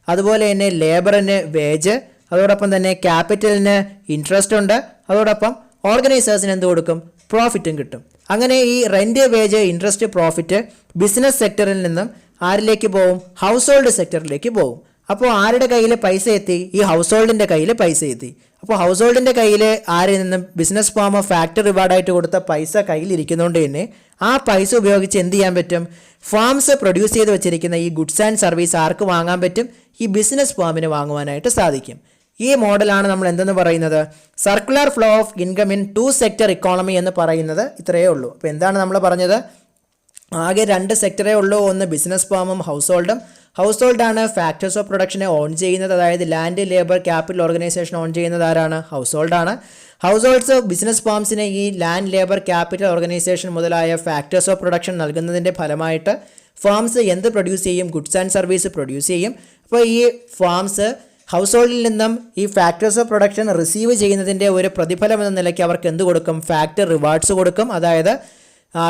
അതുപോലെ തന്നെ ലേബറിന് വേജ്, അതോടൊപ്പം തന്നെ ക്യാപിറ്റലിന് ഇൻട്രസ്റ്റ് ഉണ്ട്, അതോടൊപ്പം ഓർഗനൈസേഴ്സിന് എന്ത് കൊടുക്കും, പ്രോഫിറ്റും കിട്ടും. അങ്ങനെ ഈ rent, wage, interest, profit business സെക്ടറിൽ നിന്നും ആരിലേക്ക് പോവും? ഹൗസ് ഹോൾഡ് സെക്ടറിലേക്ക് പോവും. അപ്പോൾ ആരുടെ കയ്യിൽ പൈസ എത്തി? ഈ ഹൗസ് ഹോൾഡിൻ്റെ കയ്യിൽ പൈസ എത്തി. അപ്പോൾ ഹൗസ് ഹോൾഡിൻ്റെ കയ്യിൽ ആരിൽ നിന്നും ബിസിനസ് ഫാമോ ഫാക്ടറി റിവാർഡായിട്ട് കൊടുത്ത പൈസ കയ്യിലിരിക്കുന്നതുകൊണ്ട് തന്നെ ആ പൈസ ഉപയോഗിച്ച് എന്ത് ചെയ്യാൻ പറ്റും? ഫാംസ് പ്രൊഡ്യൂസ് ചെയ്ത് വെച്ചിരിക്കുന്ന ഈ ഗുഡ്സ് ആൻഡ് സർവീസ് ആർക്ക് വാങ്ങാൻ പറ്റും? ഈ ബിസിനസ് ഫാമിന് വാങ്ങുവാനായിട്ട് സാധിക്കും. ഈ മോഡലാണ് നമ്മൾ എന്തെന്ന് പറയുന്നത്? Circular flow of income in 2 sector economy എന്ന് പറയുന്നത് ഇത്രയേ ഉള്ളൂ. അപ്പോൾ എന്താണ് നമ്മൾ പറഞ്ഞത്? ആകെ 2 സെക്ടറേ ഉള്ളൂ. ഒന്ന് ബിസിനസ് ഫാമും ഹൗസ് ഹോൾഡും. ഹൗസ് ഹോൾഡാണ് ഫാക്ടേഴ്സ് ഓഫ് പ്രൊഡക്ഷനെ ഓൺ ചെയ്യുന്നത്, അതായത് land, labour, capital organisation own ചെയ്യുന്നത് ആരാണ്? ഹൗസ് ഹോൾഡാണ്. ഹൗസ് ഹോൾഡ്സ് ബിസിനസ് ഫാംസിന് ഈ ലാൻഡ്, ലേബർ, ക്യാപിറ്റൽ ഓർഗനൈസേഷൻ മുതലായ ഫാക്ടേഴ്സ് ഓഫ് പ്രൊഡക്ഷൻ നൽകുന്നതിൻ്റെ ഫലമായിട്ട് ഫാംസ് എന്ത് പ്രൊഡ്യൂസ് ചെയ്യും? ഗുഡ്സ് ആൻഡ് സർവീസ് പ്രൊഡ്യൂസ് ചെയ്യും. അപ്പോൾ ഈ ഫാംസ് ഹൗസ് ഹോൾഡിൽ നിന്നും ഈ ഫാക്ടേഴ്സ് ഓഫ് പ്രൊഡക്ഷൻ റിസീവ് ചെയ്യുന്നതിൻ്റെ ഒരു പ്രതിഫലം എന്ന നിലയ്ക്ക് അവർക്ക് എന്ത് കൊടുക്കും? ഫാക്ടർ റിവാർഡ്സ് കൊടുക്കും. അതായത്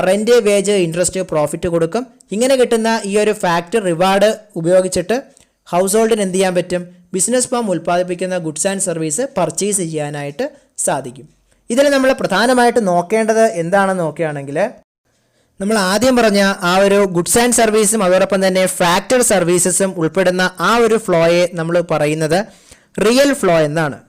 റെൻറ്റ്, വേജ്, ഇൻട്രസ്റ്റ്, പ്രോഫിറ്റ് കൊടുക്കും. ഇങ്ങനെ കിട്ടുന്ന ഈ ഒരു ഫാക്ടർ റിവാർഡ് ഉപയോഗിച്ചിട്ട് ഹൗസ് ഹോൾഡിന് എന്ത് ചെയ്യാൻ പറ്റും? ബിസിനസ് ഫാം ഉൽപ്പാദിപ്പിക്കുന്ന ഗുഡ്സ് ആൻഡ് സർവീസ് പർച്ചേസ് ചെയ്യാനായിട്ട് സാധിക്കും. ഇതിൽ നമ്മൾ പ്രധാനമായിട്ട് നോക്കേണ്ടത് എന്താണെന്ന് നോക്കുകയാണെങ്കിൽ, നമ്മൾ ആദ്യം പറഞ്ഞ ആ ഒരു ഗുഡ്സ് ആൻഡ് സർവീസും അതോടൊപ്പം തന്നെ ഫാക്ടർ സർവീസസും ഉൾപ്പെടുന്ന ആ ഒരു ഫ്ലോയെ നമ്മൾ പറയുന്നത് റിയൽ ഫ്ലോ എന്നാണ്.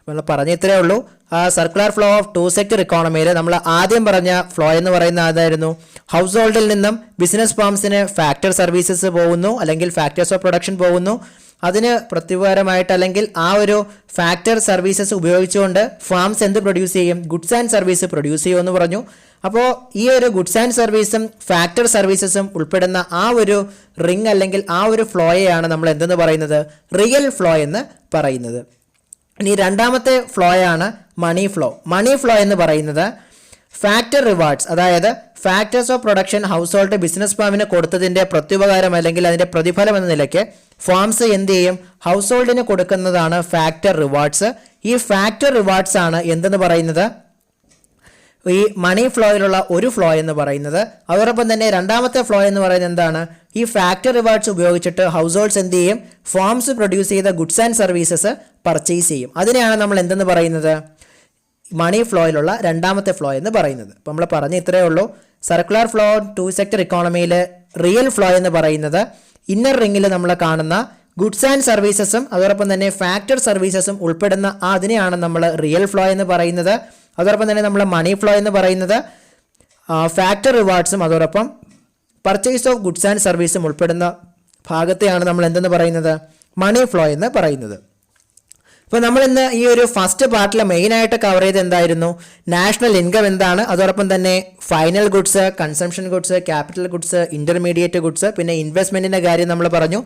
നമ്മൾ പറഞ്ഞ ഇത്രയേ ഉള്ളൂ. ആ സർക്കുലർ ഫ്ലോ ഓഫ് 2 സെക്ടർ ഇക്കോണമിയിൽ നമ്മൾ ആദ്യം പറഞ്ഞ ഫ്ലോ എന്ന് പറയുന്ന അതായിരുന്നു ഹൗസ് ഹോൾഡിൽ നിന്നും ബിസിനസ് ഫാംസിന് ഫാക്ടർ സർവീസസ് പോകുന്നു, അല്ലെങ്കിൽ ഫാക്ടേഴ്സ് ഓഫ് പ്രൊഡക്ഷൻ പോകുന്നു. അതിന് പ്രത്യുപകാരമായിട്ട് അല്ലെങ്കിൽ ആ ഒരു ഫാക്ടർ സർവീസസ് ഉപയോഗിച്ചുകൊണ്ട് ഫാംസ് എന്ത് പ്രൊഡ്യൂസ് ചെയ്യും? ഗുഡ്സ് ആൻഡ് സർവീസ് പ്രൊഡ്യൂസ് ചെയ്യുമെന്ന് പറഞ്ഞു. അപ്പോൾ ഈ ഒരു ഗുഡ്സ് ആൻഡ് സർവീസും ഫാക്ടർ സർവീസസും ഉൾപ്പെടുന്ന ആ ഒരു റിംഗ് അല്ലെങ്കിൽ ആ ഒരു ഫ്ലോയെയാണ് നമ്മൾ എന്തെന്ന് പറയുന്നത്? റിയൽ ഫ്ലോ എന്ന് പറയുന്നത്. ഇനി രണ്ടാമത്തെ ഫ്ലോയാണ് മണി ഫ്ലോ. മണി ഫ്ലോ എന്ന് പറയുന്നത് ഫാക്ടർ റിവാർഡ്സ്, അതായത് factors of production household business ഫാമിന് കൊടുത്തതിൻ്റെ പ്രത്യുപകാരം അല്ലെങ്കിൽ അതിൻ്റെ പ്രതിഫലം എന്ന നിലയ്ക്ക് ഫാംസ് എന്ത് ചെയ്യും? ഹൗസ് ഹോൾഡിന് കൊടുക്കുന്നതാണ് ഫാക്ടർ റിവാർഡ്സ്. ഈ ഫാക്ടർ റിവാർഡ്സ് ആണ് എന്തെന്ന് പറയുന്നത്? ഈ മണി ഫ്ലോയിലുള്ള ഒരു ഫ്ലോ എന്ന് പറയുന്നത്. അതോടൊപ്പം തന്നെ രണ്ടാമത്തെ ഫ്ലോ എന്ന് പറയുന്നത് എന്താണ്? ഈ ഫാക്ടർ റിവാർഡ്സ് ഉപയോഗിച്ചിട്ട് ഹൗസ് ഹോൾഡ്സ് എന്ത് ചെയ്യും? ഫാംസ് പ്രൊഡ്യൂസ് ചെയ്ത ഗുഡ്സ് ആൻഡ് സർവീസസ് പർച്ചേസ് ചെയ്യും. അതിനെയാണ് നമ്മൾ എന്തെന്ന് പറയുന്നത്? മണി ഫ്ലോയിലുള്ള രണ്ടാമത്തെ ഫ്ലോ എന്ന് പറയുന്നത്. അപ്പോൾ നമ്മൾ പറഞ്ഞ ഇത്രയേ ഉള്ളൂ. സർക്കുലർ ഫ്ലോ 2 സെക്ടർ ഇക്കോണമിയിൽ റിയൽ ഫ്ലോ എന്ന് പറയുന്നത് ഇന്നർ റിംഗിൽ നമ്മൾ കാണുന്ന ഗുഡ്സ് ആൻഡ് സർവീസസും അതോടൊപ്പം തന്നെ ഫാക്ടർ സർവീസസും ഉൾപ്പെടുന്ന അതിനെയാണ് നമ്മൾ റിയൽ ഫ്ലോ എന്ന് പറയുന്നത്. അതോടൊപ്പം തന്നെ നമ്മൾ മണി ഫ്ലോ എന്ന് പറയുന്നത് ഫാക്ടർ റിവാർഡ്സും അതോടൊപ്പം പർച്ചേസ് ഓഫ് ഗുഡ്സ് ആൻഡ് സർവീസും ഉൾപ്പെടുന്ന ഭാഗത്തെയാണ് നമ്മൾ എന്തെന്ന് പറയുന്നത്? മണി ഫ്ലോ എന്ന് പറയുന്നത്. അപ്പോൾ നമ്മൾ ഇന്ന് ഈ ഒരു ഫസ്റ്റ് പാർട്ടിൽ മെയിനായിട്ട് കവർ ചെയ്ത് എന്തായിരുന്നു? നാഷണൽ ഇൻകം എന്താണ്, അതോടൊപ്പം തന്നെ final goods, consumption goods, capital goods, intermediate goods, പിന്നെ ഇൻവെസ്റ്റ്മെൻറ്റിൻ്റെ കാര്യം നമ്മൾ പറഞ്ഞു.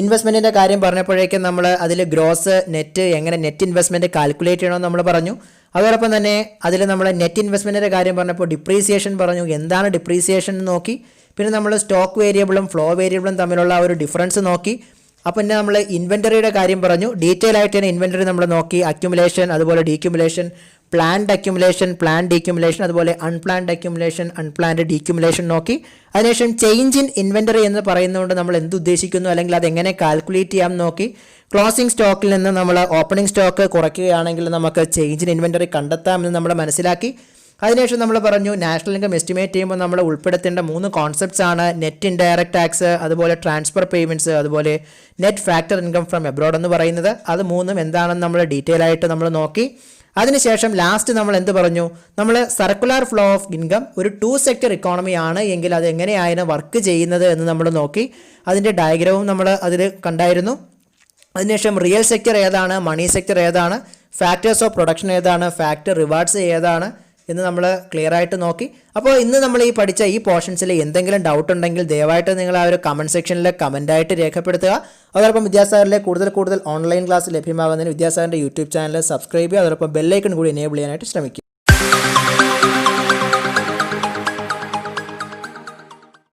ഇൻവെസ്റ്റ്മെൻറ്റിൻ്റെ കാര്യം പറഞ്ഞപ്പോഴേക്കും നമ്മൾ അതിൽ ഗ്രോസ്, നെറ്റ്, എങ്ങനെ നെറ്റ് ഇൻവെസ്റ്റ്മെൻറ്റ് കാൽക്കുലേറ്റ് ചെയ്യണമെന്ന് നമ്മൾ പറഞ്ഞു. അതോടൊപ്പം തന്നെ അതിൽ നമ്മൾ നെറ്റ് ഇൻവെസ്റ്റ്മെൻറ്റിൻ്റെ കാര്യം പറഞ്ഞപ്പോൾ ഡിപ്രീസിയേഷൻ പറഞ്ഞു, എന്താണ് ഡിപ്രീസിയേഷൻ നോക്കി. പിന്നെ നമ്മൾ സ്റ്റോക്ക് വേരിയബിളും ഫ്ലോ വേരിയബിളും തമ്മിലുള്ള ഒരു ഡിഫറൻസ് നോക്കി. അപ്പോൾ പിന്നെ നമ്മൾ ഇൻവെൻ്ററിയുടെ കാര്യം പറഞ്ഞു. ഡീറ്റെയിൽ ആയിട്ട് തന്നെ ഇൻവെൻ്ററി നമ്മൾ നോക്കി. അക്യുമുലേഷൻ, അതുപോലെ ഡീക്യുമുലേഷൻ, പ്ലാൻഡ് അക്യുമുലേഷൻ, പ്ലാൻഡ് ഡീക്യുമുലേഷൻ, അതുപോലെ അൺപ്ലാൻഡ് അക്യുമുലേഷൻ, അൺപ്ലാൻഡ് ഡീക്യുമുലേഷൻ നോക്കി. അതിനുശേഷം ചേഞ്ച് ഇൻ ഇൻവെൻ്ററി എന്ന് പറയുന്നതുകൊണ്ട് നമ്മൾ എന്ത് ഉദ്ദേശിക്കുന്നു, അല്ലെങ്കിൽ അതെങ്ങനെ കാൽക്കുലേറ്റ് ചെയ്യാം നോക്കി. ക്ലോസിംഗ് സ്റ്റോക്കിൽ നിന്ന് നമ്മൾ ഓപ്പണിംഗ് സ്റ്റോക്ക് കുറയ്ക്കുകയാണെങ്കിൽ നമുക്ക് ചേഞ്ച് ഇൻ ഇൻവെൻ്ററി കണ്ടെത്താമെന്ന് നമ്മൾ മനസ്സിലാക്കി. അതിനുശേഷം നമ്മൾ പറഞ്ഞു നാഷണൽ ഇൻകം എസ്റ്റിമേറ്റ് ചെയ്യുമ്പോൾ നമ്മൾ ഉൾപ്പെടുത്തേണ്ട 3 കോൺസെപ്റ്റ്സ് ആണ് നെറ്റ് ഇൻഡയറക്റ്റ് ടാക്സ്, അതുപോലെ ട്രാൻസ്ഫർ പേയ്മെൻറ്റ്സ്, അതുപോലെ net factor income from abroad എന്ന് പറയുന്നത്. അത് മൂന്നും എന്താണെന്ന് നമ്മൾ ഡീറ്റെയിൽ ആയിട്ട് നമ്മൾ നോക്കി. അതിനുശേഷം ലാസ്റ്റ് നമ്മൾ എന്ത് പറഞ്ഞു? നമ്മൾ സർക്കുലർ ഫ്ലോ ഓഫ് ഇൻകം ഒരു 2 സെക്ടർ ഇക്കോണമി ആണ് എങ്കിൽ അത് എങ്ങനെയായിരുന്നു വർക്ക് ചെയ്യുന്നത് എന്ന് നമ്മൾ നോക്കി. അതിൻ്റെ ഡയഗ്രവും നമ്മൾ അതിൽ കണ്ടായിരുന്നു. അതിനുശേഷം റിയൽ സെക്ടർ ഏതാണ്, മണി സെക്ടർ ഏതാണ്, ഫാക്ടേഴ്സ് ഓഫ് പ്രൊഡക്ഷൻ ഏതാണ്, ഫാക്ടർ റിവാർഡ്സ് ഏതാണ് എന്ന് നമ്മൾ ക്ലിയർ ആയിട്ട് നോക്കി. അപ്പോൾ ഇന്ന് നമ്മൾ ഈ പഠിച്ച ഈ പോർഷൻസിൽ എന്തെങ്കിലും ഡൗട്ട് ഉണ്ടെങ്കിൽ ദയവായിട്ട് നിങ്ങൾ ആ ഒരു കമൻറ്റ് സെക്ഷനിൽ കമൻറ്റായിട്ട് രേഖപ്പെടുത്തുക. അതോടൊപ്പം വിദ്യാസാഗറിലെ കൂടുതൽ ഓൺലൈൻ ക്ലാസ് ലഭ്യമാകുന്നതിന് വിദ്യാസാഗറിൻ്റെ യൂട്യൂബ് ചാനൽ സബ്സ്ക്രൈബ് ചെയ്യുക. അതോടൊപ്പം ബെല്ലൈക്കൺ കൂടി എനേബിൾ ചെയ്യാനായിട്ട് ശ്രമിക്കുക.